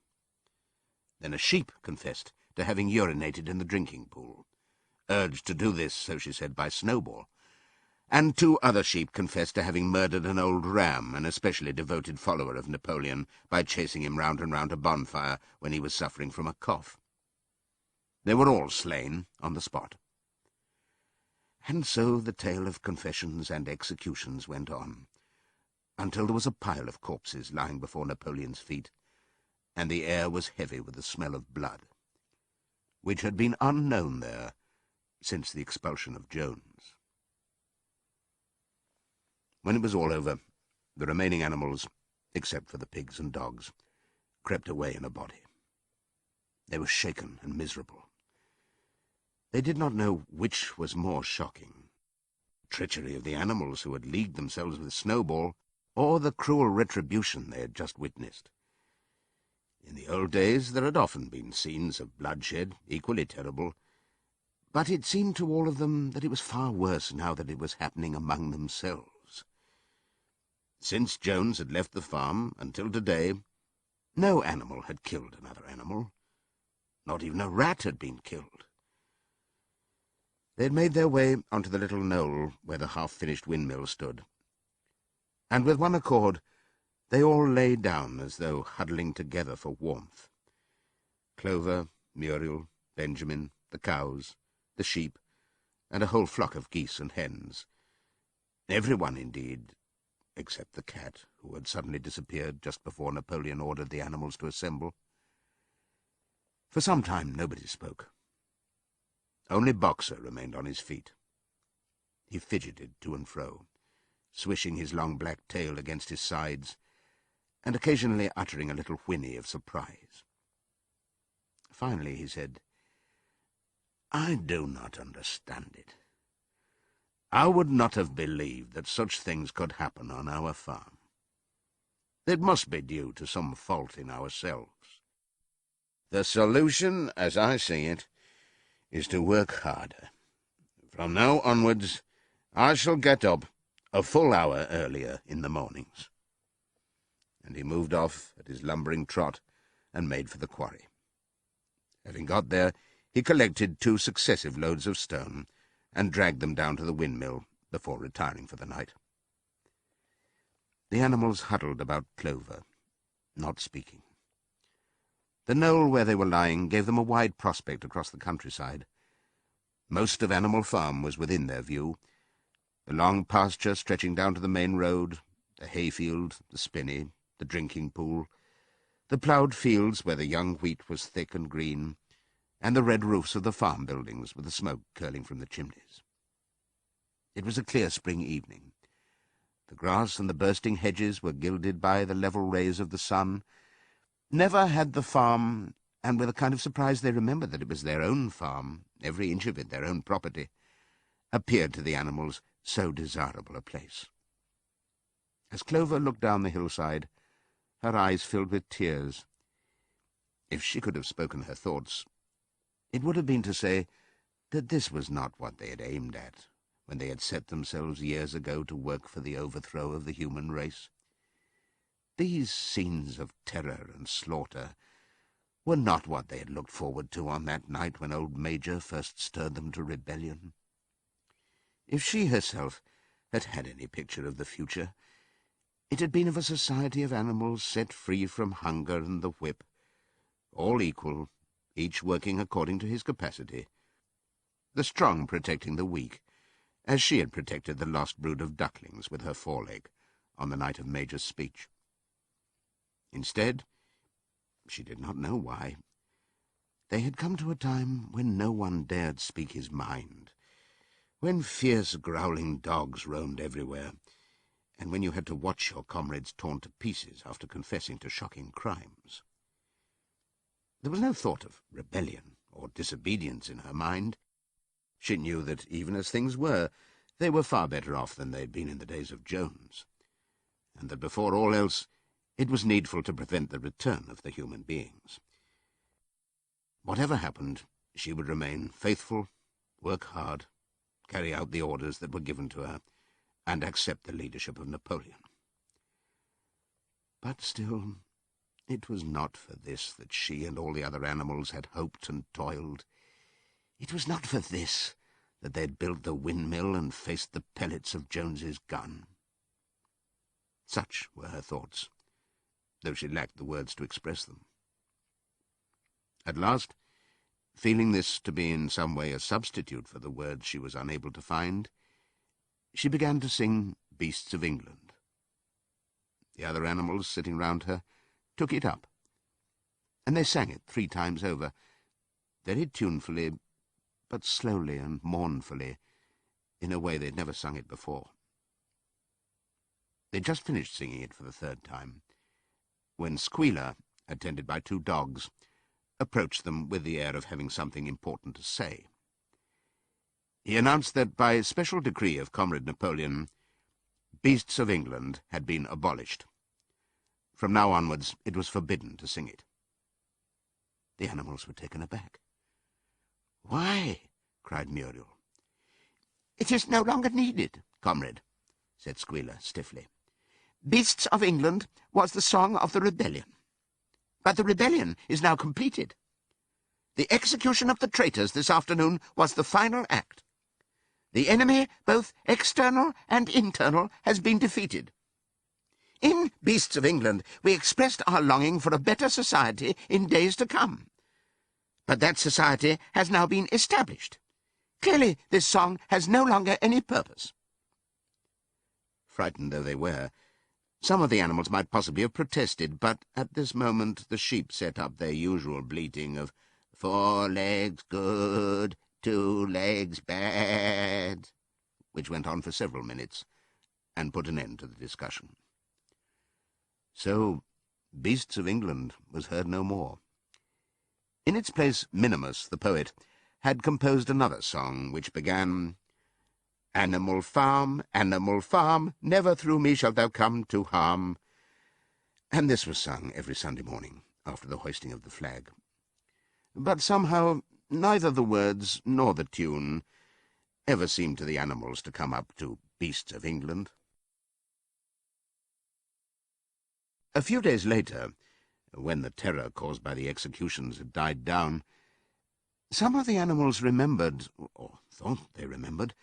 Then a sheep confessed to having urinated in the drinking pool, urged to do this, so she said, by Snowball, and 2 other sheep confessed to having murdered an old ram, an especially devoted follower of Napoleon, by chasing him round and round a bonfire when he was suffering from a cough. They were all slain on the spot. And so the tale of confessions and executions went on, until there was a pile of corpses lying before Napoleon's feet, and the air was heavy with the smell of blood, which had been unknown there since the expulsion of Jones. When it was all over, the remaining animals, except for the pigs and dogs, crept away in a body. They were shaken and miserable. They did not know which was more shocking, the treachery of the animals who had leagued themselves with Snowball, or the cruel retribution they had just witnessed. In the old days there had often been scenes of bloodshed, equally terrible, but it seemed to all of them that it was far worse now that it was happening among themselves. Since Jones had left the farm until today, no animal had killed another animal. Not even a rat had been killed. They had made their way onto the little knoll where the half-finished windmill stood, and with one accord they all lay down as though huddling together for warmth. Clover, Muriel, Benjamin, the cows, the sheep, and a whole flock of geese and hens. Everyone, indeed, except the cat, who had suddenly disappeared just before Napoleon ordered the animals to assemble. For some time nobody spoke. Only Boxer remained on his feet. He fidgeted to and fro, swishing his long black tail against his sides, and occasionally uttering a little whinny of surprise. Finally he said, "I do not understand it. I would not have believed that such things could happen on our farm. It must be due to some fault in ourselves. The solution, as I see it, is to work harder. From now onwards, I shall get up a full hour earlier in the mornings." And he moved off at his lumbering trot and made for the quarry. Having got there, he collected 2 successive loads of stone and dragged them down to the windmill before retiring for the night. The animals huddled about Clover, not speaking. The knoll where they were lying gave them a wide prospect across the countryside. Most of Animal Farm was within their view, the long pasture stretching down to the main road, the hayfield, the spinney, the drinking pool, the ploughed fields where the young wheat was thick and green, and the red roofs of the farm buildings with the smoke curling from the chimneys. It was a clear spring evening. The grass and the bursting hedges were gilded by the level rays of the sun. Never had the farm and with a kind of surprise they remembered that it was their own farm, every inch of it their own property, appeared to the animals so desirable a place. As Clover looked down the hillside, her eyes filled with tears. If she could have spoken her thoughts, it would have been to say that this was not what they had aimed at when they had set themselves years ago to work for the overthrow of the human race. These scenes of terror and slaughter were not what they had looked forward to on that night when old Major first stirred them to rebellion. If she herself had had any picture of the future, it had been of a society of animals set free from hunger and the whip, all equal, each working according to his capacity, the strong protecting the weak, as she had protected the lost brood of ducklings with her foreleg on the night of Major's speech. Instead, she did not know why, they had come to a time when no one dared speak his mind, when fierce growling dogs roamed everywhere, and when you had to watch your comrades torn to pieces after confessing to shocking crimes. There was no thought of rebellion or disobedience in her mind. She knew that, even as things were, they were far better off than they had been in the days of Jones, and that before all else it was needful to prevent the return of the human beings. Whatever happened, she would remain faithful, work hard, carry out the orders that were given to her, and accept the leadership of Napoleon. But still, it was not for this that she and all the other animals had hoped and toiled. It was not for this that they had built the windmill and faced the pellets of Jones's gun. Such were her thoughts, though she lacked the words to express them. At last, feeling this to be in some way a substitute for the words she was unable to find, she began to sing Beasts of England. The other animals sitting round her took it up, and they sang it 3 times over, very tunefully, but slowly and mournfully, in a way they'd never sung it before. They'd just finished singing it for the 3rd time, when Squealer, attended by 2 dogs, approached them with the air of having something important to say. He announced that, by special decree of Comrade Napoleon, Beasts of England had been abolished. From now onwards it was forbidden to sing it. The animals were taken aback. "Why?" cried Muriel. "It is no longer needed, comrade," said Squealer stiffly. "Beasts of England was the song of the rebellion. But the rebellion is now completed. The execution of the traitors this afternoon was the final act. The enemy, both external and internal, has been defeated. In Beasts of England we expressed our longing for a better society in days to come. But that society has now been established. Clearly this song has no longer any purpose." Frightened though they were, some of the animals might possibly have protested, but at this moment the sheep set up their usual bleating of 4 legs good, 2 legs bad, which went on for several minutes, and put an end to the discussion. So Beasts of England was heard no more. In its place, Minimus, the poet, had composed another song, which began, Animal farm, never through me shalt thou come to harm. And this was sung every Sunday morning, after the hoisting of the flag. But somehow neither the words nor the tune ever seemed to the animals to come up to Beasts of England. A few days later, when the terror caused by the executions had died down, some of the animals remembered, or thought they remembered,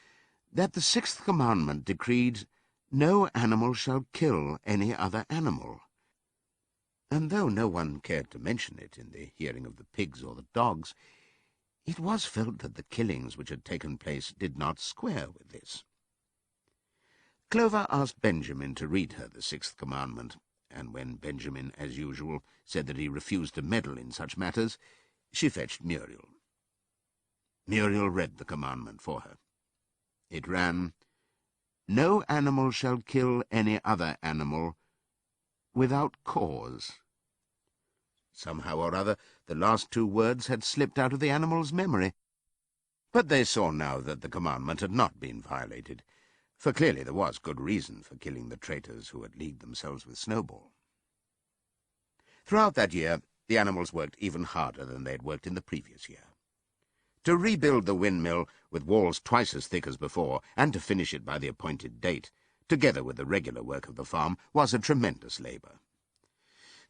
that the 6th commandment decreed, "No animal shall kill any other animal." And though no one cared to mention it in the hearing of the pigs or the dogs, it was felt that the killings which had taken place did not square with this. Clover asked Benjamin to read her the 6th commandment, and when Benjamin, as usual, said that he refused to meddle in such matters, she fetched Muriel. Muriel read the commandment for her. It ran, "No animal shall kill any other animal without cause." Somehow or other, the last two words had slipped out of the animals' memory. But they saw now that the commandment had not been violated, for clearly there was good reason for killing the traitors who had leagued themselves with Snowball. Throughout that year, the animals worked even harder than they had worked in the previous year. To rebuild the windmill with walls twice as thick as before, and to finish it by the appointed date, together with the regular work of the farm, was a tremendous labour.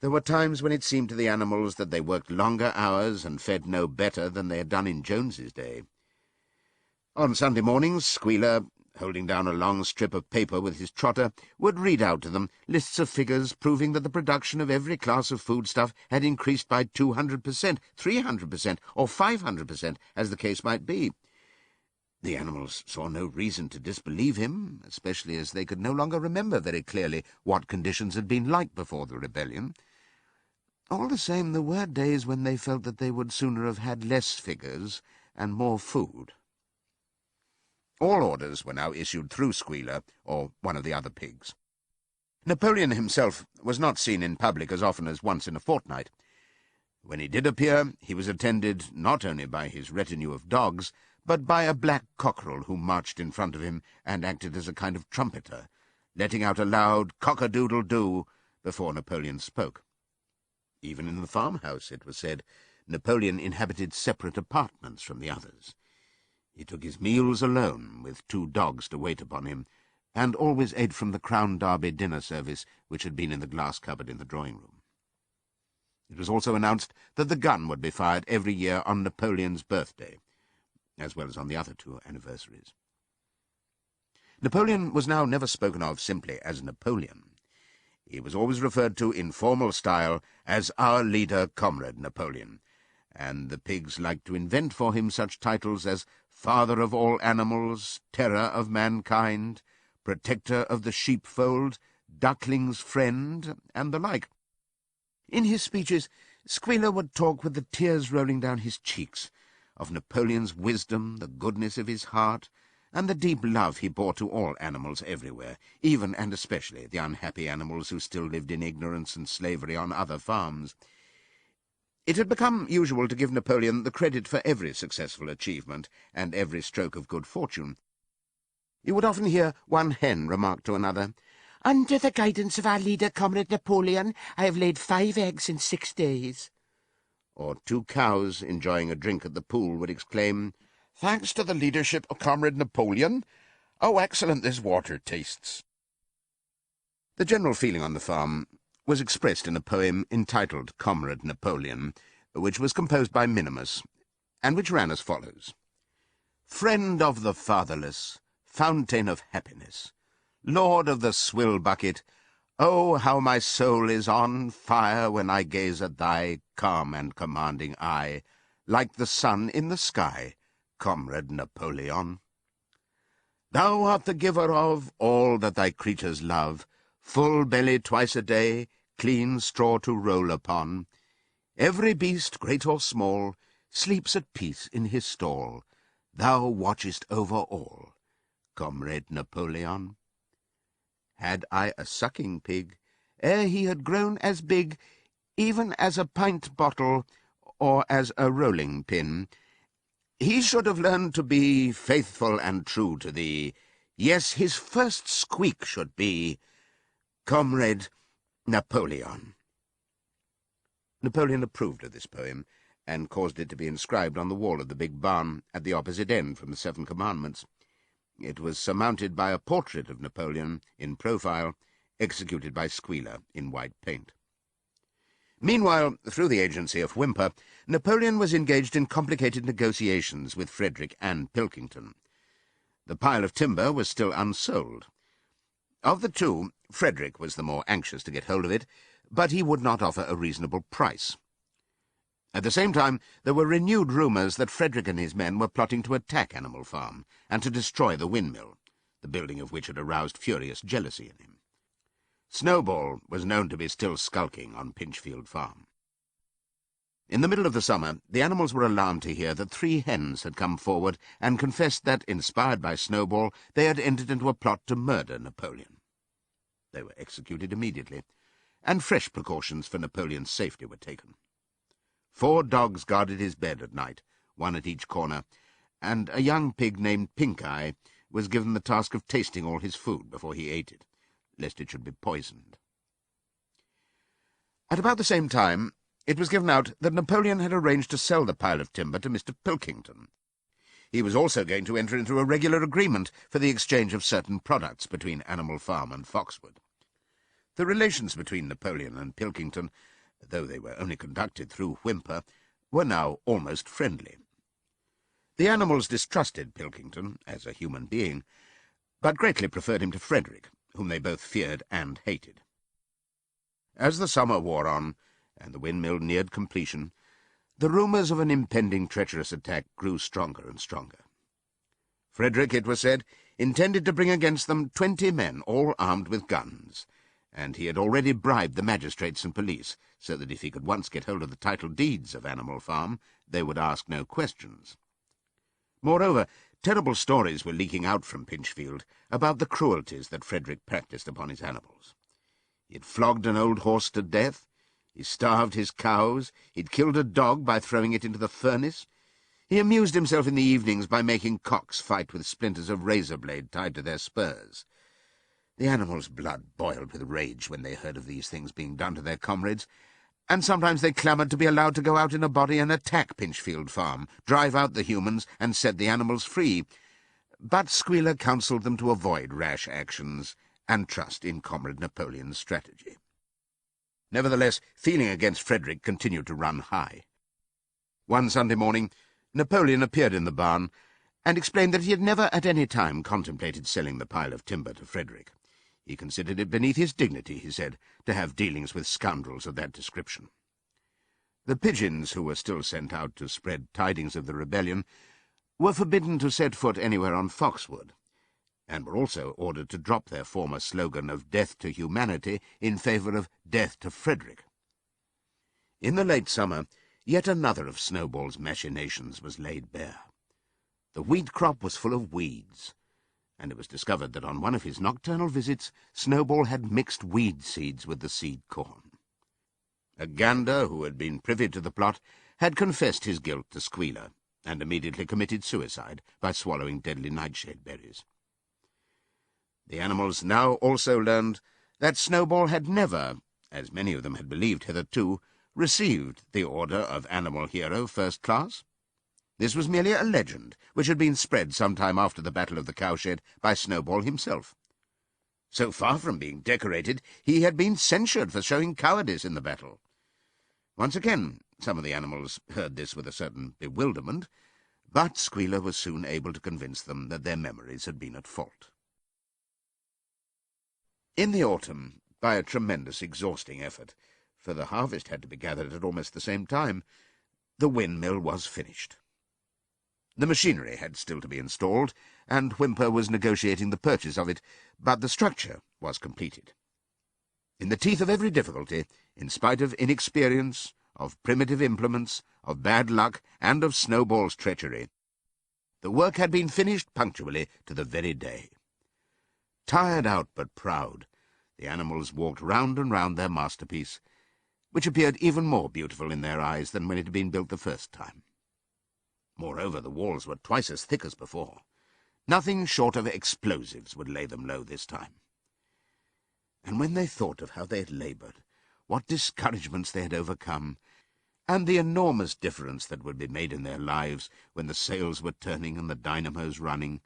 There were times when it seemed to the animals that they worked longer hours and fed no better than they had done in Jones's day. On Sunday mornings, Squealer, holding down a long strip of paper with his trotter, would read out to them lists of figures proving that the production of every class of foodstuff had increased by 200%, 300%, or 500%, as the case might be. The animals saw no reason to disbelieve him, especially as they could no longer remember very clearly what conditions had been like before the rebellion. All the same, there were days when they felt that they would sooner have had less figures and more food. All orders were now issued through Squealer, or one of the other pigs. Napoleon himself was not seen in public as often as once in a fortnight. When he did appear, he was attended not only by his retinue of dogs, but by a black cockerel who marched in front of him and acted as a kind of trumpeter, letting out a loud cock-a-doodle-doo before Napoleon spoke. Even in the farmhouse, it was said, Napoleon inhabited separate apartments from the others. He took his meals alone, with 2 dogs to wait upon him, and always ate from the Crown Derby dinner service which had been in the glass cupboard in the drawing-room. It was also announced that the gun would be fired every year on Napoleon's birthday, as well as on the other 2 anniversaries. Napoleon was now never spoken of simply as Napoleon. He was always referred to in formal style as our leader, Comrade Napoleon, and the pigs liked to invent for him such titles as Father of all animals, Terror of mankind, Protector of the sheepfold, Duckling's friend, and the like. In his speeches, Squealer would talk with the tears rolling down his cheeks, of Napoleon's wisdom, the goodness of his heart, and the deep love he bore to all animals everywhere, even and especially the unhappy animals who still lived in ignorance and slavery on other farms. It had become usual to give Napoleon the credit for every successful achievement and every stroke of good fortune. You would often hear one hen remark to another, "Under the guidance of our leader, Comrade Napoleon, I have laid 5 eggs in 6 days." Or 2 cows, enjoying a drink at the pool, would exclaim, "Thanks to the leadership of Comrade Napoleon, how excellent this water tastes." The general feeling on the farm was expressed in a poem entitled Comrade Napoleon, which was composed by Minimus, and which ran as follows. Friend of the fatherless, fountain of happiness, lord of the swill bucket, oh, how my soul is on fire when I gaze at thy calm and commanding eye, like the sun in the sky, Comrade Napoleon. Thou art the giver of all that thy creatures love, full belly twice a day, clean straw to roll upon. Every beast, great or small, sleeps at peace in his stall. Thou watchest over all, Comrade Napoleon. Had I a sucking pig, ere he had grown as big, even as a pint bottle or as a rolling pin, he should have learned to be faithful and true to thee. Yes, his first squeak should be, Comrade Napoleon. Napoleon approved of this poem, and caused it to be inscribed on the wall of the big barn at the opposite end from the 7 Commandments. It was surmounted by a portrait of Napoleon in profile, executed by Squealer in white paint. Meanwhile, through the agency of Whymper, Napoleon was engaged in complicated negotiations with Frederick and Pilkington. The pile of timber was still unsold. Of the 2, Frederick was the more anxious to get hold of it, but he would not offer a reasonable price. At the same time, there were renewed rumours that Frederick and his men were plotting to attack Animal Farm and to destroy the windmill, the building of which had aroused furious jealousy in him. Snowball was known to be still skulking on Pinchfield Farm. In the middle of the summer, the animals were alarmed to hear that 3 hens had come forward and confessed that, inspired by Snowball, they had entered into a plot to murder Napoleon. They were executed immediately, and fresh precautions for Napoleon's safety were taken. 4 dogs guarded his bed at night, 1 at each corner, and a young pig named Pink-Eye was given the task of tasting all his food before he ate it, lest it should be poisoned. At about the same time, it was given out that Napoleon had arranged to sell the pile of timber to Mr. Pilkington. He was also going to enter into a regular agreement for the exchange of certain products between Animal Farm and Foxwood. The relations between Napoleon and Pilkington, though they were only conducted through Whymper, were now almost friendly. The animals distrusted Pilkington as a human being, but greatly preferred him to Frederick, whom they both feared and hated. As the summer wore on, and the windmill neared completion, the rumours of an impending treacherous attack grew stronger and stronger. Frederick, it was said, intended to bring against them 20 men, all armed with guns, and he had already bribed the magistrates and police, so that if he could once get hold of the title deeds of Animal Farm, they would ask no questions. Moreover, terrible stories were leaking out from Pinchfield about the cruelties that Frederick practised upon his animals. He had flogged an old horse to death, he starved his cows, he'd killed a dog by throwing it into the furnace, he amused himself in the evenings by making cocks fight with splinters of razor-blade tied to their spurs. The animals' blood boiled with rage when they heard of these things being done to their comrades, and sometimes they clamoured to be allowed to go out in a body and attack Pinchfield Farm, drive out the humans, and set the animals free. But Squealer counselled them to avoid rash actions and trust in Comrade Napoleon's strategy. Nevertheless, feeling against Frederick continued to run high. One Sunday morning, Napoleon appeared in the barn and explained that he had never at any time contemplated selling the pile of timber to Frederick. He considered it beneath his dignity, he said, to have dealings with scoundrels of that description. The pigeons, who were still sent out to spread tidings of the rebellion, were forbidden to set foot anywhere on Foxwood, and were also ordered to drop their former slogan of death to humanity in favour of death to Frederick. In the late summer, yet another of Snowball's machinations was laid bare. The wheat crop was full of weeds, and it was discovered that on one of his nocturnal visits Snowball had mixed weed seeds with the seed corn. A gander, who had been privy to the plot, had confessed his guilt to Squealer, and immediately committed suicide by swallowing deadly nightshade berries. The animals now also learned that Snowball had never, as many of them had believed hitherto, received the Order of Animal Hero First Class. This was merely a legend, which had been spread some time after the Battle of the Cowshed by Snowball himself. So far from being decorated, he had been censured for showing cowardice in the battle. Once again, some of the animals heard this with a certain bewilderment, but Squealer was soon able to convince them that their memories had been at fault. In the autumn, by a tremendous, exhausting effort, for the harvest had to be gathered at almost the same time, the windmill was finished. The machinery had still to be installed, and Whymper was negotiating the purchase of it, but the structure was completed. In the teeth of every difficulty, in spite of inexperience, of primitive implements, of bad luck, and of Snowball's treachery, the work had been finished punctually to the very day. Tired out but proud, the animals walked round and round their masterpiece, which appeared even more beautiful in their eyes than when it had been built the first time. Moreover, the walls were twice as thick as before. Nothing short of explosives would lay them low this time. And when they thought of how they had laboured, what discouragements they had overcome, and the enormous difference that would be made in their lives when the sails were turning and the dynamos running,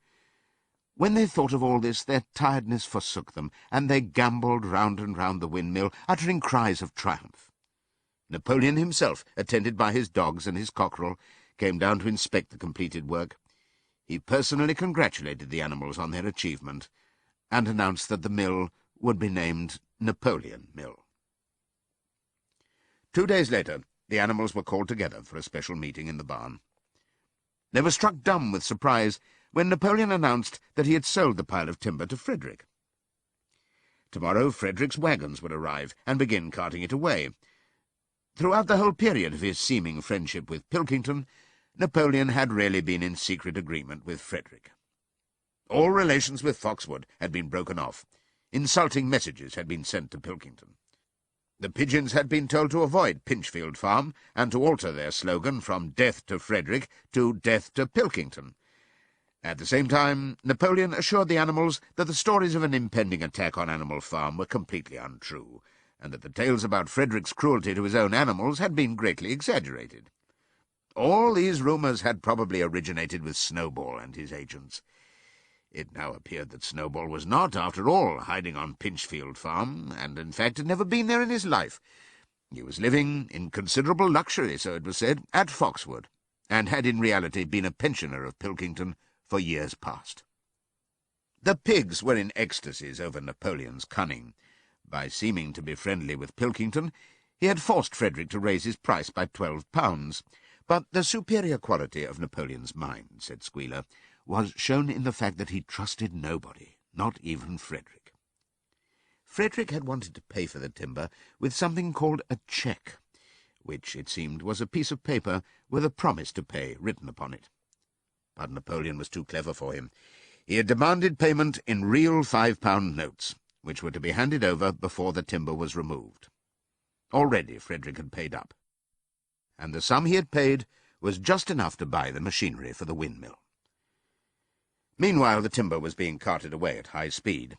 when they thought of all this, their tiredness forsook them, and they gambolled round and round the windmill, uttering cries of triumph. Napoleon himself, attended by his dogs and his cockerel, came down to inspect the completed work. He personally congratulated the animals on their achievement, and announced that the mill would be named Napoleon Mill. 2 days later, the animals were called together for a special meeting in the barn. They were struck dumb with surprise when Napoleon announced that he had sold the pile of timber to Frederick. Tomorrow Frederick's wagons would arrive and begin carting it away. Throughout the whole period of his seeming friendship with Pilkington, Napoleon had really been in secret agreement with Frederick. All relations with Foxwood had been broken off. Insulting messages had been sent to Pilkington. The pigeons had been told to avoid Pinchfield Farm and to alter their slogan from Death to Frederick to Death to Pilkington. At the same time, Napoleon assured the animals that the stories of an impending attack on Animal Farm were completely untrue, and that the tales about Frederick's cruelty to his own animals had been greatly exaggerated. All these rumours had probably originated with Snowball and his agents. It now appeared that Snowball was not, after all, hiding on Pinchfield Farm, and in fact had never been there in his life. He was living in considerable luxury, so it was said, at Foxwood, and had in reality been a pensioner of Pilkington for years past. The pigs were in ecstasies over Napoleon's cunning. By seeming to be friendly with Pilkington, he had forced Frederick to raise his price by £12. But the superior quality of Napoleon's mind, said Squealer, was shown in the fact that he trusted nobody, not even Frederick. Frederick had wanted to pay for the timber with something called a cheque, which, it seemed, was a piece of paper with a promise to pay written upon it. But Napoleon was too clever for him. He had demanded payment in real £5 notes, which were to be handed over before the timber was removed. Already Frederick had paid up, and the sum he had paid was just enough to buy the machinery for the windmill. Meanwhile, the timber was being carted away at high speed.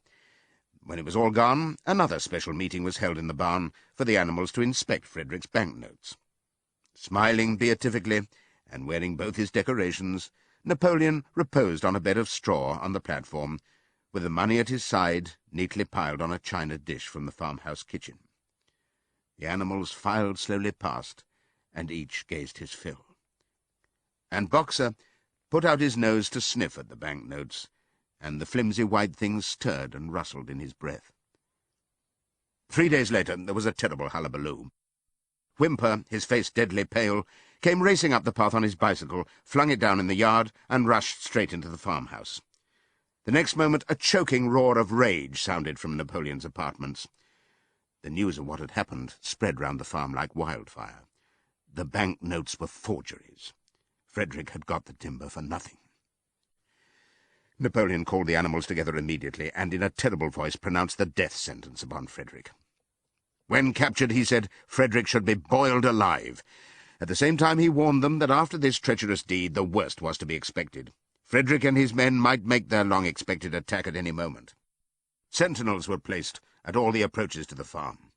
When it was all gone, another special meeting was held in the barn for the animals to inspect Frederick's banknotes. Smiling beatifically, and wearing both his decorations, Napoleon reposed on a bed of straw on the platform, with the money at his side, neatly piled on a china dish from the farmhouse kitchen. The animals filed slowly past, and each gazed his fill. And Boxer put out his nose to sniff at the banknotes, and the flimsy white things stirred and rustled in his breath. 3 days later there was a terrible hullabaloo. Whymper, his face deadly pale, came racing up the path on his bicycle, flung it down in the yard, and rushed straight into the farmhouse. The next moment a choking roar of rage sounded from Napoleon's apartments. The news of what had happened spread round the farm like wildfire. The bank notes were forgeries. Frederick had got the timber for nothing. Napoleon called the animals together immediately, and in a terrible voice pronounced the death sentence upon Frederick. When captured, he said, Frederick should be boiled alive. At the same time he warned them that after this treacherous deed the worst was to be expected. Frederick and his men might make their long-expected attack at any moment. Sentinels were placed at all the approaches to the farm.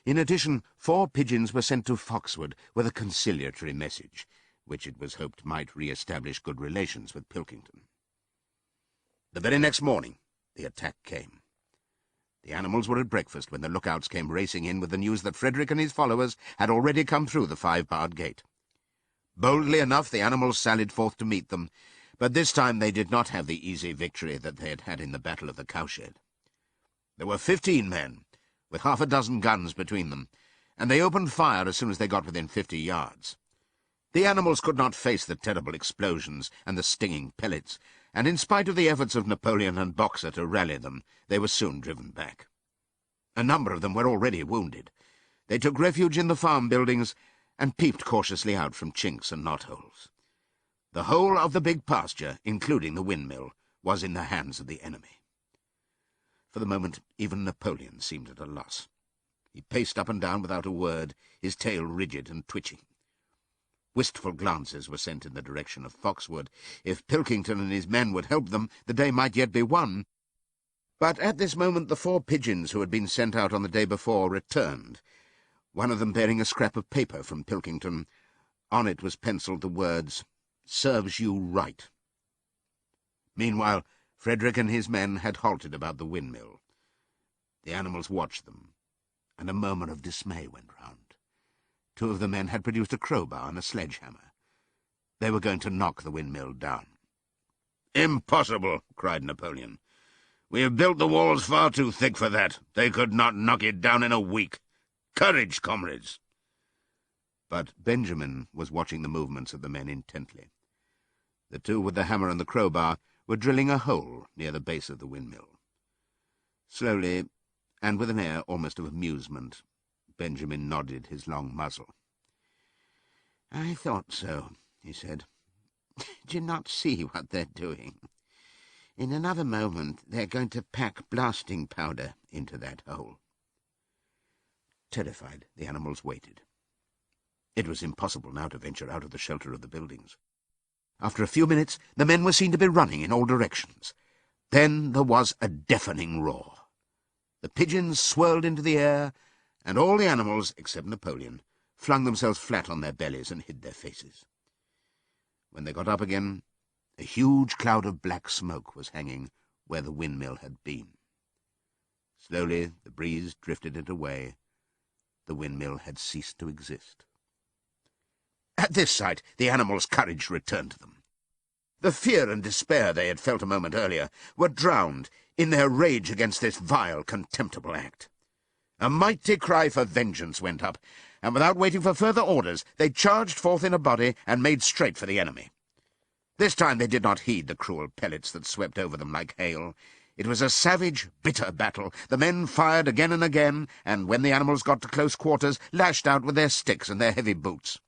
In addition, 4 pigeons were sent to Foxwood with a conciliatory message, which it was hoped might re-establish good relations with Pilkington. The very next morning the attack came. The animals were at breakfast when the lookouts came racing in with the news that Frederick and his followers had already come through the 5-barred gate. Boldly enough the animals sallied forth to meet them, but this time they did not have the easy victory that they had had in the Battle of the Cowshed. There were 15 men, with half a dozen guns between them, and they opened fire as soon as they got within 50 yards. The animals could not face the terrible explosions and the stinging pellets, and in spite of the efforts of Napoleon and Boxer to rally them, they were soon driven back. A number of them were already wounded. They took refuge in the farm buildings and peeped cautiously out from chinks and knotholes. The whole of the big pasture, including the windmill, was in the hands of the enemy. For the moment, even Napoleon seemed at a loss. He paced up and down without a word, his tail rigid and twitching. Wistful glances were sent in the direction of Foxwood. If Pilkington and his men would help them, the day might yet be won. But at this moment the 4 pigeons who had been sent out on the day before returned, one of them bearing a scrap of paper from Pilkington. On it was pencilled the words, "Serves you right." Meanwhile, Frederick and his men had halted about the windmill. The animals watched them, and a murmur of dismay went round. 2 of the men had produced a crowbar and a sledgehammer. They were going to knock the windmill down. "Impossible!" cried Napoleon. "We have built the walls far too thick for that. They could not knock it down in a week. Courage, comrades!" But Benjamin was watching the movements of the men intently. The 2 with the hammer and the crowbar were drilling a hole near the base of the windmill. Slowly, and with an air almost of amusement, Benjamin nodded his long muzzle. "I thought so," he said. "Do you not see what they're doing? In another moment they're going to pack blasting powder into that hole." Terrified, the animals waited. It was impossible now to venture out of the shelter of the buildings. After a few minutes, the men were seen to be running in all directions. Then there was a deafening roar. The pigeons swirled into the air, and all the animals, except Napoleon, flung themselves flat on their bellies and hid their faces. When they got up again, a huge cloud of black smoke was hanging where the windmill had been. Slowly the breeze drifted it away. The windmill had ceased to exist. At this sight, the animals' courage returned to them. The fear and despair they had felt a moment earlier were drowned in their rage against this vile, contemptible act. A mighty cry for vengeance went up, and without waiting for further orders, they charged forth in a body and made straight for the enemy. This time they did not heed the cruel pellets that swept over them like hail. It was a savage, bitter battle. The men fired again and again, and when the animals got to close quarters, lashed out with their sticks and their heavy boots.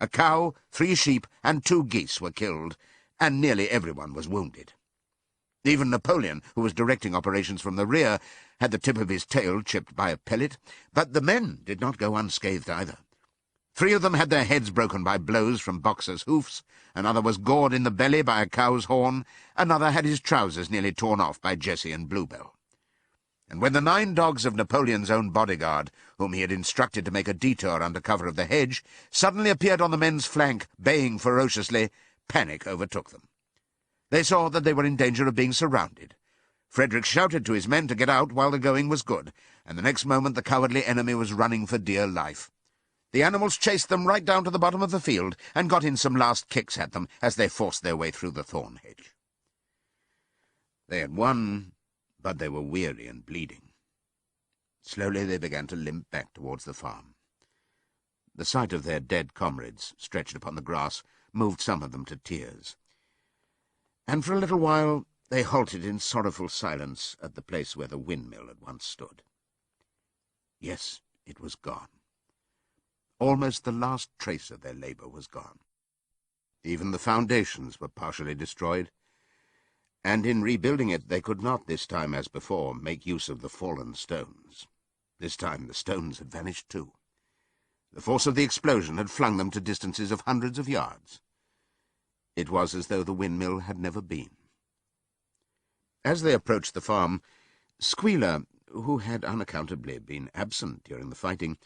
A cow, 3 sheep, and 2 geese were killed, and nearly everyone was wounded. Even Napoleon, who was directing operations from the rear, had the tip of his tail chipped by a pellet, but the men did not go unscathed either. 3 of them had their heads broken by blows from Boxer's hoofs, another was gored in the belly by a cow's horn, another had his trousers nearly torn off by Jessie and Bluebell. And when the 9 dogs of Napoleon's own bodyguard, whom he had instructed to make a detour under cover of the hedge, suddenly appeared on the men's flank, baying ferociously, panic overtook them. They saw that they were in danger of being surrounded. Frederick shouted to his men to get out while the going was good, and the next moment the cowardly enemy was running for dear life. The animals chased them right down to the bottom of the field and got in some last kicks at them as they forced their way through the thorn hedge. They had won, but they were weary and bleeding. Slowly they began to limp back towards the farm. The sight of their dead comrades stretched upon the grass moved some of them to tears. And for a little while they halted in sorrowful silence at the place where the windmill had once stood. Yes, it was gone. Almost the last trace of their labour was gone. Even the foundations were partially destroyed, and in rebuilding it they could not this time, as before, make use of the fallen stones. This time the stones had vanished too. The force of the explosion had flung them to distances of hundreds of yards. It was as though the windmill had never been. As they approached the farm, Squealer, who had unaccountably been absent during the fighting,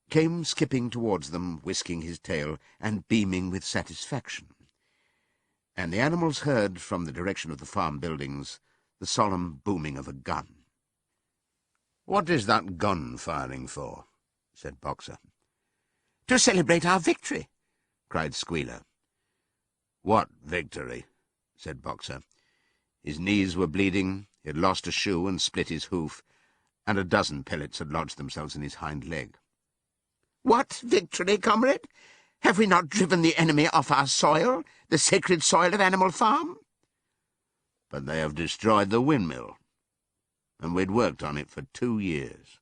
came skipping towards them, whisking his tail and beaming with satisfaction. And the animals heard, from the direction of the farm buildings, the solemn booming of a gun. "What is that gun firing for?" said Boxer. "To celebrate our victory," cried Squealer. "What victory?" said Boxer. His knees were bleeding, he had lost a shoe and split his hoof, and a dozen pellets had lodged themselves in his hind leg. "What victory, comrade? Have we not driven the enemy off our soil, the sacred soil of Animal Farm?" "But they have destroyed the windmill, and we'd worked on it for 2 years.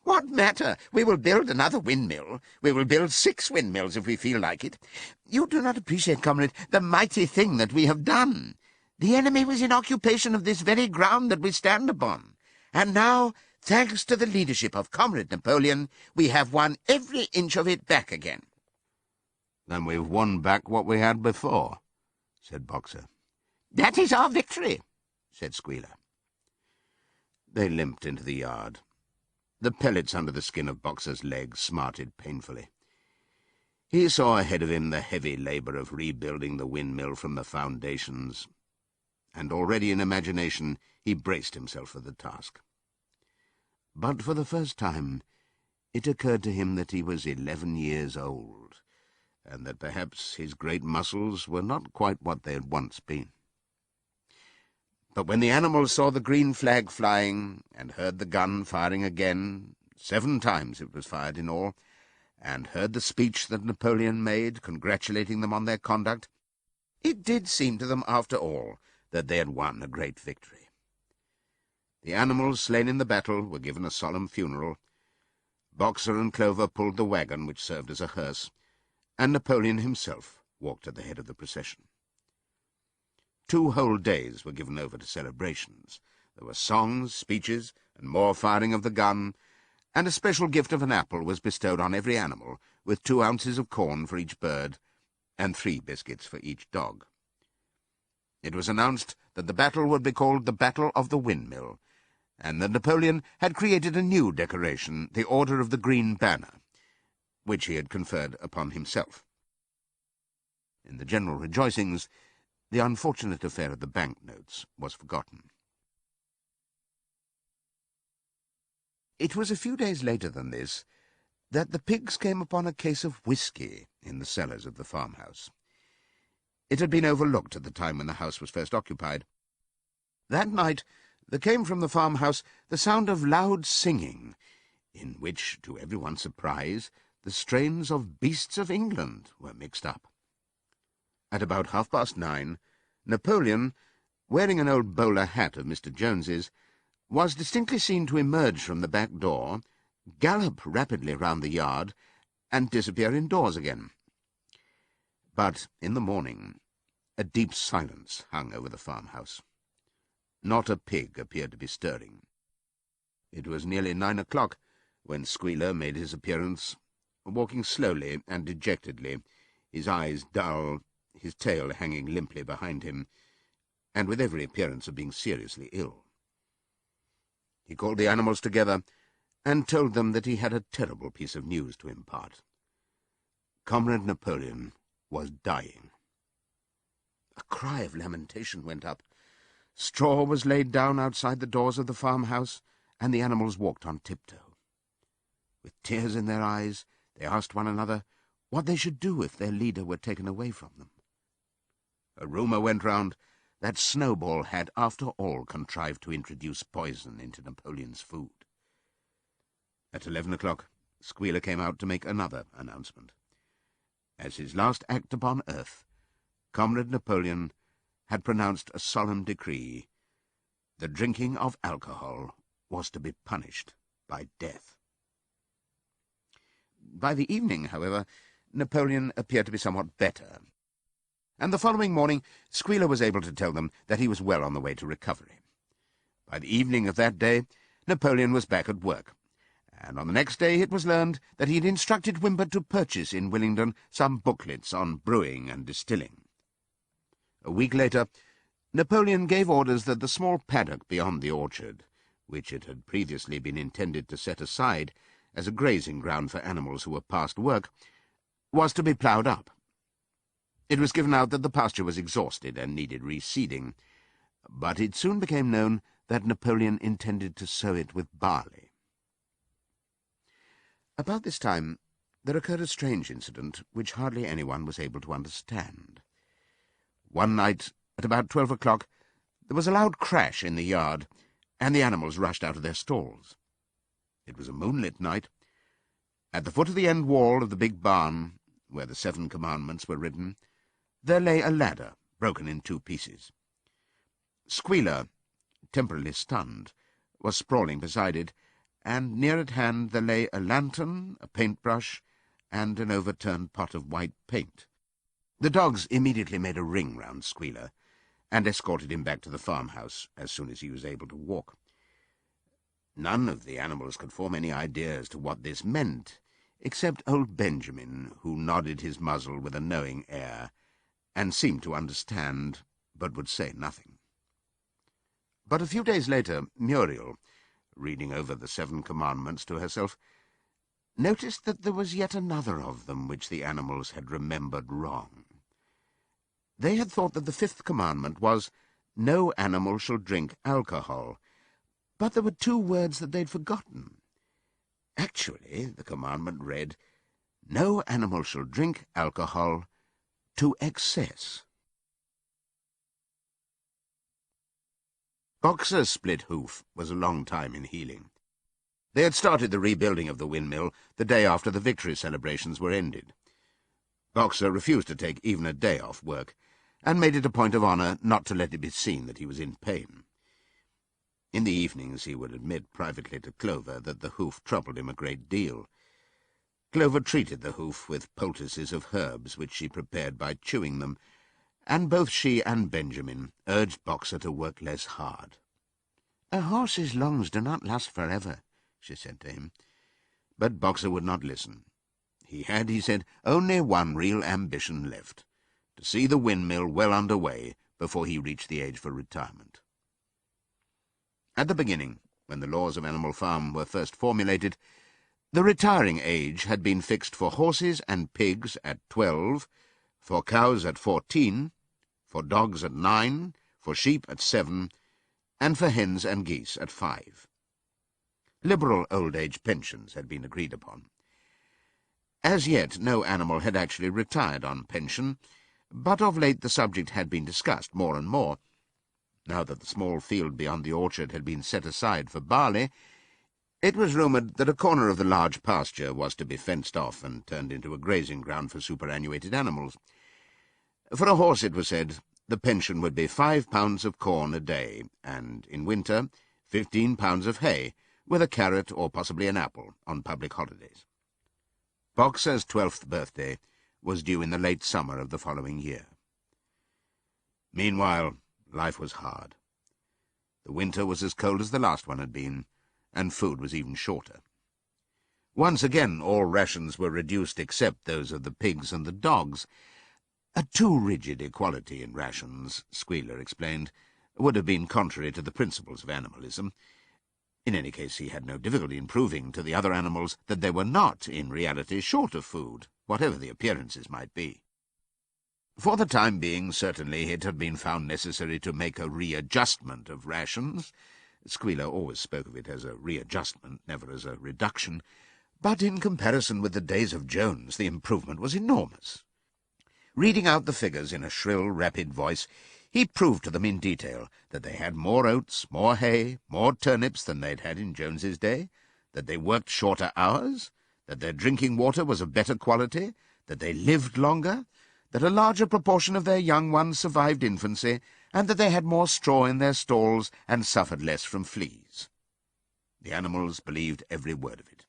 "What matter? We will build another windmill. We will build 6 windmills if we feel like it. You do not appreciate, comrade, the mighty thing that we have done. The enemy was in occupation of this very ground that we stand upon, and now, thanks to the leadership of Comrade Napoleon, we have won every inch of it back again." "Then we've won back what we had before," said Boxer. "That is our victory," said Squealer. They limped into the yard. The pellets under the skin of Boxer's leg smarted painfully. He saw ahead of him the heavy labour of rebuilding the windmill from the foundations, and already in imagination he braced himself for the task. But for the first time it occurred to him that he was 11 years old, and that perhaps his great muscles were not quite what they had once been. But when the animals saw the green flag flying, and heard the gun firing again, 7 times it was fired in all, and heard the speech that Napoleon made, congratulating them on their conduct, it did seem to them, after all, that they had won a great victory. The animals slain in the battle were given a solemn funeral. Boxer and Clover pulled the wagon which served as a hearse, and Napoleon himself walked at the head of the procession. 2 whole days were given over to celebrations. There were songs, speeches, and more firing of the gun, and a special gift of an apple was bestowed on every animal, with 2 ounces of corn for each bird, and 3 biscuits for each dog. It was announced that the battle would be called the Battle of the Windmill, and that Napoleon had created a new decoration, the Order of the Green Banner, which he had conferred upon himself. In the general rejoicings, the unfortunate affair of the banknotes was forgotten. It was a few days later than this that the pigs came upon a case of whisky in the cellars of the farmhouse. It had been overlooked at the time when the house was first occupied. That night there came from the farmhouse the sound of loud singing, in which, to everyone's surprise, the strains of Beasts of England were mixed up. At about 9:30, Napoleon, wearing an old bowler hat of Mr. Jones's, was distinctly seen to emerge from the back door, gallop rapidly round the yard, and disappear indoors again. But in the morning a deep silence hung over the farmhouse. Not a pig appeared to be stirring. It was nearly 9 o'clock when Squealer made his appearance, walking slowly and dejectedly, his eyes dull, his tail hanging limply behind him, and with every appearance of being seriously ill. He called the animals together and told them that he had a terrible piece of news to impart. Comrade Napoleon was dying. A cry of lamentation went up. Straw was laid down outside the doors of the farmhouse, and the animals walked on tiptoe. With tears in their eyes, they asked one another what they should do if their leader were taken away from them. A rumour went round that Snowball had, after all, contrived to introduce poison into Napoleon's food. At 11 o'clock, Squealer came out to make another announcement. As his last act upon earth, Comrade Napoleon had pronounced a solemn decree. The drinking of alcohol was to be punished by death. By the evening, however, Napoleon appeared to be somewhat better, and the following morning Squealer was able to tell them that he was well on the way to recovery. By the evening of that day, Napoleon was back at work, and on the next day it was learned that he had instructed Wimber to purchase in Willingdon some booklets on brewing and distilling. A week later, Napoleon gave orders that the small paddock beyond the orchard, which it had previously been intended to set aside as a grazing ground for animals who were past work, was to be ploughed up. It was given out that the pasture was exhausted and needed reseeding, but it soon became known that Napoleon intended to sow it with barley. About this time there occurred a strange incident which hardly anyone was able to understand. One night, at about 12 o'clock, there was a loud crash in the yard, and the animals rushed out of their stalls. It was a moonlit night. At the foot of the end wall of the big barn, where the 7 commandments were written, there lay a ladder, broken in 2 pieces. Squealer, temporarily stunned, was sprawling beside it, and near at hand there lay a lantern, a paintbrush, and an overturned pot of white paint. The dogs immediately made a ring round Squealer, and escorted him back to the farmhouse as soon as he was able to walk. None of the animals could form any idea as to what this meant, except old Benjamin, who nodded his muzzle with a knowing air, and seemed to understand, but would say nothing. But a few days later, Muriel, reading over the 7 commandments to herself, noticed that there was yet another of them which the animals had remembered wrong. They had thought that the 5th commandment was, "No animal shall drink alcohol," but there were 2 words that they'd forgotten. Actually, the commandment read, "No animal shall drink alcohol to excess." Boxer's split hoof was a long time in healing. They had started the rebuilding of the windmill the day after the victory celebrations were ended. Boxer refused to take even a day off work, and made it a point of honour not to let it be seen that he was in pain. In the evenings he would admit privately to Clover that the hoof troubled him a great deal. Clover treated the hoof with poultices of herbs which she prepared by chewing them, and both she and Benjamin urged Boxer to work less hard. "A horse's lungs do not last forever," she said to him. But Boxer would not listen. He had, he said, only one real ambition left, to see the windmill well under way before he reached the age for retirement. At the beginning, when the laws of Animal Farm were first formulated, the retiring age had been fixed for horses and pigs at 12, for cows at 14, for dogs at 9, for sheep at 7, and for hens and geese at 5. Liberal old-age pensions had been agreed upon. As yet, no animal had actually retired on pension, but of late the subject had been discussed more and more. Now that the small field beyond the orchard had been set aside for barley, it was rumoured that a corner of the large pasture was to be fenced off and turned into a grazing ground for superannuated animals. For a horse, it was said, the pension would be 5 pounds of corn a day, and, in winter, 15 pounds of hay, with a carrot or possibly an apple on public holidays. Boxer's 12th birthday was due in the late summer of the following year. Meanwhile, life was hard. The winter was as cold as the last one had been, and food was even shorter. Once again all rations were reduced except those of the pigs and the dogs. A too rigid equality in rations, Squealer explained, would have been contrary to the principles of animalism. In any case, he had no difficulty in proving to the other animals that they were not, in reality, short of food, whatever the appearances might be. For the time being, certainly, it had been found necessary to make a readjustment of rations. Squealer always spoke of it as a readjustment, never as a reduction, but in comparison with the days of Jones, the improvement was enormous. Reading out the figures in a shrill, rapid voice, he proved to them in detail that they had more oats, more hay, more turnips than they'd had in Jones's day, that they worked shorter hours, that their drinking water was of better quality, that they lived longer, that a larger proportion of their young ones survived infancy, and that they had more straw in their stalls and suffered less from fleas. The animals believed every word of it.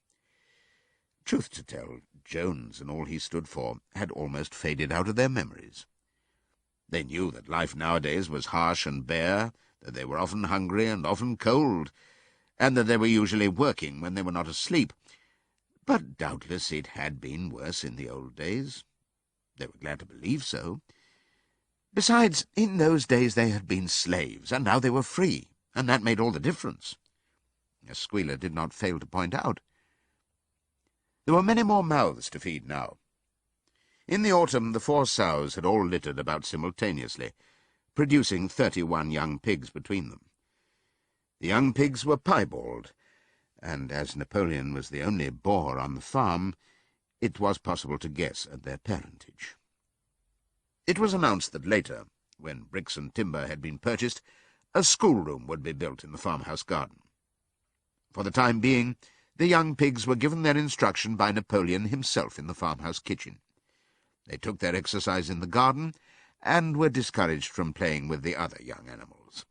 Truth to tell, Jones and all he stood for had almost faded out of their memories. They knew that life nowadays was harsh and bare, that they were often hungry and often cold, and that they were usually working when they were not asleep. But doubtless it had been worse in the old days. They were glad to believe so. Besides, in those days they had been slaves, and now they were free, and that made all the difference, as Squealer did not fail to point out. There were many more mouths to feed now. In the autumn, the 4 sows had all littered about simultaneously, producing 31 young pigs between them. The young pigs were piebald, and as Napoleon was the only boar on the farm, it was possible to guess at their parentage. It was announced that later, when bricks and timber had been purchased, a schoolroom would be built in the farmhouse garden. For the time being, the young pigs were given their instruction by Napoleon himself in the farmhouse kitchen. They took their exercise in the garden, and were discouraged from playing with the other young animals.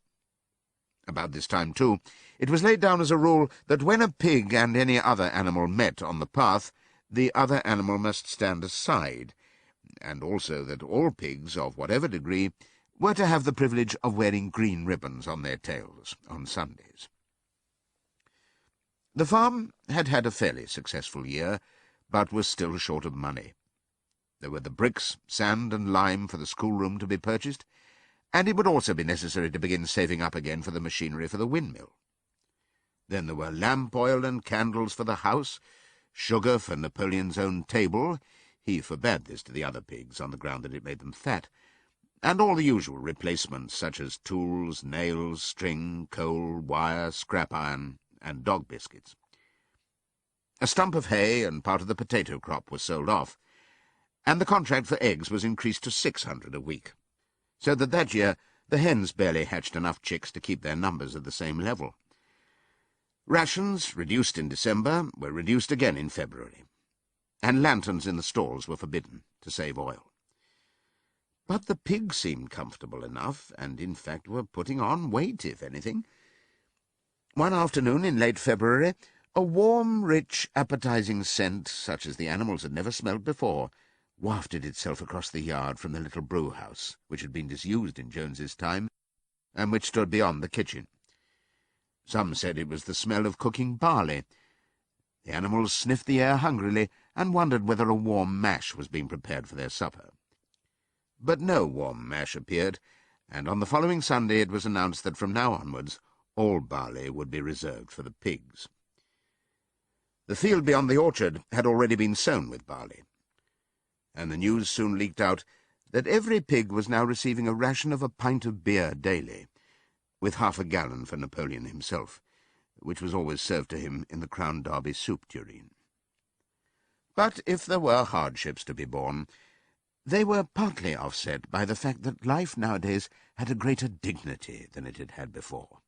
About this time, too, it was laid down as a rule that when a pig and any other animal met on the path, the other animal must stand aside, and also that all pigs, of whatever degree, were to have the privilege of wearing green ribbons on their tails on Sundays. The farm had had a fairly successful year, but was still short of money. There were the bricks, sand and lime for the schoolroom to be purchased, and it would also be necessary to begin saving up again for the machinery for the windmill. Then there were lamp oil and candles for the house, sugar for Napoleon's own table — he forbade this to the other pigs on the ground that it made them fat — and all the usual replacements such as tools, nails, string, coal, wire, scrap iron, and dog biscuits. A stump of hay and part of the potato crop was sold off, and the contract for eggs was increased to 600 a week, so that year the hens barely hatched enough chicks to keep their numbers at the same level. Rations, reduced in December, were reduced again in February, and lanterns in the stalls were forbidden to save oil. But the pigs seemed comfortable enough, and in fact were putting on weight, if anything. One afternoon in late February, a warm, rich, appetizing scent, such as the animals had never smelt before, wafted itself across the yard from the little brew-house, which had been disused in Jones's time, and which stood beyond the kitchen. Some said it was the smell of cooking barley. The animals sniffed the air hungrily and wondered whether a warm mash was being prepared for their supper. But no warm mash appeared, and on the following Sunday it was announced that from now onwards all barley would be reserved for the pigs. The field beyond the orchard had already been sown with barley, and the news soon leaked out that every pig was now receiving a ration of a pint of beer daily, with half a gallon for Napoleon himself, which was always served to him in the Crown Derby soup tureen. But if there were hardships to be borne, they were partly offset by the fact that life nowadays had a greater dignity than it had had before.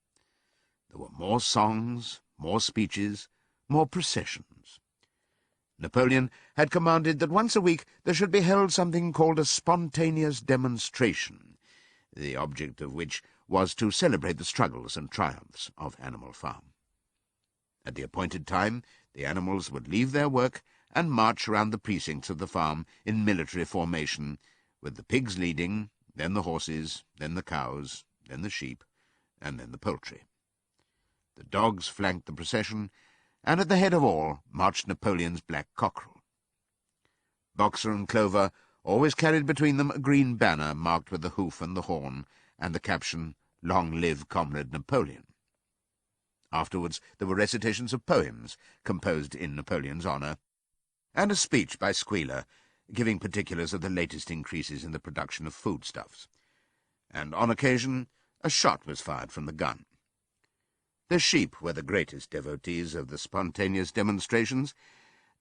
There were more songs, more speeches, more processions. Napoleon had commanded that once a week there should be held something called a spontaneous demonstration, the object of which was to celebrate the struggles and triumphs of Animal Farm. At the appointed time, the animals would leave their work and march round the precincts of the farm in military formation, with the pigs leading, then the horses, then the cows, then the sheep, and then the poultry. The dogs flanked the procession, and at the head of all marched Napoleon's black cockerel. Boxer and Clover always carried between them a green banner marked with the hoof and the horn, and the caption, "Long live Comrade Napoleon." Afterwards there were recitations of poems composed in Napoleon's honour, and a speech by Squealer, giving particulars of the latest increases in the production of foodstuffs. And on occasion a shot was fired from the gun. The sheep were the greatest devotees of the spontaneous demonstrations,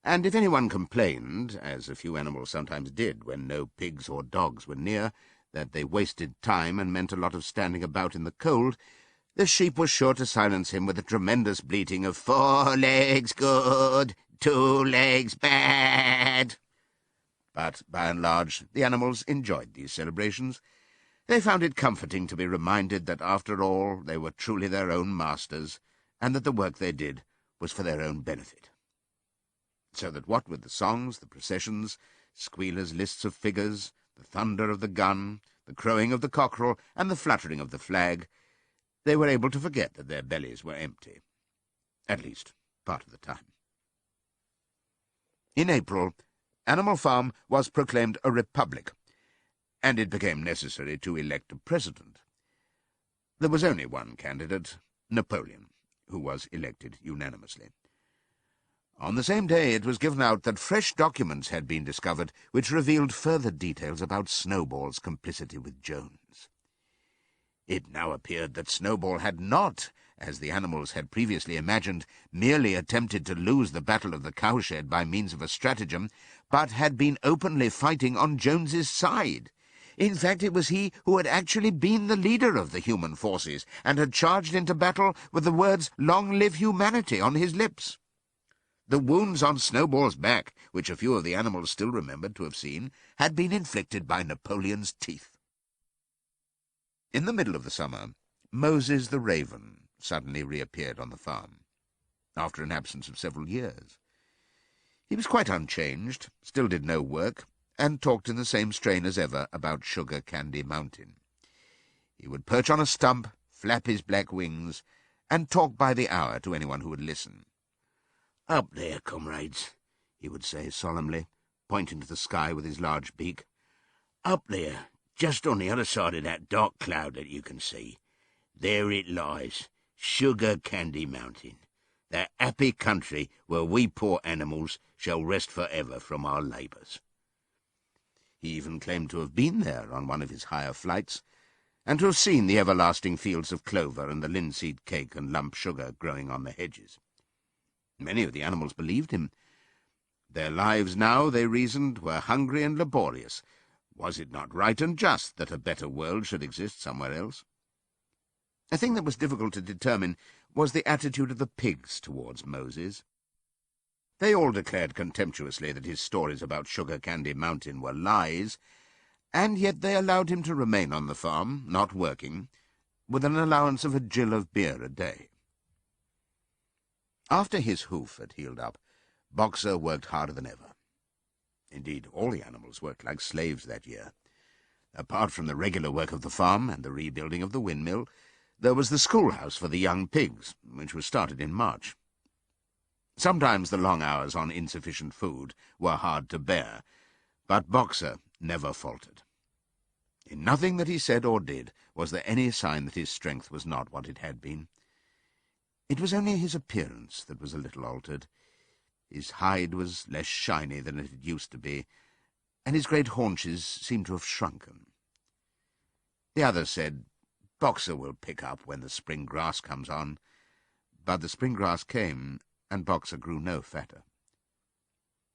and if anyone complained, as a few animals sometimes did when no pigs or dogs were near, that they wasted time and meant a lot of standing about in the cold, the sheep was sure to silence him with a tremendous bleating of 4 legs good, 2 legs bad. But by and large the animals enjoyed these celebrations. They found it comforting to be reminded that after all they were truly their own masters, and that the work they did was for their own benefit. So that what with the songs, the processions, Squealer's lists of figures, the thunder of the gun, the crowing of the cockerel, and the fluttering of the flag, they were able to forget that their bellies were empty, at least part of the time. In April, Animal Farm was proclaimed a republic, and it became necessary to elect a president. There was only one candidate, Napoleon, who was elected unanimously. On the same day it was given out that fresh documents had been discovered which revealed further details about Snowball's complicity with Jones. It now appeared that Snowball had not, as the animals had previously imagined, merely attempted to lose the battle of the cowshed by means of a stratagem, but had been openly fighting on Jones's side. In fact, it was he who had actually been the leader of the human forces, and had charged into battle with the words "Long live humanity" on his lips. The wounds on Snowball's back, which a few of the animals still remembered to have seen, had been inflicted by Napoleon's teeth. In the middle of the summer, Moses the raven suddenly reappeared on the farm, after an absence of several years. He was quite unchanged, still did no work, and talked in the same strain as ever about Sugar Candy Mountain. He would perch on a stump, flap his black wings, and talk by the hour to anyone who would listen. "Up there, comrades," he would say solemnly, pointing to the sky with his large beak. "Up there, just on the other side of that dark cloud that you can see. There it lies, Sugar Candy Mountain, that happy country where we poor animals shall rest forever from our labours." He even claimed to have been there on one of his higher flights, and to have seen the everlasting fields of clover and the linseed cake and lump sugar growing on the hedges. Many of the animals believed him. Their lives now, they reasoned, were hungry and laborious. Was it not right and just that a better world should exist somewhere else? A thing that was difficult to determine was the attitude of the pigs towards Moses. They all declared contemptuously that his stories about Sugar Candy Mountain were lies, and yet they allowed him to remain on the farm, not working, with an allowance of a gill of beer a day. After his hoof had healed up, Boxer worked harder than ever. Indeed, all the animals worked like slaves that year. Apart from the regular work of the farm and the rebuilding of the windmill, there was the schoolhouse for the young pigs, which was started in March. Sometimes the long hours on insufficient food were hard to bear, but Boxer never faltered. In nothing that he said or did was there any sign that his strength was not what it had been. It was only his appearance that was a little altered. His hide was less shiny than it had used to be, and his great haunches seemed to have shrunken. The others said, "Boxer will pick up when the spring grass comes on," but the spring grass came, and Boxer grew no fatter.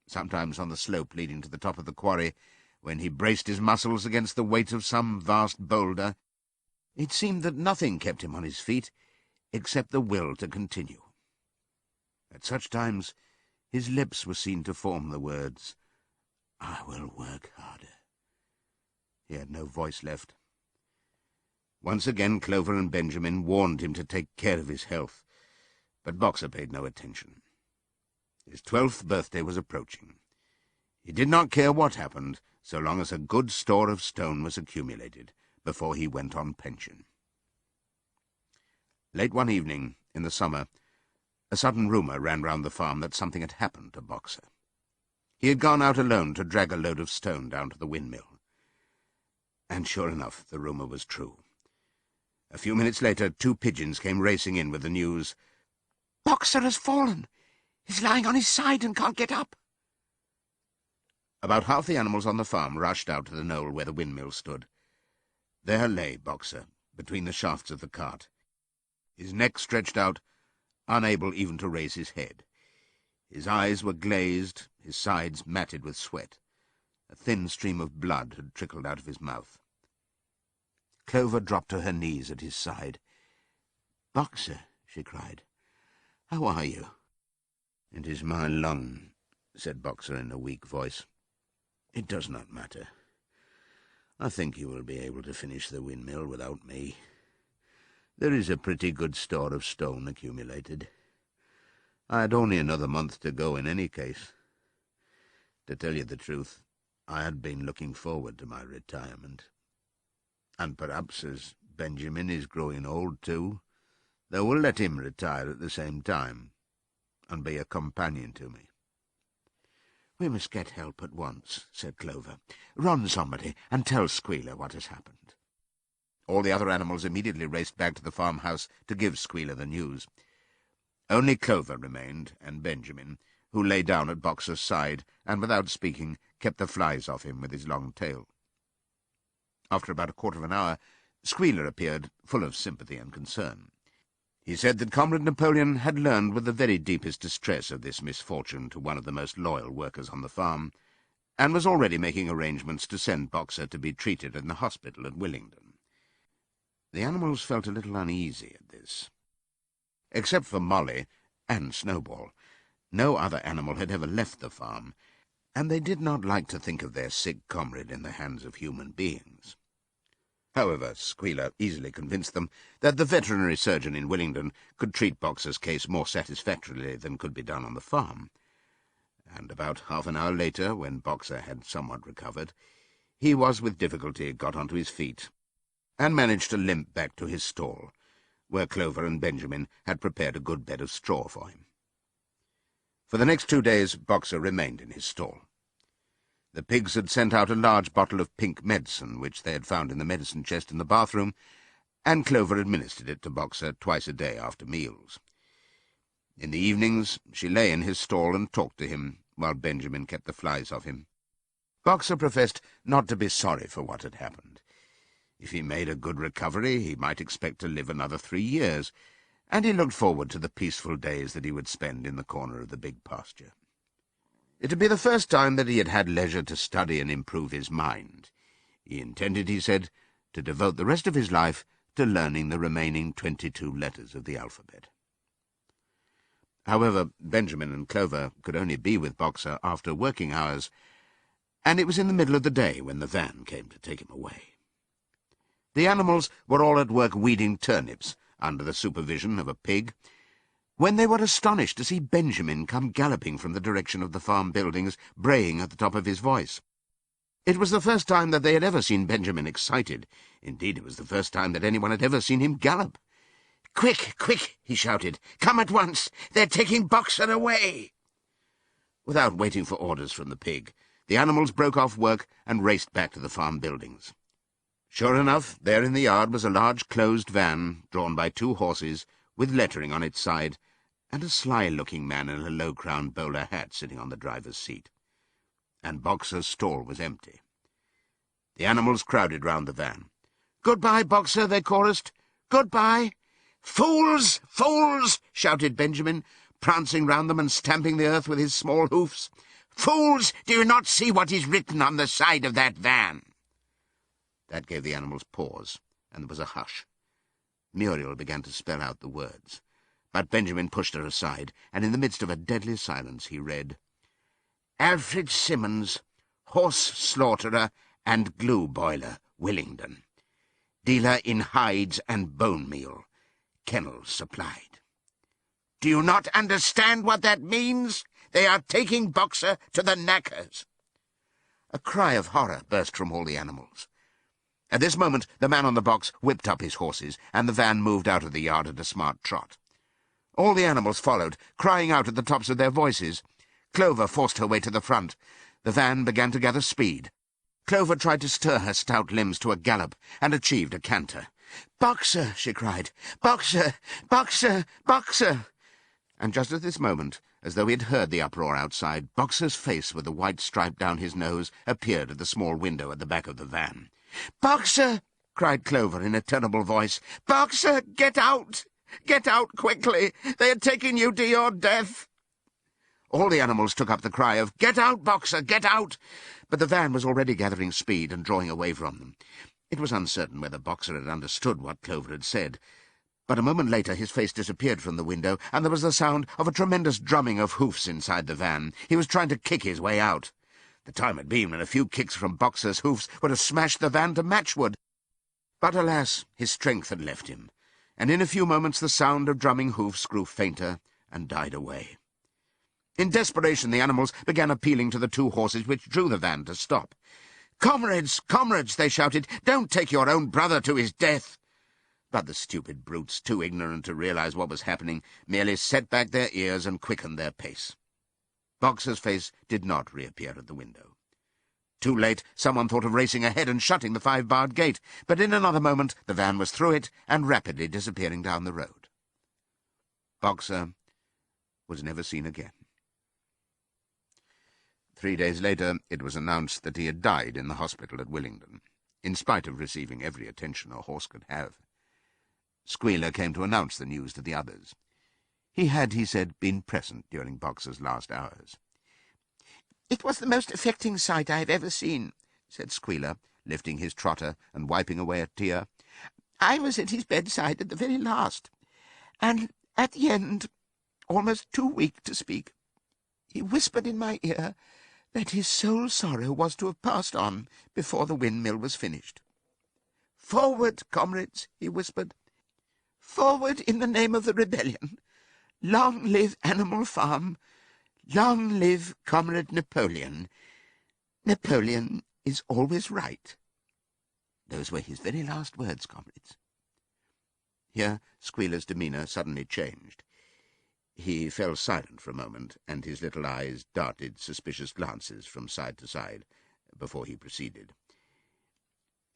Sometimes on the slope leading to the top of the quarry, when he braced his muscles against the weight of some vast boulder, it seemed that nothing kept him on his feet except the will to continue. At such times his lips were seen to form the words, "I will work harder." He had no voice left. Once again Clover and Benjamin warned him to take care of his health, but Boxer paid no attention. His 12th birthday was approaching. He did not care what happened, so long as a good store of stone was accumulated before he went on pension. Late one evening, in the summer, a sudden rumour ran round the farm that something had happened to Boxer. He had gone out alone to drag a load of stone down to the windmill. And sure enough, the rumour was true. A few minutes later, 2 pigeons came racing in with the news, "Boxer has fallen. He's lying on his side and can't get up." About half the animals on the farm rushed out to the knoll where the windmill stood. There lay Boxer, between the shafts of the cart, his neck stretched out, unable even to raise his head. His eyes were glazed, his sides matted with sweat. A thin stream of blood had trickled out of his mouth. Clover dropped to her knees at his side. "Boxer," she cried, "how are you?" "It is my lung," said Boxer in a weak voice. "It does not matter. I think you will be able to finish the windmill without me. There is a pretty good store of stone accumulated. I had only another month to go in any case. To tell you the truth, I had been looking forward to my retirement. And perhaps, as Benjamin is growing old too, they will let him retire at the same time, and be a companion to me." "We must get help at once," said Clover. "Run, somebody, and tell Squealer what has happened." All the other animals immediately raced back to the farmhouse to give Squealer the news. Only Clover remained, and Benjamin, who lay down at Boxer's side, and without speaking kept the flies off him with his long tail. After about a quarter of an hour, Squealer appeared, full of sympathy and concern. He said that Comrade Napoleon had learned with the very deepest distress of this misfortune to one of the most loyal workers on the farm, and was already making arrangements to send Boxer to be treated in the hospital at Willingdon. The animals felt a little uneasy at this. Except for Molly and Snowball, no other animal had ever left the farm, and they did not like to think of their sick comrade in the hands of human beings. However, Squealer easily convinced them that the veterinary surgeon in Willingdon could treat Boxer's case more satisfactorily than could be done on the farm. And about half an hour later, when Boxer had somewhat recovered, he was with difficulty got onto his feet, and managed to limp back to his stall, where Clover and Benjamin had prepared a good bed of straw for him. For the next 2 days Boxer remained in his stall. The pigs had sent out a large bottle of pink medicine, which they had found in the medicine chest in the bathroom, and Clover administered it to Boxer twice a day after meals. In the evenings she lay in his stall and talked to him, while Benjamin kept the flies off him. Boxer professed not to be sorry for what had happened. If he made a good recovery, he might expect to live another 3 years, and he looked forward to the peaceful days that he would spend in the corner of the big pasture. It would be the first time that he had had leisure to study and improve his mind. He intended, he said, to devote the rest of his life to learning the remaining 22 letters of the alphabet. However, Benjamin and Clover could only be with Boxer after working hours, and it was in the middle of the day when the van came to take him away. The animals were all at work weeding turnips under the supervision of a pig, when they were astonished to see Benjamin come galloping from the direction of the farm buildings, braying at the top of his voice. It was the first time that they had ever seen Benjamin excited. Indeed, it was the first time that anyone had ever seen him gallop. "Quick, quick," he shouted. "Come at once. They're taking Boxer away." Without waiting for orders from the pig, the animals broke off work and raced back to the farm buildings. Sure enough, there in the yard was a large closed van, drawn by 2 horses, with lettering on its side, and a sly-looking man in a low-crowned bowler hat sitting on the driver's seat. And Boxer's stall was empty. The animals crowded round the van. "Goodbye, Boxer," they chorused. "Goodbye." "Fools! Fools!" shouted Benjamin, prancing round them and stamping the earth with his small hoofs. "Fools! Do you not see what is written on the side of that van?" That gave the animals pause, and there was a hush. Muriel began to spell out the words, but Benjamin pushed her aside, and in the midst of a deadly silence he read, "Alfred Simmons, horse slaughterer and glue boiler, Willingdon. Dealer in hides and bone meal. Kennels supplied." "Do you not understand what that means? They are taking Boxer to the knackers." A cry of horror burst from all the animals. At this moment the man on the box whipped up his horses, and the van moved out of the yard at a smart trot. All the animals followed, crying out at the tops of their voices. Clover forced her way to the front. The van began to gather speed. Clover tried to stir her stout limbs to a gallop, and achieved a canter. "Boxer!" she cried. "Boxer! Boxer! Boxer!" And just at this moment, as though he had heard the uproar outside, Boxer's face with the white stripe down his nose appeared at the small window at the back of the van. "Boxer!" cried Clover in a terrible voice. "Boxer, get out! Get out quickly! They are taking you to your death!" All the animals took up the cry of, "Get out, Boxer, get out!" But the van was already gathering speed and drawing away from them. It was uncertain whether Boxer had understood what Clover had said, but a moment later his face disappeared from the window, and there was the sound of a tremendous drumming of hoofs inside the van. He was trying to kick his way out. The time had been when a few kicks from Boxer's hoofs would have smashed the van to matchwood. But alas, his strength had left him, and in a few moments the sound of drumming hoofs grew fainter and died away. In desperation the animals began appealing to the 2 horses which drew the van to stop. "Comrades, comrades," they shouted, "don't take your own brother to his death." But the stupid brutes, too ignorant to realize what was happening, merely set back their ears and quickened their pace. Boxer's face did not reappear at the window. Too late, someone thought of racing ahead and shutting the 5-barred gate, but in another moment the van was through it and rapidly disappearing down the road. Boxer was never seen again. 3 days later it was announced that he had died in the hospital at Willingdon, in spite of receiving every attention a horse could have. Squealer came to announce the news to the others. He had, he said, been present during Boxer's last hours. "It was the most affecting sight I have ever seen," said Squealer, lifting his trotter and wiping away a tear. "I was at his bedside at the very last, and at the end, almost too weak to speak, he whispered in my ear that his sole sorrow was to have passed on before the windmill was finished. 'Forward, comrades,' he whispered. 'Forward in the name of the rebellion. Long live Animal Farm. Long live Comrade Napoleon. Napoleon is always right.' Those were his very last words, comrades." Here Squealer's demeanour suddenly changed. He fell silent for a moment, and his little eyes darted suspicious glances from side to side before he proceeded.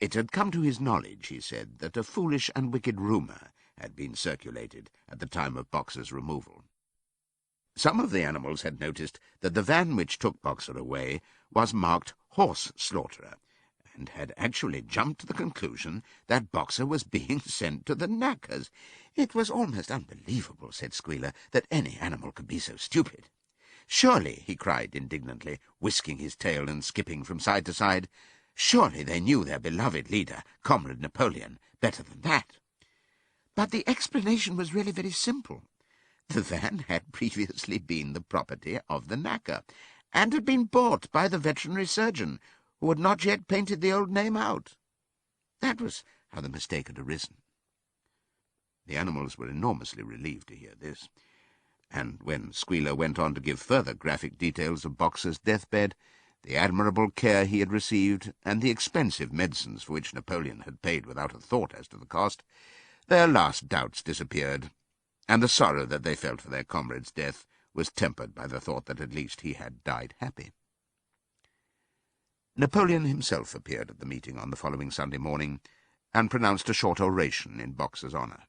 It had come to his knowledge, he said, that a foolish and wicked rumour had been circulated at the time of Boxer's removal. Some of the animals had noticed that the van which took Boxer away was marked Horse Slaughterer, and had actually jumped to the conclusion that Boxer was being sent to the knackers. It was almost unbelievable, said Squealer, that any animal could be so stupid. "Surely," he cried indignantly, whisking his tail and skipping from side to side, "surely they knew their beloved leader, Comrade Napoleon, better than that." But the explanation was really very simple. The van had previously been the property of the knacker, and had been bought by the veterinary surgeon, who had not yet painted the old name out. That was how the mistake had arisen. The animals were enormously relieved to hear this, and when Squealer went on to give further graphic details of Boxer's deathbed, the admirable care he had received, and the expensive medicines for which Napoleon had paid without a thought as to the cost, their last doubts disappeared, and the sorrow that they felt for their comrade's death was tempered by the thought that at least he had died happy. Napoleon himself appeared at the meeting on the following Sunday morning, and pronounced a short oration in Boxer's honour.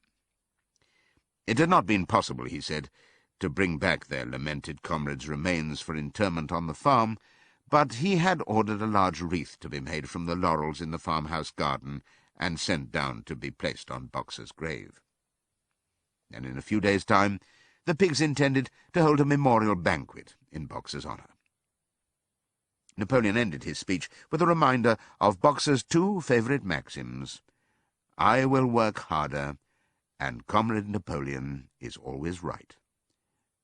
It had not been possible, he said, to bring back their lamented comrade's remains for interment on the farm, but he had ordered a large wreath to be made from the laurels in the farmhouse garden and sent down to be placed on Boxer's grave. And in a few days' time the pigs intended to hold a memorial banquet in Boxer's honour. Napoleon ended his speech with a reminder of Boxer's two favourite maxims: "I will work harder," and "Comrade Napoleon is always right."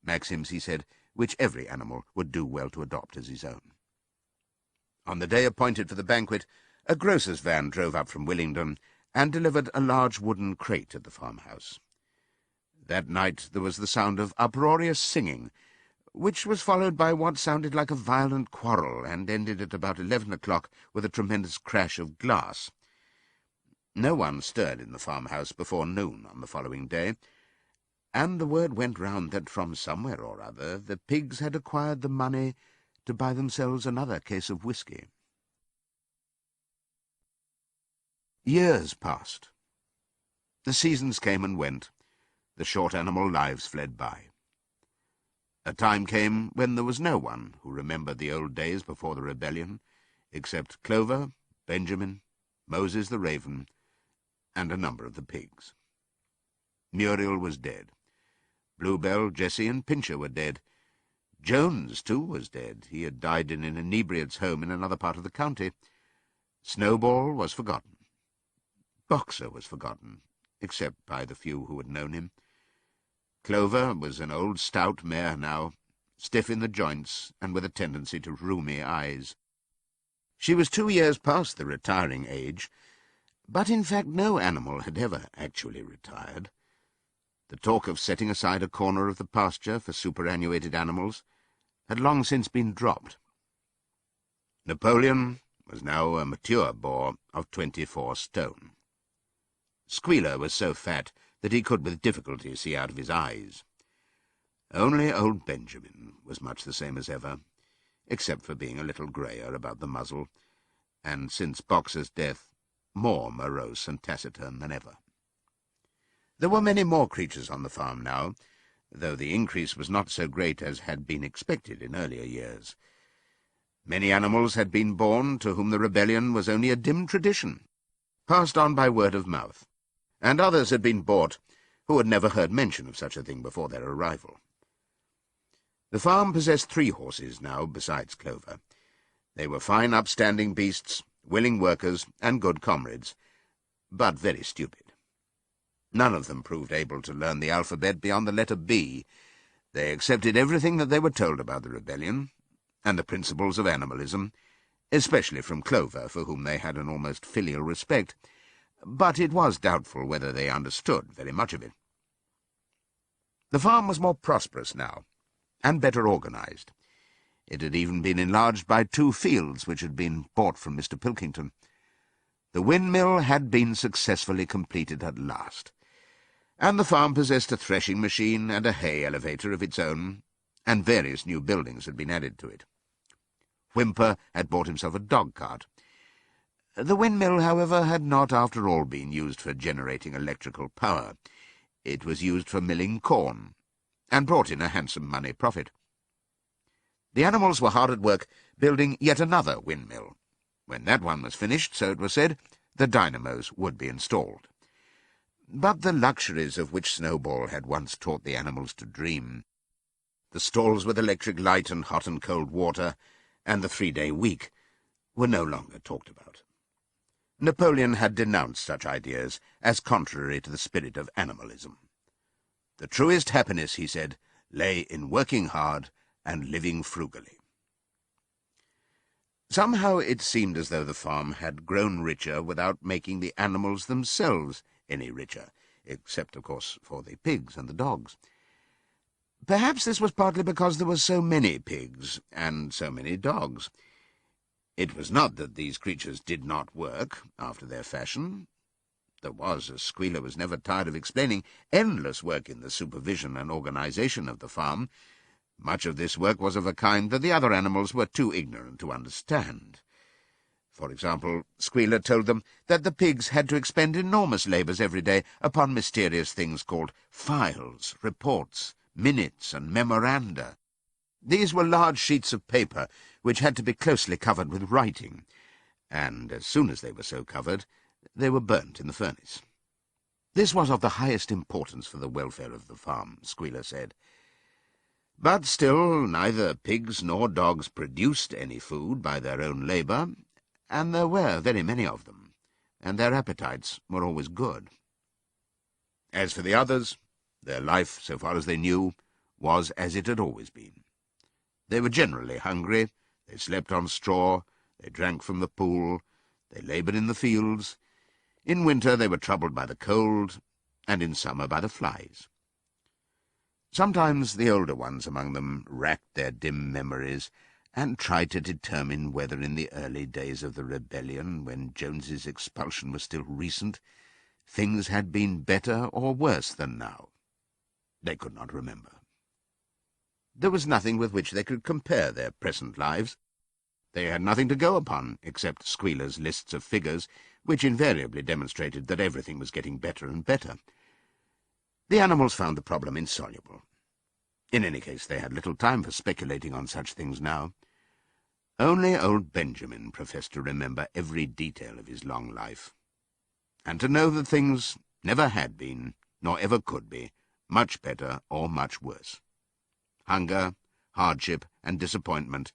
Maxims, he said, which every animal would do well to adopt as his own. On the day appointed for the banquet, a grocer's van drove up from Willingdon and delivered a large wooden crate at the farmhouse. That night there was the sound of uproarious singing, which was followed by what sounded like a violent quarrel, and ended at about 11 o'clock with a tremendous crash of glass. No one stirred in the farmhouse before noon on the following day, and the word went round that from somewhere or other the pigs had acquired the money to buy themselves another case of whisky. Years passed. The seasons came and went. The short animal lives fled by. A time came when there was no one who remembered the old days before the rebellion, except Clover, Benjamin, Moses the raven, and a number of the pigs. Muriel was dead. Bluebell, Jessie, and Pincher were dead. Jones, too, was dead. He had died in an inebriate's home in another part of the county. Snowball was forgotten. Boxer was forgotten, except by the few who had known him. Clover was an old stout mare now, stiff in the joints and with a tendency to rheumy eyes. She was 2 years past the retiring age, but in fact no animal had ever actually retired. The talk of setting aside a corner of the pasture for superannuated animals had long since been dropped. Napoleon was now a mature boar of 24 stone. Squealer was so fat that he could with difficulty see out of his eyes. Only old Benjamin was much the same as ever, except for being a little greyer about the muzzle, and since Boxer's death, more morose and taciturn than ever. There were many more creatures on the farm now, though the increase was not so great as had been expected in earlier years. Many animals had been born to whom the rebellion was only a dim tradition, passed on by word of mouth, and others had been bought who had never heard mention of such a thing before their arrival. The farm possessed 3 horses now, besides Clover. They were fine upstanding beasts, willing workers, and good comrades, but very stupid. None of them proved able to learn the alphabet beyond the letter B. They accepted everything that they were told about the rebellion, and the principles of animalism, especially from Clover, for whom they had an almost filial respect, but it was doubtful whether they understood very much of it. The farm was more prosperous now, and better organized. It had even been enlarged by 2 fields which had been bought from Mr. Pilkington. The windmill had been successfully completed at last, and the farm possessed a threshing machine and a hay elevator of its own, and various new buildings had been added to it. Whymper had bought himself a dog-cart. The windmill, however, had not after all been used for generating electrical power. It was used for milling corn, and brought in a handsome money profit. The animals were hard at work building yet another windmill. When that one was finished, so it was said, the dynamos would be installed. But the luxuries of which Snowball had once taught the animals to dream, the stalls with electric light and hot and cold water, and the 3-day week, were no longer talked about. Napoleon had denounced such ideas as contrary to the spirit of animalism. The truest happiness, he said, lay in working hard and living frugally. Somehow it seemed as though the farm had grown richer without making the animals themselves any richer, except, of course, for the pigs and the dogs. Perhaps this was partly because there were so many pigs and so many dogs. It was not that these creatures did not work after their fashion. There was, as Squealer was never tired of explaining, endless work in the supervision and organization of the farm. Much of this work was of a kind that the other animals were too ignorant to understand. For example, Squealer told them that the pigs had to expend enormous labours every day upon mysterious things called files, reports, minutes, and memoranda. These were large sheets of paper which had to be closely covered with writing, and as soon as they were so covered, they were burnt in the furnace. This was of the highest importance for the welfare of the farm, Squealer said. But still neither pigs nor dogs produced any food by their own labour, and there were very many of them, and their appetites were always good. As for the others, their life, so far as they knew, was as it had always been. They were generally hungry, they slept on straw, they drank from the pool, they laboured in the fields. In winter they were troubled by the cold, and in summer by the flies. Sometimes the older ones among them racked their dim memories and tried to determine whether in the early days of the rebellion, when Jones's expulsion was still recent, things had been better or worse than now. They could not remember. There was nothing with which they could compare their present lives. They had nothing to go upon except Squealer's lists of figures, which invariably demonstrated that everything was getting better and better. The animals found the problem insoluble. In any case, they had little time for speculating on such things now. Only old Benjamin professed to remember every detail of his long life, and to know that things never had been, nor ever could be, much better or much worse. Hunger, hardship, and disappointment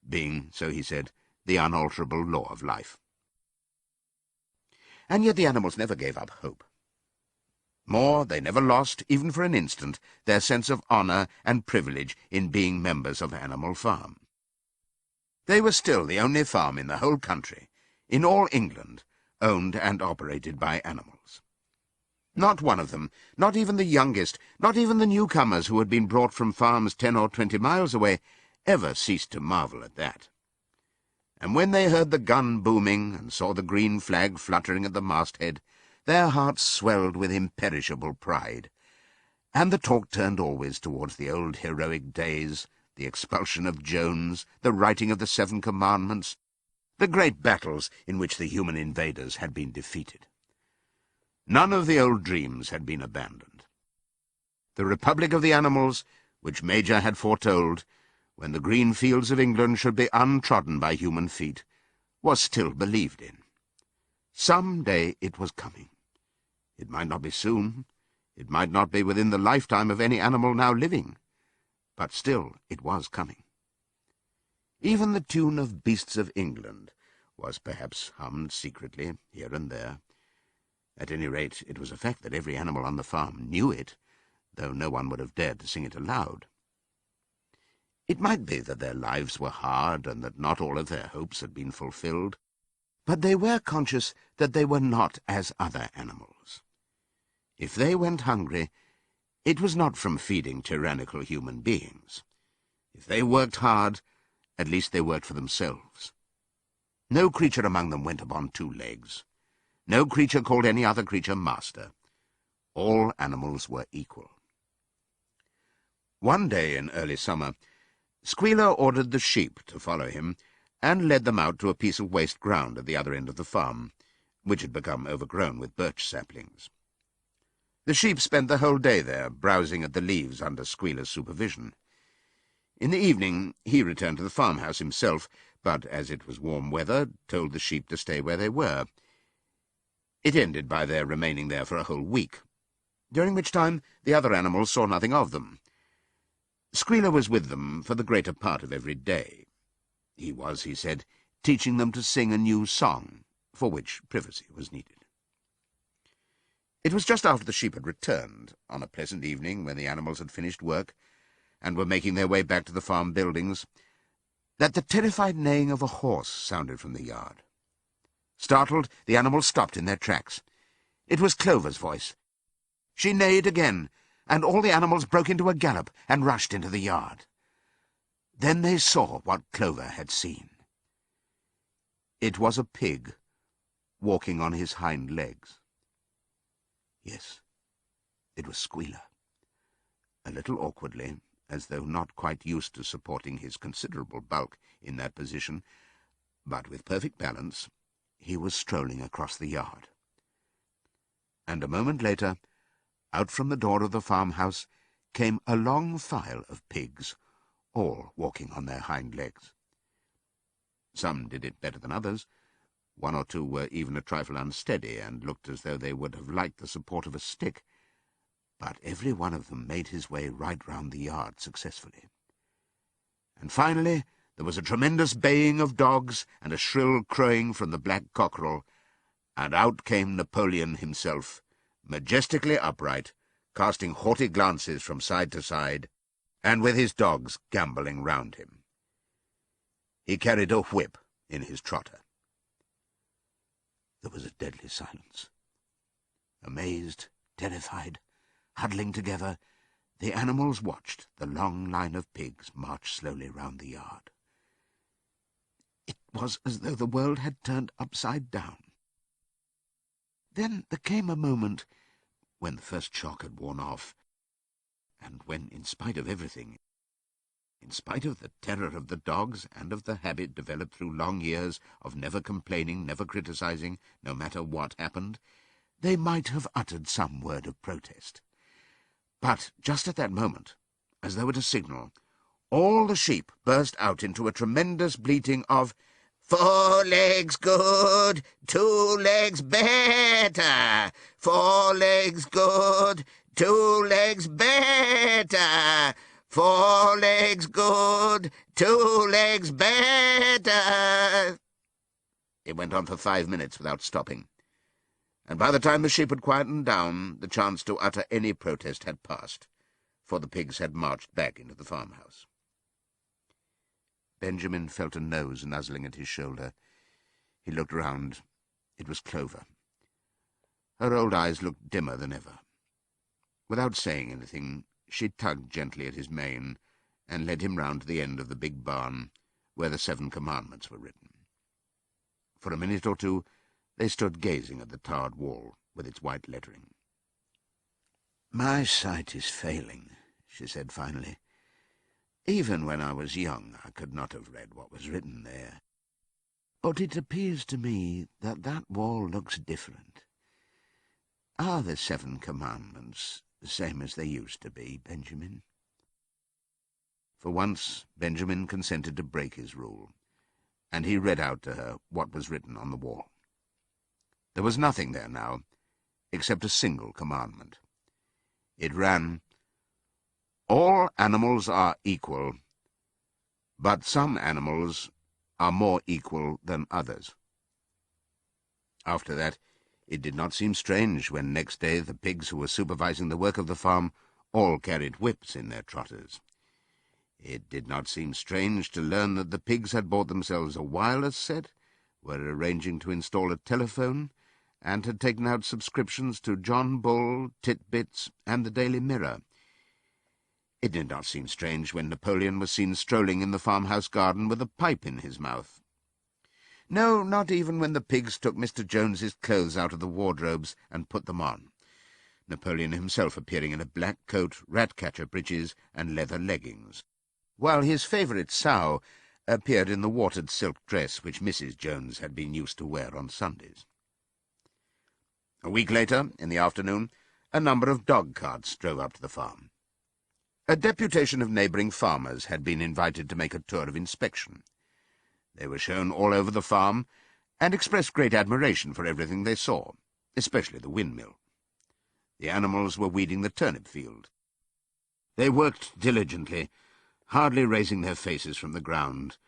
being, so he said, the unalterable law of life. And yet the animals never gave up hope. More, they never lost, even for an instant, their sense of honour and privilege in being members of Animal Farm. They were still the only farm in the whole country, in all England, owned and operated by animals. Not one of them, not even the youngest, not even the newcomers who had been brought from farms 10 or 20 miles away, ever ceased to marvel at that. And when they heard the gun booming and saw the green flag fluttering at the masthead, their hearts swelled with imperishable pride, and the talk turned always towards the old heroic days, the expulsion of Jones, the writing of the 7 Commandments, the great battles in which the human invaders had been defeated. None of the old dreams had been abandoned. The Republic of the Animals, which Major had foretold, when the green fields of England should be untrodden by human feet, was still believed in. Some day it was coming. It might not be soon, it might not be within the lifetime of any animal now living, but still it was coming. Even the tune of Beasts of England was perhaps hummed secretly here and there. At any rate, it was a fact that every animal on the farm knew it, though no one would have dared to sing it aloud. It might be that their lives were hard and that not all of their hopes had been fulfilled, but they were conscious that they were not as other animals. If they went hungry, it was not from feeding tyrannical human beings. If they worked hard, at least they worked for themselves. No creature among them went upon 2 legs. No creature called any other creature master. All animals were equal. One day in early summer, Squealer ordered the sheep to follow him, and led them out to a piece of waste ground at the other end of the farm, which had become overgrown with birch saplings. The sheep spent the whole day there, browsing at the leaves under Squealer's supervision. In the evening he returned to the farmhouse himself, but, as it was warm weather, told the sheep to stay where they were. It ended by their remaining there for a whole week, during which time the other animals saw nothing of them. Squealer was with them for the greater part of every day. He was, he said, teaching them to sing a new song, for which privacy was needed. It was just after the sheep had returned, on a pleasant evening when the animals had finished work and were making their way back to the farm buildings, that the terrified neighing of a horse sounded from the yard. Startled, the animals stopped in their tracks. It was Clover's voice. She neighed again, and all the animals broke into a gallop and rushed into the yard. Then they saw what Clover had seen. It was a pig walking on his hind legs. Yes, it was Squealer. A little awkwardly, as though not quite used to supporting his considerable bulk in that position, but with perfect balance, he was strolling across the yard. And a moment later, out from the door of the farmhouse came a long file of pigs, all walking on their hind legs. Some did it better than others. One or two were even a trifle unsteady and looked as though they would have liked the support of a stick, but every one of them made his way right round the yard successfully. And finally there was a tremendous baying of dogs and a shrill crowing from the black cockerel, and out came Napoleon himself, majestically upright, casting haughty glances from side to side, and with his dogs gambolling round him. He carried a whip in his trotter. There was a deadly silence. Amazed, terrified, huddling together, the animals watched the long line of pigs march slowly round the yard. It was as though the world had turned upside down. Then there came a moment when the first shock had worn off, and when, in spite of everything, in spite of the terror of the dogs and of the habit developed through long years of never complaining, never criticizing, no matter what happened, they might have uttered some word of protest. But just at that moment, as though at a signal, all the sheep burst out into a tremendous bleating of 4 legs good, 2 legs better, 4 legs good, 2 legs better, 4 legs good, 2 legs better. It went on for 5 minutes without stopping, and by the time the sheep had quietened down, the chance to utter any protest had passed, for the pigs had marched back into the farmhouse. Benjamin felt a nose nuzzling at his shoulder. He looked round. It was Clover. Her old eyes looked dimmer than ever. Without saying anything, she tugged gently at his mane and led him round to the end of the big barn where the 7 commandments were written. For a minute or two they stood gazing at the tarred wall with its white lettering. "My sight is failing," she said finally. "Even when I was young I could not have read what was written there. But it appears to me that that wall looks different. Are the 7 commandments the same as they used to be, Benjamin?" For once Benjamin consented to break his rule, and he read out to her what was written on the wall. There was nothing there now, except a single commandment. It ran, "All animals are equal, but some animals are more equal than others." After that, it did not seem strange when next day the pigs who were supervising the work of the farm all carried whips in their trotters. It did not seem strange to learn that the pigs had bought themselves a wireless set, were arranging to install a telephone, and had taken out subscriptions to John Bull, Titbits, and the Daily Mirror. It did not seem strange when Napoleon was seen strolling in the farmhouse garden with a pipe in his mouth. No, not even when the pigs took Mr. Jones's clothes out of the wardrobes and put them on, Napoleon himself appearing in a black coat, rat-catcher breeches, and leather leggings, while his favourite sow appeared in the watered silk dress which Mrs. Jones had been used to wear on Sundays. A week later, in the afternoon, a number of dog-carts drove up to the farm. A deputation of neighbouring farmers had been invited to make a tour of inspection. They were shown all over the farm, and expressed great admiration for everything they saw, especially the windmill. The animals were weeding the turnip field. They worked diligently, hardly raising their faces from the ground,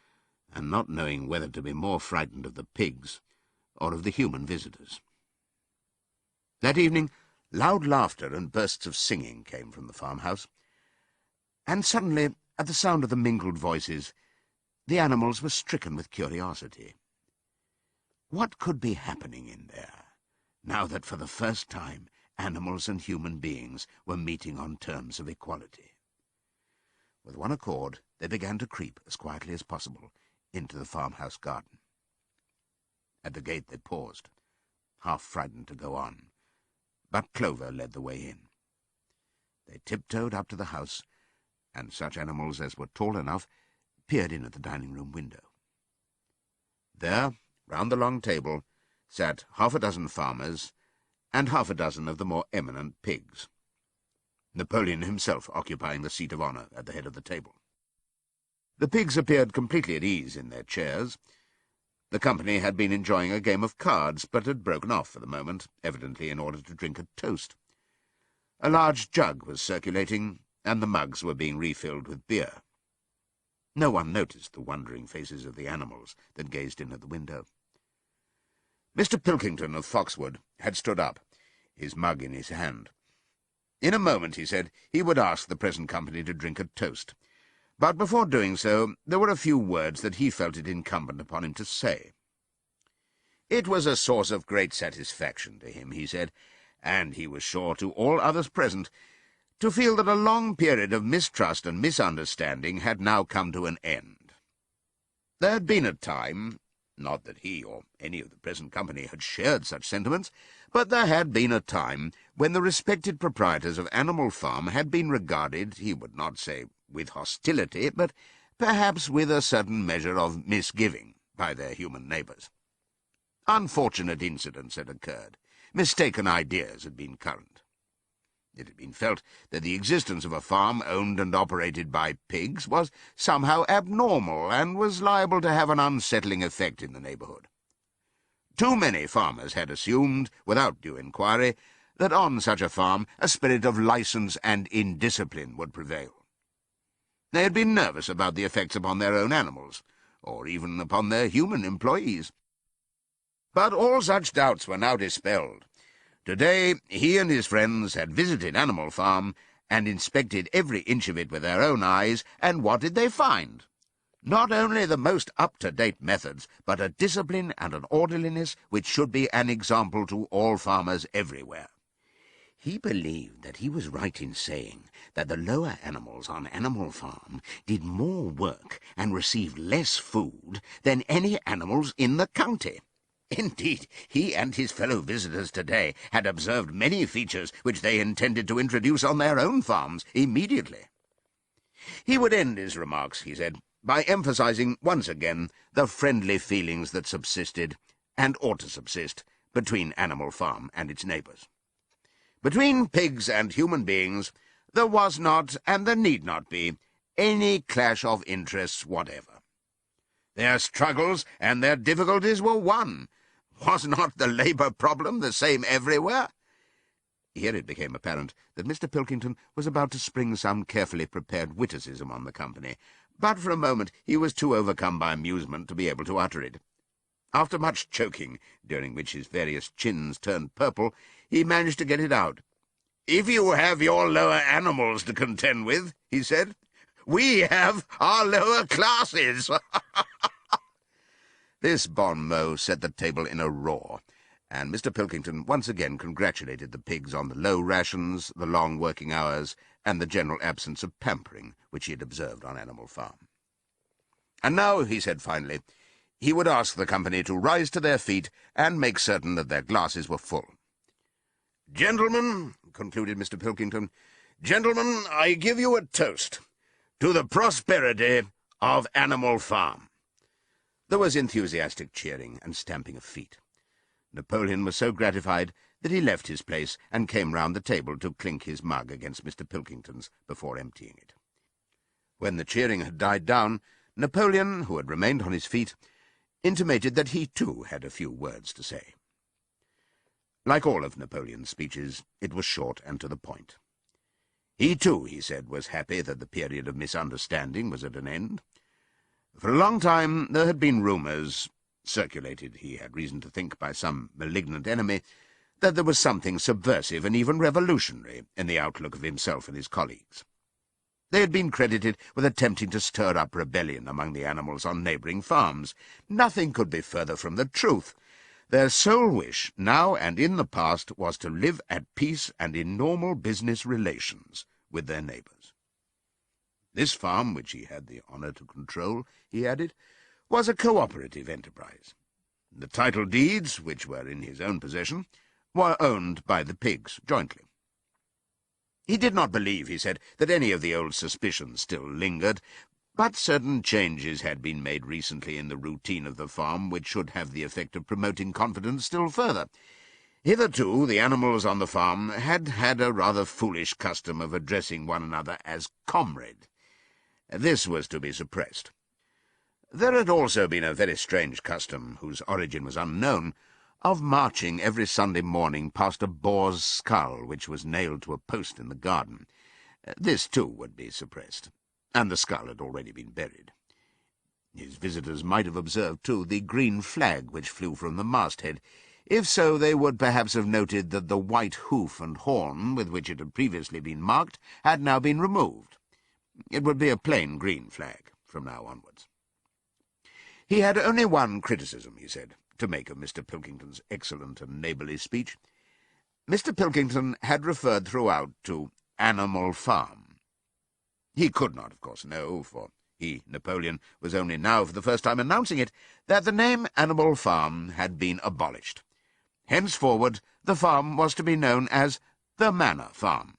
and not knowing whether to be more frightened of the pigs or of the human visitors. That evening, loud laughter and bursts of singing came from the farmhouse, and suddenly, at the sound of the mingled voices, the animals were stricken with curiosity. What could be happening in there, now that for the first time animals and human beings were meeting on terms of equality? With one accord, they began to creep, as quietly as possible, into the farmhouse garden. At the gate they paused, half frightened to go on, but Clover led the way in. They tiptoed up to the house, and such animals as were tall enough peered in at the dining-room window. There, round the long table, sat half a dozen farmers and half a dozen of the more eminent pigs, Napoleon himself occupying the seat of honour at the head of the table. The pigs appeared completely at ease in their chairs. The company had been enjoying a game of cards, but had broken off for the moment, evidently in order to drink a toast. A large jug was circulating, and the mugs were being refilled with beer. No one noticed the wondering faces of the animals that gazed in at the window. Mr. Pilkington of Foxwood had stood up, his mug in his hand. In a moment, he said, he would ask the present company to drink a toast. But before doing so, there were a few words that he felt it incumbent upon him to say. It was a source of great satisfaction to him, he said, and he was sure to all others present, to feel that a long period of mistrust and misunderstanding had now come to an end. There had been a time, not that he or any of the present company had shared such sentiments, but there had been a time when the respected proprietors of Animal Farm had been regarded, he would not say with hostility, but perhaps with a certain measure of misgiving by their human neighbours. Unfortunate incidents had occurred. Mistaken ideas had been current. It had been felt that the existence of a farm owned and operated by pigs was somehow abnormal and was liable to have an unsettling effect in the neighbourhood. Too many farmers had assumed, without due inquiry, that on such a farm a spirit of licence and indiscipline would prevail. They had been nervous about the effects upon their own animals, or even upon their human employees. But all such doubts were now dispelled. Today he and his friends had visited Animal Farm and inspected every inch of it with their own eyes, and what did they find? Not only the most up-to-date methods, but a discipline and an orderliness which should be an example to all farmers everywhere. He believed that he was right in saying that the lower animals on Animal Farm did more work and received less food than any animals in the county. Indeed, he and his fellow visitors today had observed many features which they intended to introduce on their own farms immediately. He would end his remarks, he said, by emphasizing once again the friendly feelings that subsisted, and ought to subsist, between Animal Farm and its neighbours. Between pigs and human beings there was not, and there need not be, any clash of interests whatever. Their struggles and their difficulties were one. Was not the labour problem the same everywhere? Here it became apparent that Mr. Pilkington was about to spring some carefully prepared witticism on the company, but for a moment he was too overcome by amusement to be able to utter it. After much choking, during which his various chins turned purple, he managed to get it out. "If you have your lower animals to contend with," he said, "we have our lower classes." This bon mot set the table in a roar, and Mr. Pilkington once again congratulated the pigs on the low rations, the long working hours, and the general absence of pampering which he had observed on Animal Farm. And now, he said finally, he would ask the company to rise to their feet and make certain that their glasses were full. "Gentlemen," concluded Mr. Pilkington, "gentlemen, I give you a toast to the prosperity of Animal Farm." There was enthusiastic cheering and stamping of feet. Napoleon was so gratified that he left his place and came round the table to clink his mug against Mr. Pilkington's before emptying it. When the cheering had died down, Napoleon, who had remained on his feet, intimated that he too had a few words to say. Like all of Napoleon's speeches, it was short and to the point. He too, he said, was happy that the period of misunderstanding was at an end. For a long time there had been rumours, circulated, he had reason to think, by some malignant enemy, that there was something subversive and even revolutionary in the outlook of himself and his colleagues. They had been credited with attempting to stir up rebellion among the animals on neighbouring farms. Nothing could be further from the truth. Their sole wish, now and in the past, was to live at peace and in normal business relations with their neighbours. This farm, which he had the honour to control, he added, was a cooperative enterprise. The title deeds, which were in his own possession, were owned by the pigs jointly. He did not believe, he said, that any of the old suspicions still lingered, but certain changes had been made recently in the routine of the farm which should have the effect of promoting confidence still further. Hitherto, the animals on the farm had had a rather foolish custom of addressing one another as comrade. This was to be suppressed. There had also been a very strange custom, whose origin was unknown, of marching every Sunday morning past a boar's skull which was nailed to a post in the garden. This, too, would be suppressed, and the skull had already been buried. His visitors might have observed, too, the green flag which flew from the masthead. If so, they would perhaps have noted that the white hoof and horn with which it had previously been marked had now been removed. It would be a plain green flag from now onwards. He had only one criticism, he said, to make of Mr. Pilkington's excellent and neighbourly speech. Mr. Pilkington had referred throughout to Animal Farm. He could not, of course, know, for he, Napoleon, was only now for the first time announcing it, that the name Animal Farm had been abolished. Henceforward the farm was to be known as the Manor Farm,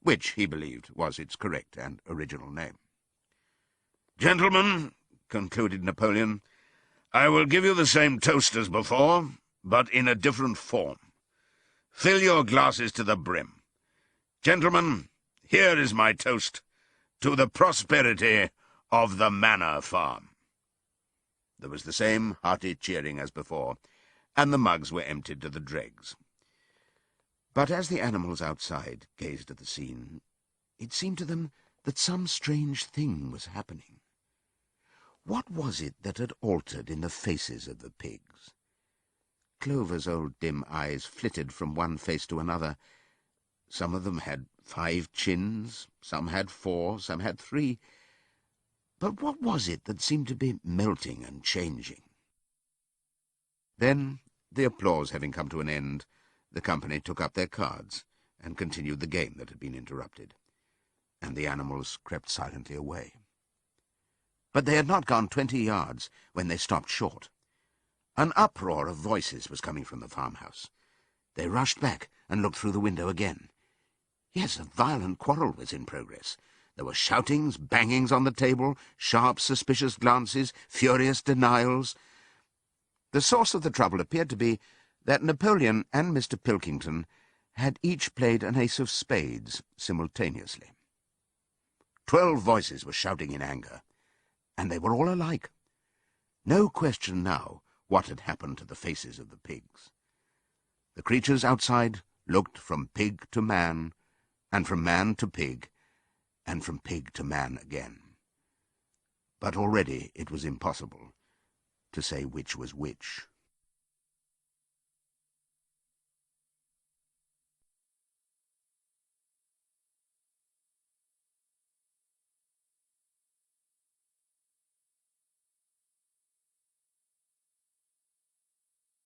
which, he believed, was its correct and original name. "Gentlemen," concluded Napoleon, "I will give you the same toast as before, but in a different form. Fill your glasses to the brim. Gentlemen, here is my toast to the prosperity of the Manor Farm." There was the same hearty cheering as before, and the mugs were emptied to the dregs. But as the animals outside gazed at the scene, it seemed to them that some strange thing was happening. What was it that had altered in the faces of the pigs? Clover's old dim eyes flitted from one face to another. Some of them had 5 chins, some had 4, some had 3. But what was it that seemed to be melting and changing? Then, the applause having come to an end, the company took up their cards and continued the game that had been interrupted, and the animals crept silently away. But they had not gone 20 yards when they stopped short. An uproar of voices was coming from the farmhouse. They rushed back and looked through the window again. Yes, a violent quarrel was in progress. There were shoutings, bangings on the table, sharp, suspicious glances, furious denials. The source of the trouble appeared to be that Napoleon and Mr. Pilkington had each played an ace of spades simultaneously. 12 voices were shouting in anger, and they were all alike. No question now what had happened to the faces of the pigs. The creatures outside looked from pig to man, and from man to pig, and from pig to man again. But already it was impossible to say which was which.